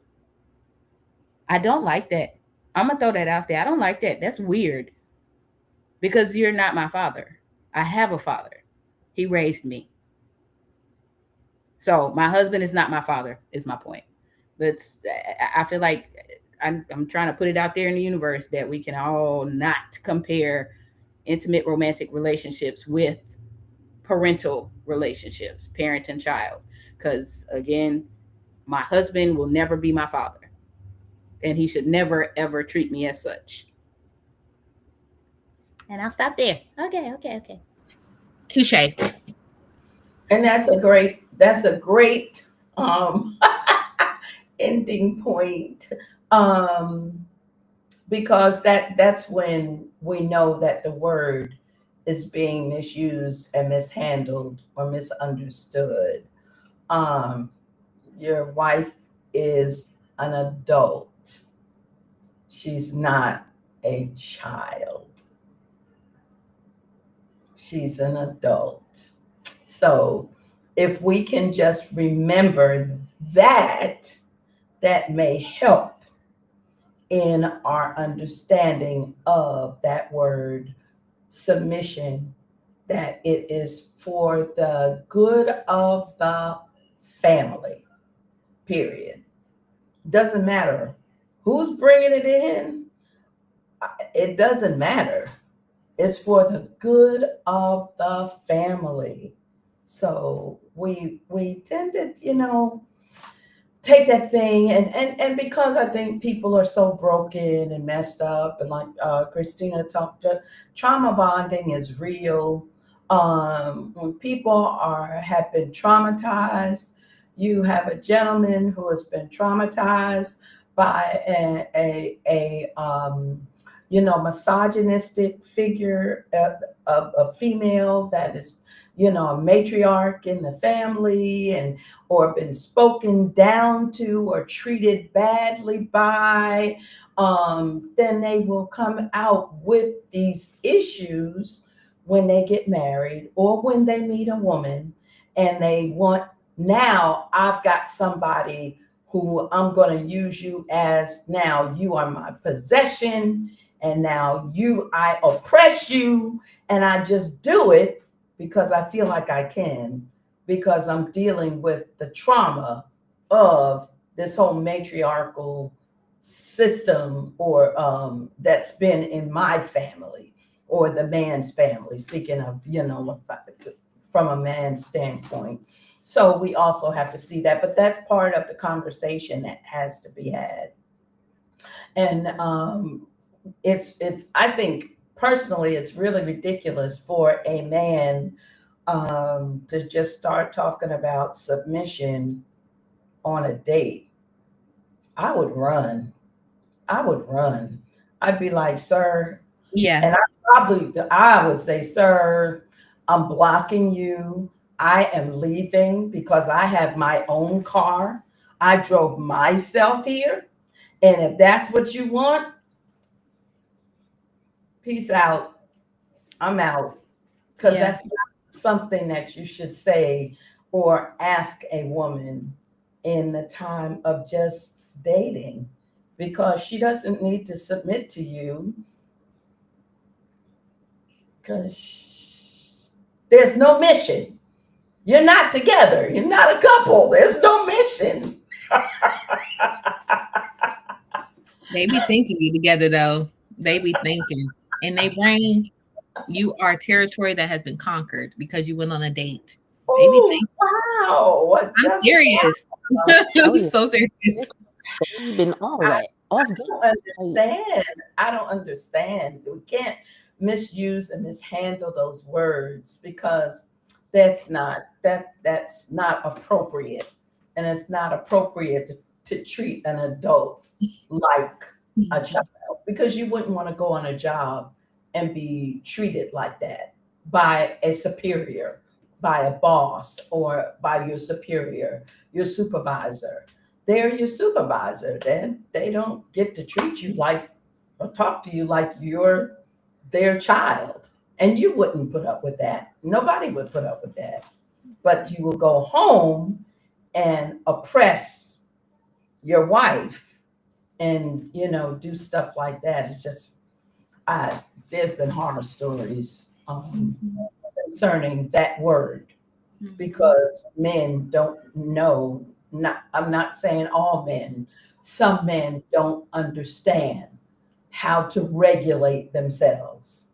I don't like that. I'm gonna throw that out there. I don't like that. That's weird. Because you're not my father. I have a father. He raised me. So my husband is not my father, is my point. But I feel like I'm trying to put it out there in the universe that we can all not compare intimate romantic relationships with parental relationships, parent and child. Because again, my husband will never be my father, and he should never ever treat me as such. And I'll stop there. Okay. Touche. And that's a great um, ending point, because that's when we know that the word is being misused and mishandled or misunderstood. Um, your wife is an adult. She's not a child. She's an adult. So if we can just remember that, that may help in our understanding of that word submission, that it is for the good of the family, period. Doesn't matter who's bringing it in, it doesn't matter. It's for the good of the family. So we tend to, take that thing and because I think people are so broken and messed up, and like Christina talked, trauma bonding is real. When people have been traumatized, you have a gentleman who has been traumatized by misogynistic figure of a female that is, a matriarch in the family, and or been spoken down to or treated badly by, then they will come out with these issues when they get married or when they meet a woman, and they want, now I've got somebody who I'm going to use you as, now you are my possession, and now I oppress you, and I just do it because I feel like I can, because I'm dealing with the trauma of this whole matriarchal system, or that's been in my family or the man's family, speaking of, from a man's standpoint. So we also have to see that, but that's part of the conversation that has to be had. And it's I think personally it's really ridiculous for a man to just start talking about submission on a date. I would run. I'd be like, sir, Yeah. and I would say, sir, I'm blocking you. I am leaving because I have my own car. I drove myself here. And if that's what you want, peace out. I'm out. Because Yeah. that's not something that you should say or ask a woman in the time of just dating, because she doesn't need to submit to you, because there's no mission. You're not together. You're not a couple. There's no mission. They be thinking you together though. They be thinking in their brain, you are territory that has been conquered because you went on a date. They be Oh, thinking, wow. I'm serious. Oh, I'm yeah. so serious. Been all I that off don't understand. I don't understand. We can't misuse and mishandle those words, because that's not appropriate, and it's not appropriate to treat an adult like a child, because you wouldn't want to go on a job and be treated like that by a superior, by a boss, or by your superior, your supervisor. They're your supervisor. Then they don't get to treat you like or talk to you like you're their child. And you wouldn't put up with that. Nobody would put up with that. But you will go home and oppress your wife and, do stuff like that. It's just, there's been horror stories concerning that word, because men don't know. I'm not saying all men. Some men don't understand how to regulate themselves,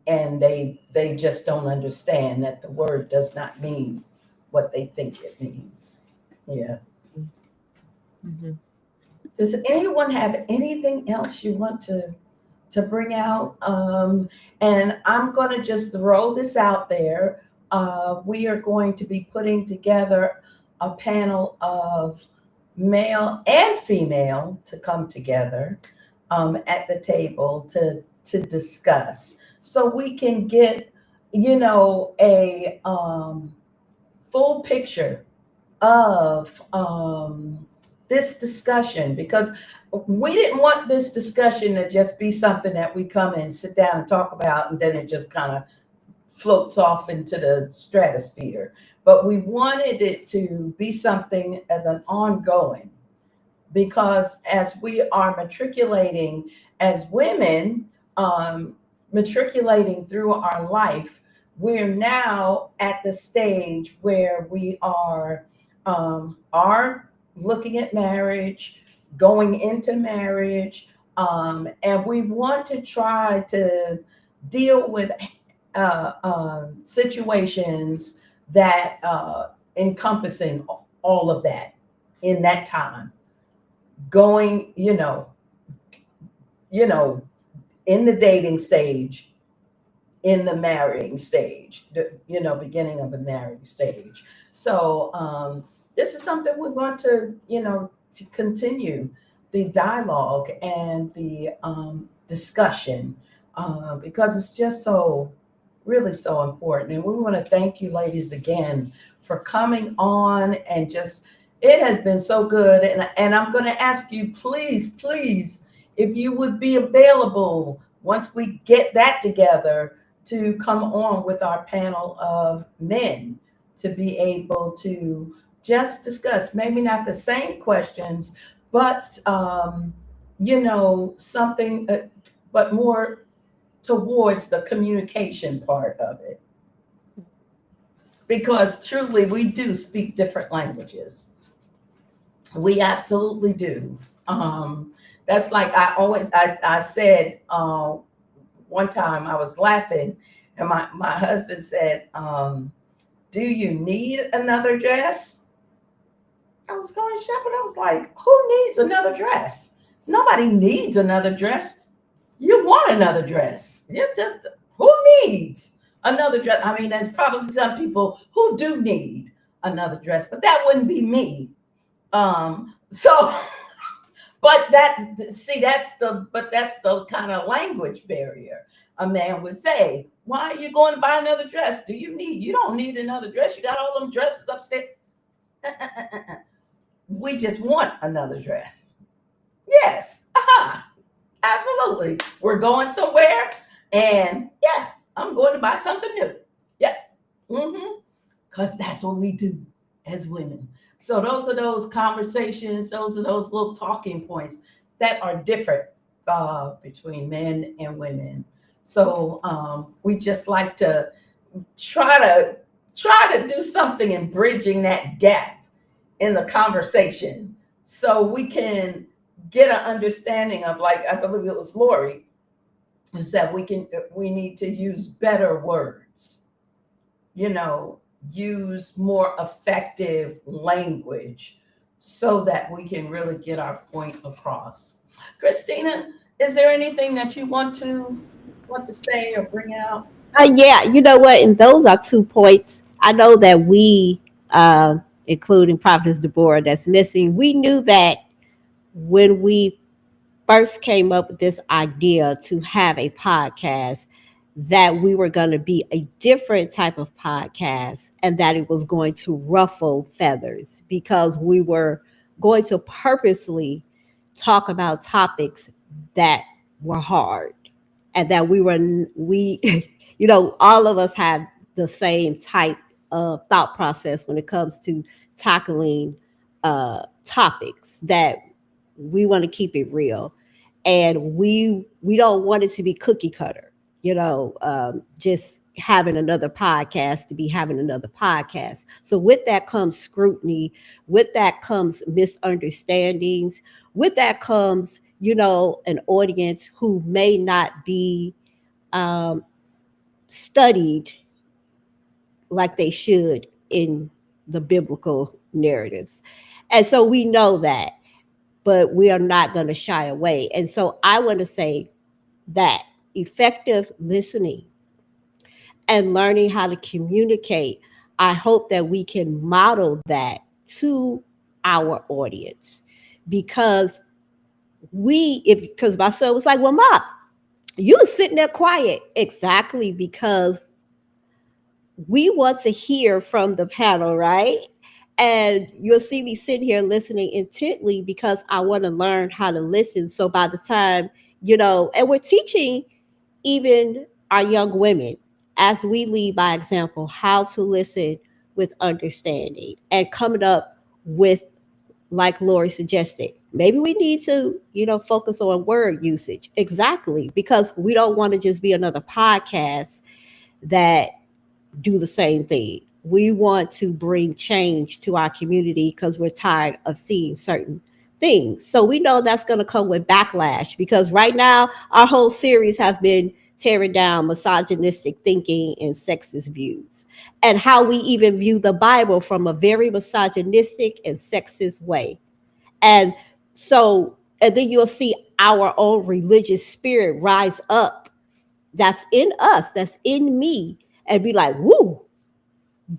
and they just don't understand that the word does not mean what they think it means. Yeah. Mhm. Does anyone have anything else you want to bring out? And I'm going to just throw this out there. We are going to be putting together a panel of male and female to come together at the table to discuss, so we can get, a full picture of this discussion, because we didn't want this discussion to just be something that we come and sit down and talk about and then it just kind of floats off into the stratosphere. But we wanted it to be something as an ongoing, because as we are matriculating as women, matriculating through our life, we're now at the stage where we are looking at marriage, going into marriage, and we want to try to deal with situations that encompassing all of that in that time, going, in the dating stage, in the marrying stage, beginning of the marrying stage. So this is something we want to, to continue the dialogue and the discussion, because it's just so, really so important. And we want to thank you ladies again for coming on, and just, it has been so good. And I'm going to ask you, please, please, if you would be available once we get that together, to come on with our panel of men, to be able to just discuss, maybe not the same questions, but something, but more towards the communication part of it, because truly we do speak different languages. We absolutely do. That's like I said, one time I was laughing, and my husband said, do you need another dress? I was going shopping. I was like, who needs another dress? Nobody needs another dress. You want another dress. Who needs another dress? I mean, there's probably some people who do need another dress, but that wouldn't be me. So but that's the kind of language barrier. A man would say, why are you going to buy another dress? You don't need another dress. You got all them dresses upstairs. We just want another dress. Yes. Absolutely. We're going somewhere, and yeah, I'm going to buy something new. Yeah. Because that's what we do as women. So those are those conversations, those are those little talking points that are different between men and women. So we just like to try to do something in bridging that gap in the conversation, so we can get an understanding of, like, I believe it was Lori who said we need to use better words, use more effective language, so that we can really get our point across. Christina, is there anything that you want to say or bring out? Yeah, you know what? And those are 2 points. I know that we, including Prophetess Deborah, that's missing. We knew that when we first came up with this idea to have a podcast, that we were going to be a different type of podcast, and that it was going to ruffle feathers, because we were going to purposely talk about topics that were hard, and that all of us have the same type of thought process when it comes to tackling topics, that we want to keep it real, and we don't want it to be cookie cutter, just having another podcast to be having another podcast. So with that comes scrutiny, with that comes misunderstandings, with that comes, an audience who may not be studied like they should in the biblical narratives. And so we know that, but we are not going to shy away. And so I want to say that effective listening and learning how to communicate, I hope that we can model that to our audience, because because my son was like, well, Mom, you were sitting there quiet. Exactly, because we want to hear from the panel, right? And you'll see me sitting here listening intently because I want to learn how to listen. So by the time, and we're teaching even our young women, as we lead by example, how to listen with understanding and coming up with, like Lori suggested, maybe we need to, focus on word usage. Exactly, because we don't want to just be another podcast that do the same thing. We want to bring change to our community because we're tired of seeing certain things. So we know that's going to come with backlash, because right now our whole series has been tearing down misogynistic thinking and sexist views, and how we even view the Bible from a very misogynistic and sexist way. And so, and then you'll see our own religious spirit rise up, that's in us, that's in me, and be like, woo.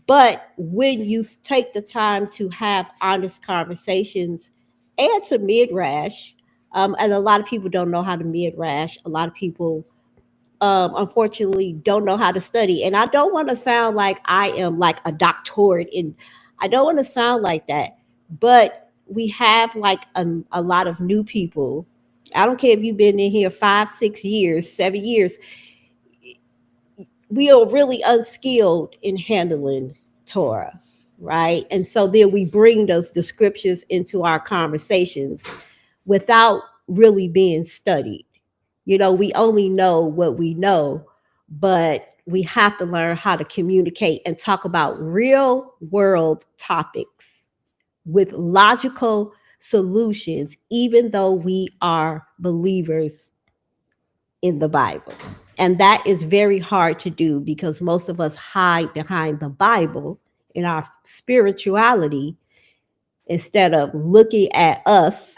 But when you take the time to have honest conversations and to midrash, and a lot of people don't know how to midrash. A lot of people, unfortunately, don't know how to study. And I don't want to sound like I am like a doctorate in, I don't want to sound like that. But we have like a lot of new people. I don't care if you've been in here 5, 6 years, 7 years. We are really unskilled in handling Torah, right? And so then we bring the scriptures into our conversations without really being studied. We only know what we know, but we have to learn how to communicate and talk about real world topics with logical solutions, even though we are believers in the Bible. And that is very hard to do because most of us hide behind the Bible in our spirituality instead of looking at us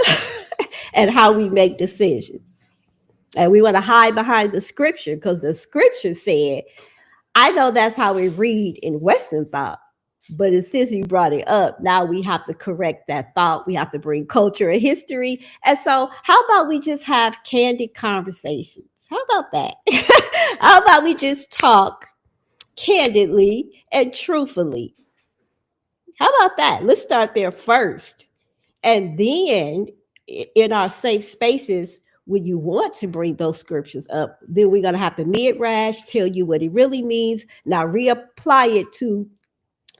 and how we make decisions. And we want to hide behind the scripture because the scripture said, I know that's how we read in Western thought, but since you brought it up, now we have to correct that thought. We have to bring culture and history. And so how about we just have candid conversations? How about that? How about we just talk candidly and truthfully? How about that? Let's start there first. And then in our safe spaces, when you want to bring those scriptures up, then we're going to have to midrash, tell you what it really means. Now reapply it to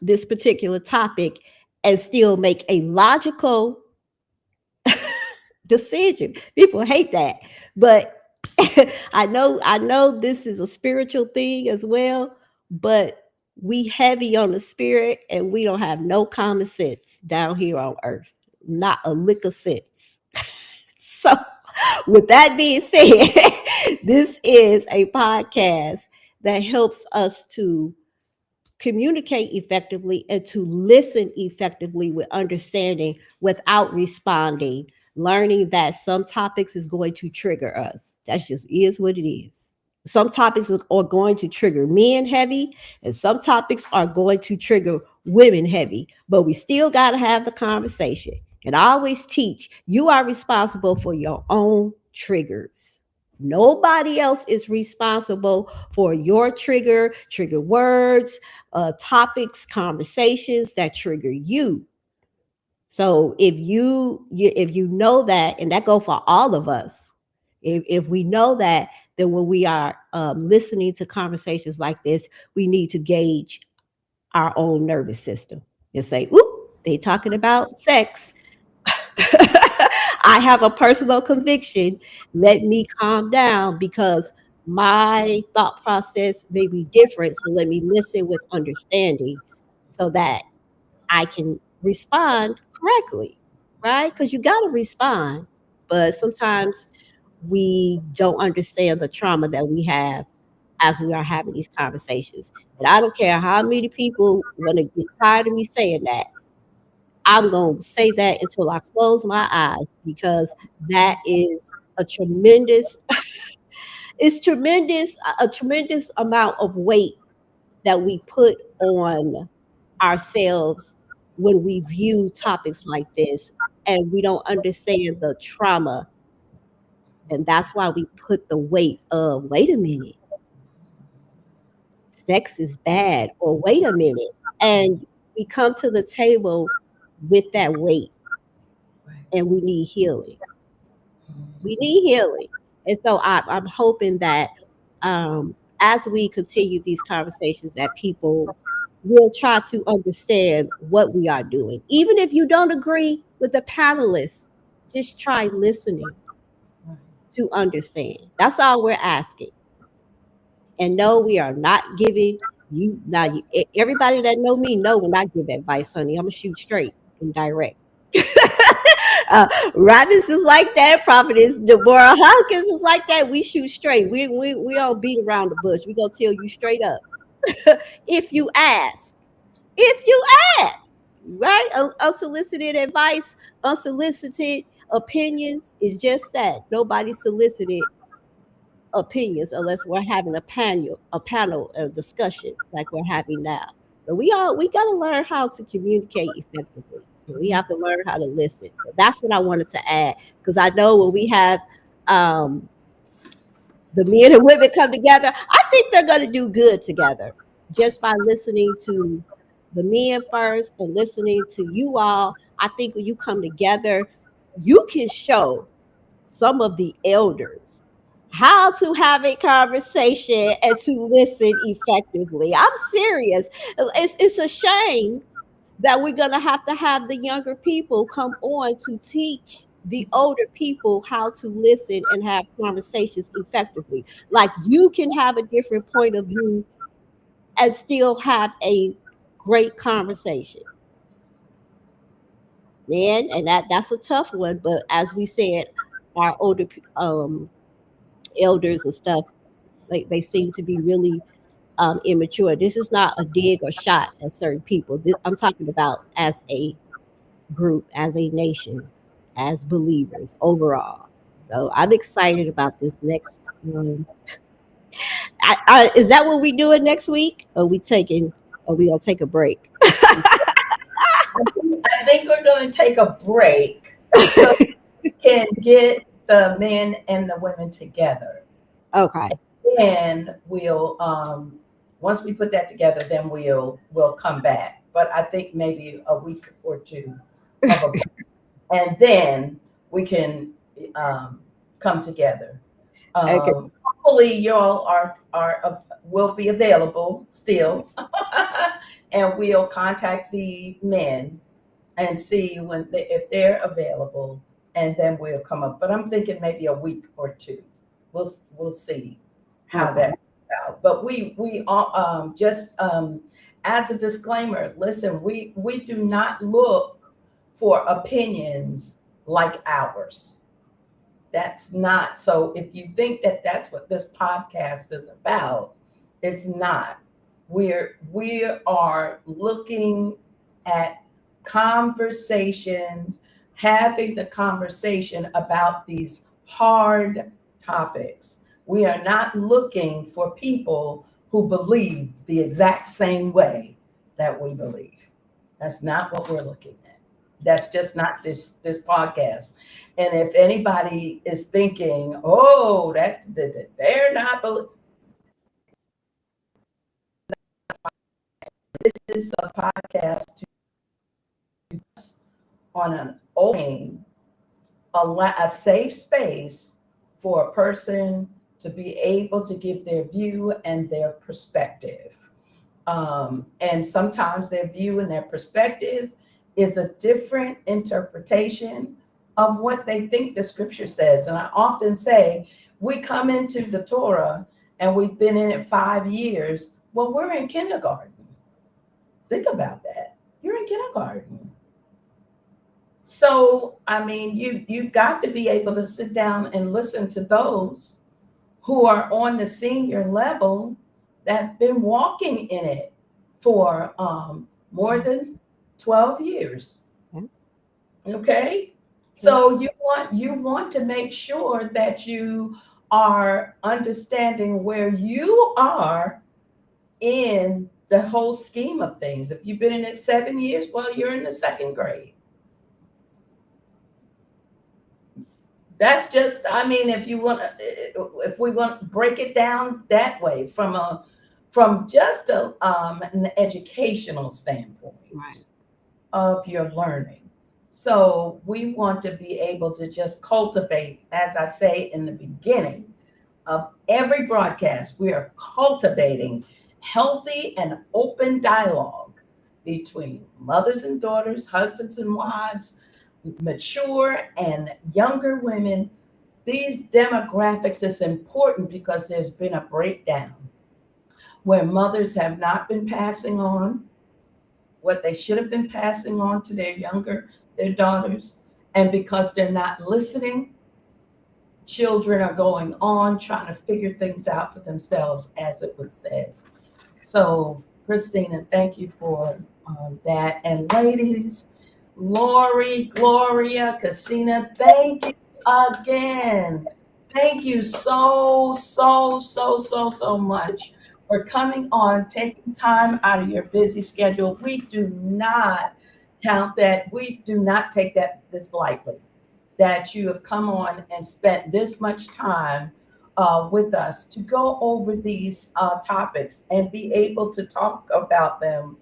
this particular topic and still make a logical decision. People hate that. But I know this is a spiritual thing as well, but we heavy on the spirit and we don't have no common sense down here on earth. Not a lick of sense. So with that being said, this is a podcast that helps us to communicate effectively and to listen effectively with understanding without responding, learning that some topics is going to trigger us. That just is what it is. Some topics are going to trigger men heavy, and some topics are going to trigger women heavy, but we still got to have the conversation. And I always teach, you are responsible for your own triggers. Nobody else is responsible for your trigger words, topics, conversations that trigger you. So if you know that, and that goes for all of us, if we know that, then when we are listening to conversations like this, we need to gauge our own nervous system and say, "Ooh, they talking about sex." I have a personal conviction. Let me calm down because my thought process may be different. So let me listen with understanding so that I can respond correctly, right? Because you got to respond. But sometimes we don't understand the trauma that we have as we are having these conversations. And I don't care how many people want to get tired of me saying that. I'm going to say that until I close my eyes, because that is a tremendous, it's tremendous, a tremendous amount of weight that we put on ourselves when we view topics like this, and we don't understand the trauma. And that's why we put the weight of, wait a minute, sex is bad, or wait a minute. And we come to the table with that weight, and we need healing. We need healing. And so I'm hoping that as we continue these conversations, that people will try to understand what we are doing. Even if you don't agree with the panelists, just try listening to understand. That's all we're asking. And no, we are not giving you, now everybody that know me know when I give advice, honey, I'm gonna shoot straight and direct. Robinson's like that. Prophetess Deborah Hawkins is like that. We shoot straight. We don't beat around the bush. We gonna tell you straight up. If you ask, right? Unsolicited advice, unsolicited opinions is just that. Nobody solicited opinions unless we're having a panel, a discussion like we're having now. So we gotta learn how to communicate effectively. We have to learn how to listen. So that's what I wanted to add, because I know when we have the men and women come together, I think they're going to do good together just by listening to the men first and listening to you all. I think when you come together, you can show some of the elders how to have a conversation and to listen effectively. I'm serious. It's a shame that we're going to have the younger people come on to teach the older people how to listen and have conversations effectively. Like, you can have a different point of view and still have a great conversation. Man, and that's a tough one. But as we said, our older elders and stuff, like, they seem to be really immature. This is not a dig or shot at certain people. I'm talking about as a group, as a nation, as believers overall. So I'm excited about this next. Is that what we doing next week? Or we gonna take a break? I think we're going to take a break so we can get the men and the women together. Okay. And we'll once we put that together, then we'll come back. But I think maybe a week or two of a break. And then we can come together. Okay. Hopefully y'all are will be available still. And we'll contact the men and see if they're available, and then we'll come up. But I'm thinking maybe a week or two. We'll see how that works out. But we all just as a disclaimer, listen, we do not look for opinions like ours. That's not. So if you think that that's what this podcast is about, it's not. We are looking at conversations, having the conversation about these hard topics. We are not looking for people who believe the exact same way that we believe. That's not what we're looking at. That's just not this podcast. And if anybody is thinking, oh, that they're not believing, this is a podcast on an opening, a safe space for a person to be able to give their view and their perspective. And sometimes their view and their perspective is a different interpretation of what they think the scripture says. And I often say, we come into the Torah and we've been in it 5 years. Well, we're in kindergarten. Think about that. You're in kindergarten. So, I mean, you've got to be able to sit down and listen to those who are on the senior level that have been walking in it for more than 12 years. Okay. So you want to make sure that you are understanding where you are in the whole scheme of things. If you've been in it 7 years, well, you're in the second grade. That's just, I mean, if we want to break it down that way from just an educational standpoint Right. of your learning. So we want to be able to just cultivate, as I say in the beginning of every broadcast, we are cultivating healthy and open dialogue between mothers and daughters, husbands and wives, mature and younger women. These demographics is important because there's been a breakdown where mothers have not been passing on what they should have been passing on to their daughters, and because they're not listening, children are going on trying to figure things out for themselves, as it was said. So, Christina, thank you for that. And ladies, Lori, Gloria, Casina, thank you again. Thank you so much for coming on, taking time out of your busy schedule. We do not count that, we do not take this lightly, that you have come on and spent this much time with us to go over these topics and be able to talk about them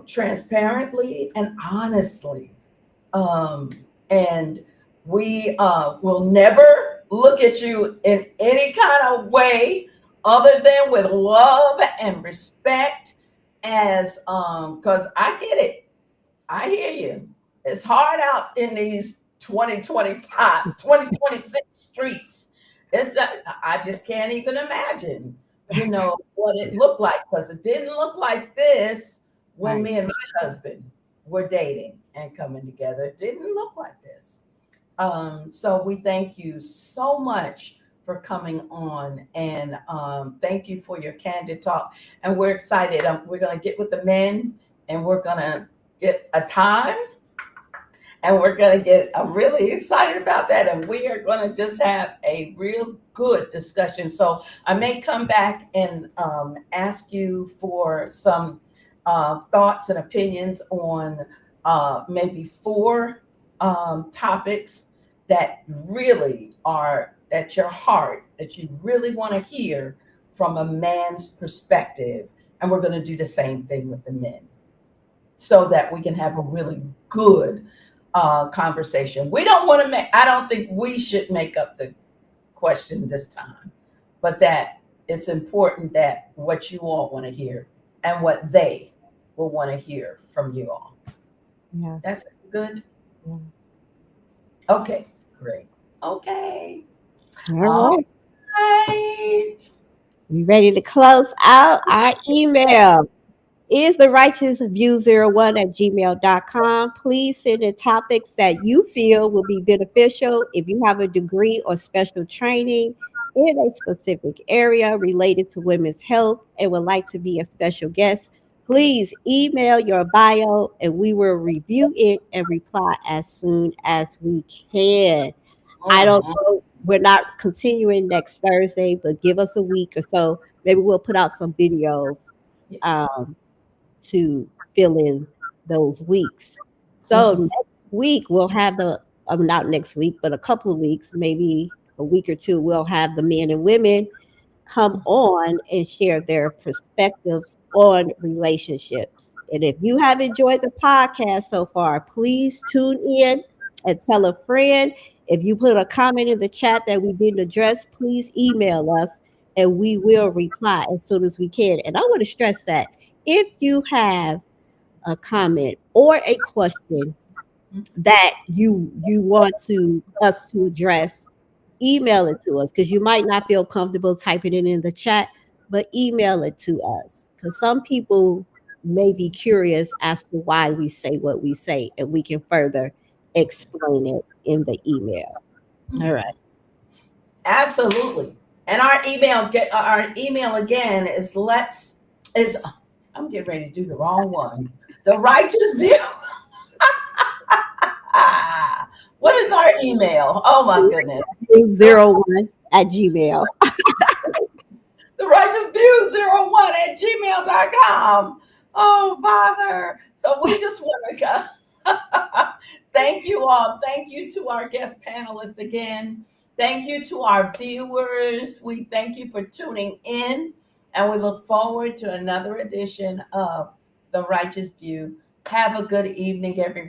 transparently and honestly. Um, and we will never look at you in any kind of way other than with love and respect, as because I get it. I hear you. It's hard out in these 2026 streets. I just can't even imagine, what it looked like, because it didn't look like this when Right. me and my husband were dating and coming together. It didn't look like this. So we thank you so much for coming on, and thank you for your candid talk. And we're excited. We're going to get with the men, and we're going to get a time, and we're going to get, I'm really excited about that. And we are going to just have a real good discussion. So I may come back and ask you for some thoughts and opinions on maybe four topics that really are at your heart, that you really want to hear from a man's perspective. And we're going to do the same thing with the men, so that we can have a really good conversation. We don't want to I don't think we should make up the question this time, but that it's important that what you all want to hear and what they will want to hear from you all. Yeah. That's good. Yeah. Okay, great. Okay. All All right. right. We ready to close out? Our email is the righteous view 01 at gmail.com. Please send in topics that you feel will be beneficial. If you have a degree or special training in a specific area related to women's health and would like to be a special guest, please email your bio and we will review it and reply as soon as we can. I don't Mhm. know. We're not continuing next Thursday, but give us a week or so. Maybe we'll put out some videos to fill in those weeks. So Mhm. next week we'll have not next week, but a couple of weeks, maybe a week or two, we'll have the men and women come on and share their perspectives on relationships. And if you have enjoyed the podcast so far, please tune in and tell a friend. If you put a comment in the chat that we didn't address, please email us and we will reply as soon as we can. And I want to stress that if you have a comment or a question that you want us to address, email it to us, because you might not feel comfortable typing it in the chat, but email it to us, because some people may be curious as to why we say what we say, and we can further explain it in the email. All right. Absolutely. And our email again is I'm getting ready to do the wrong one. The righteous view. What is our email? Oh my goodness. 01@gmail. The Righteous View 01@gmail.com. Oh, Father. So we just want to thank you all. Thank you to our guest panelists again. Thank you to our viewers. We thank you for tuning in, and we look forward to another edition of The Righteous View. Have a good evening, everyone.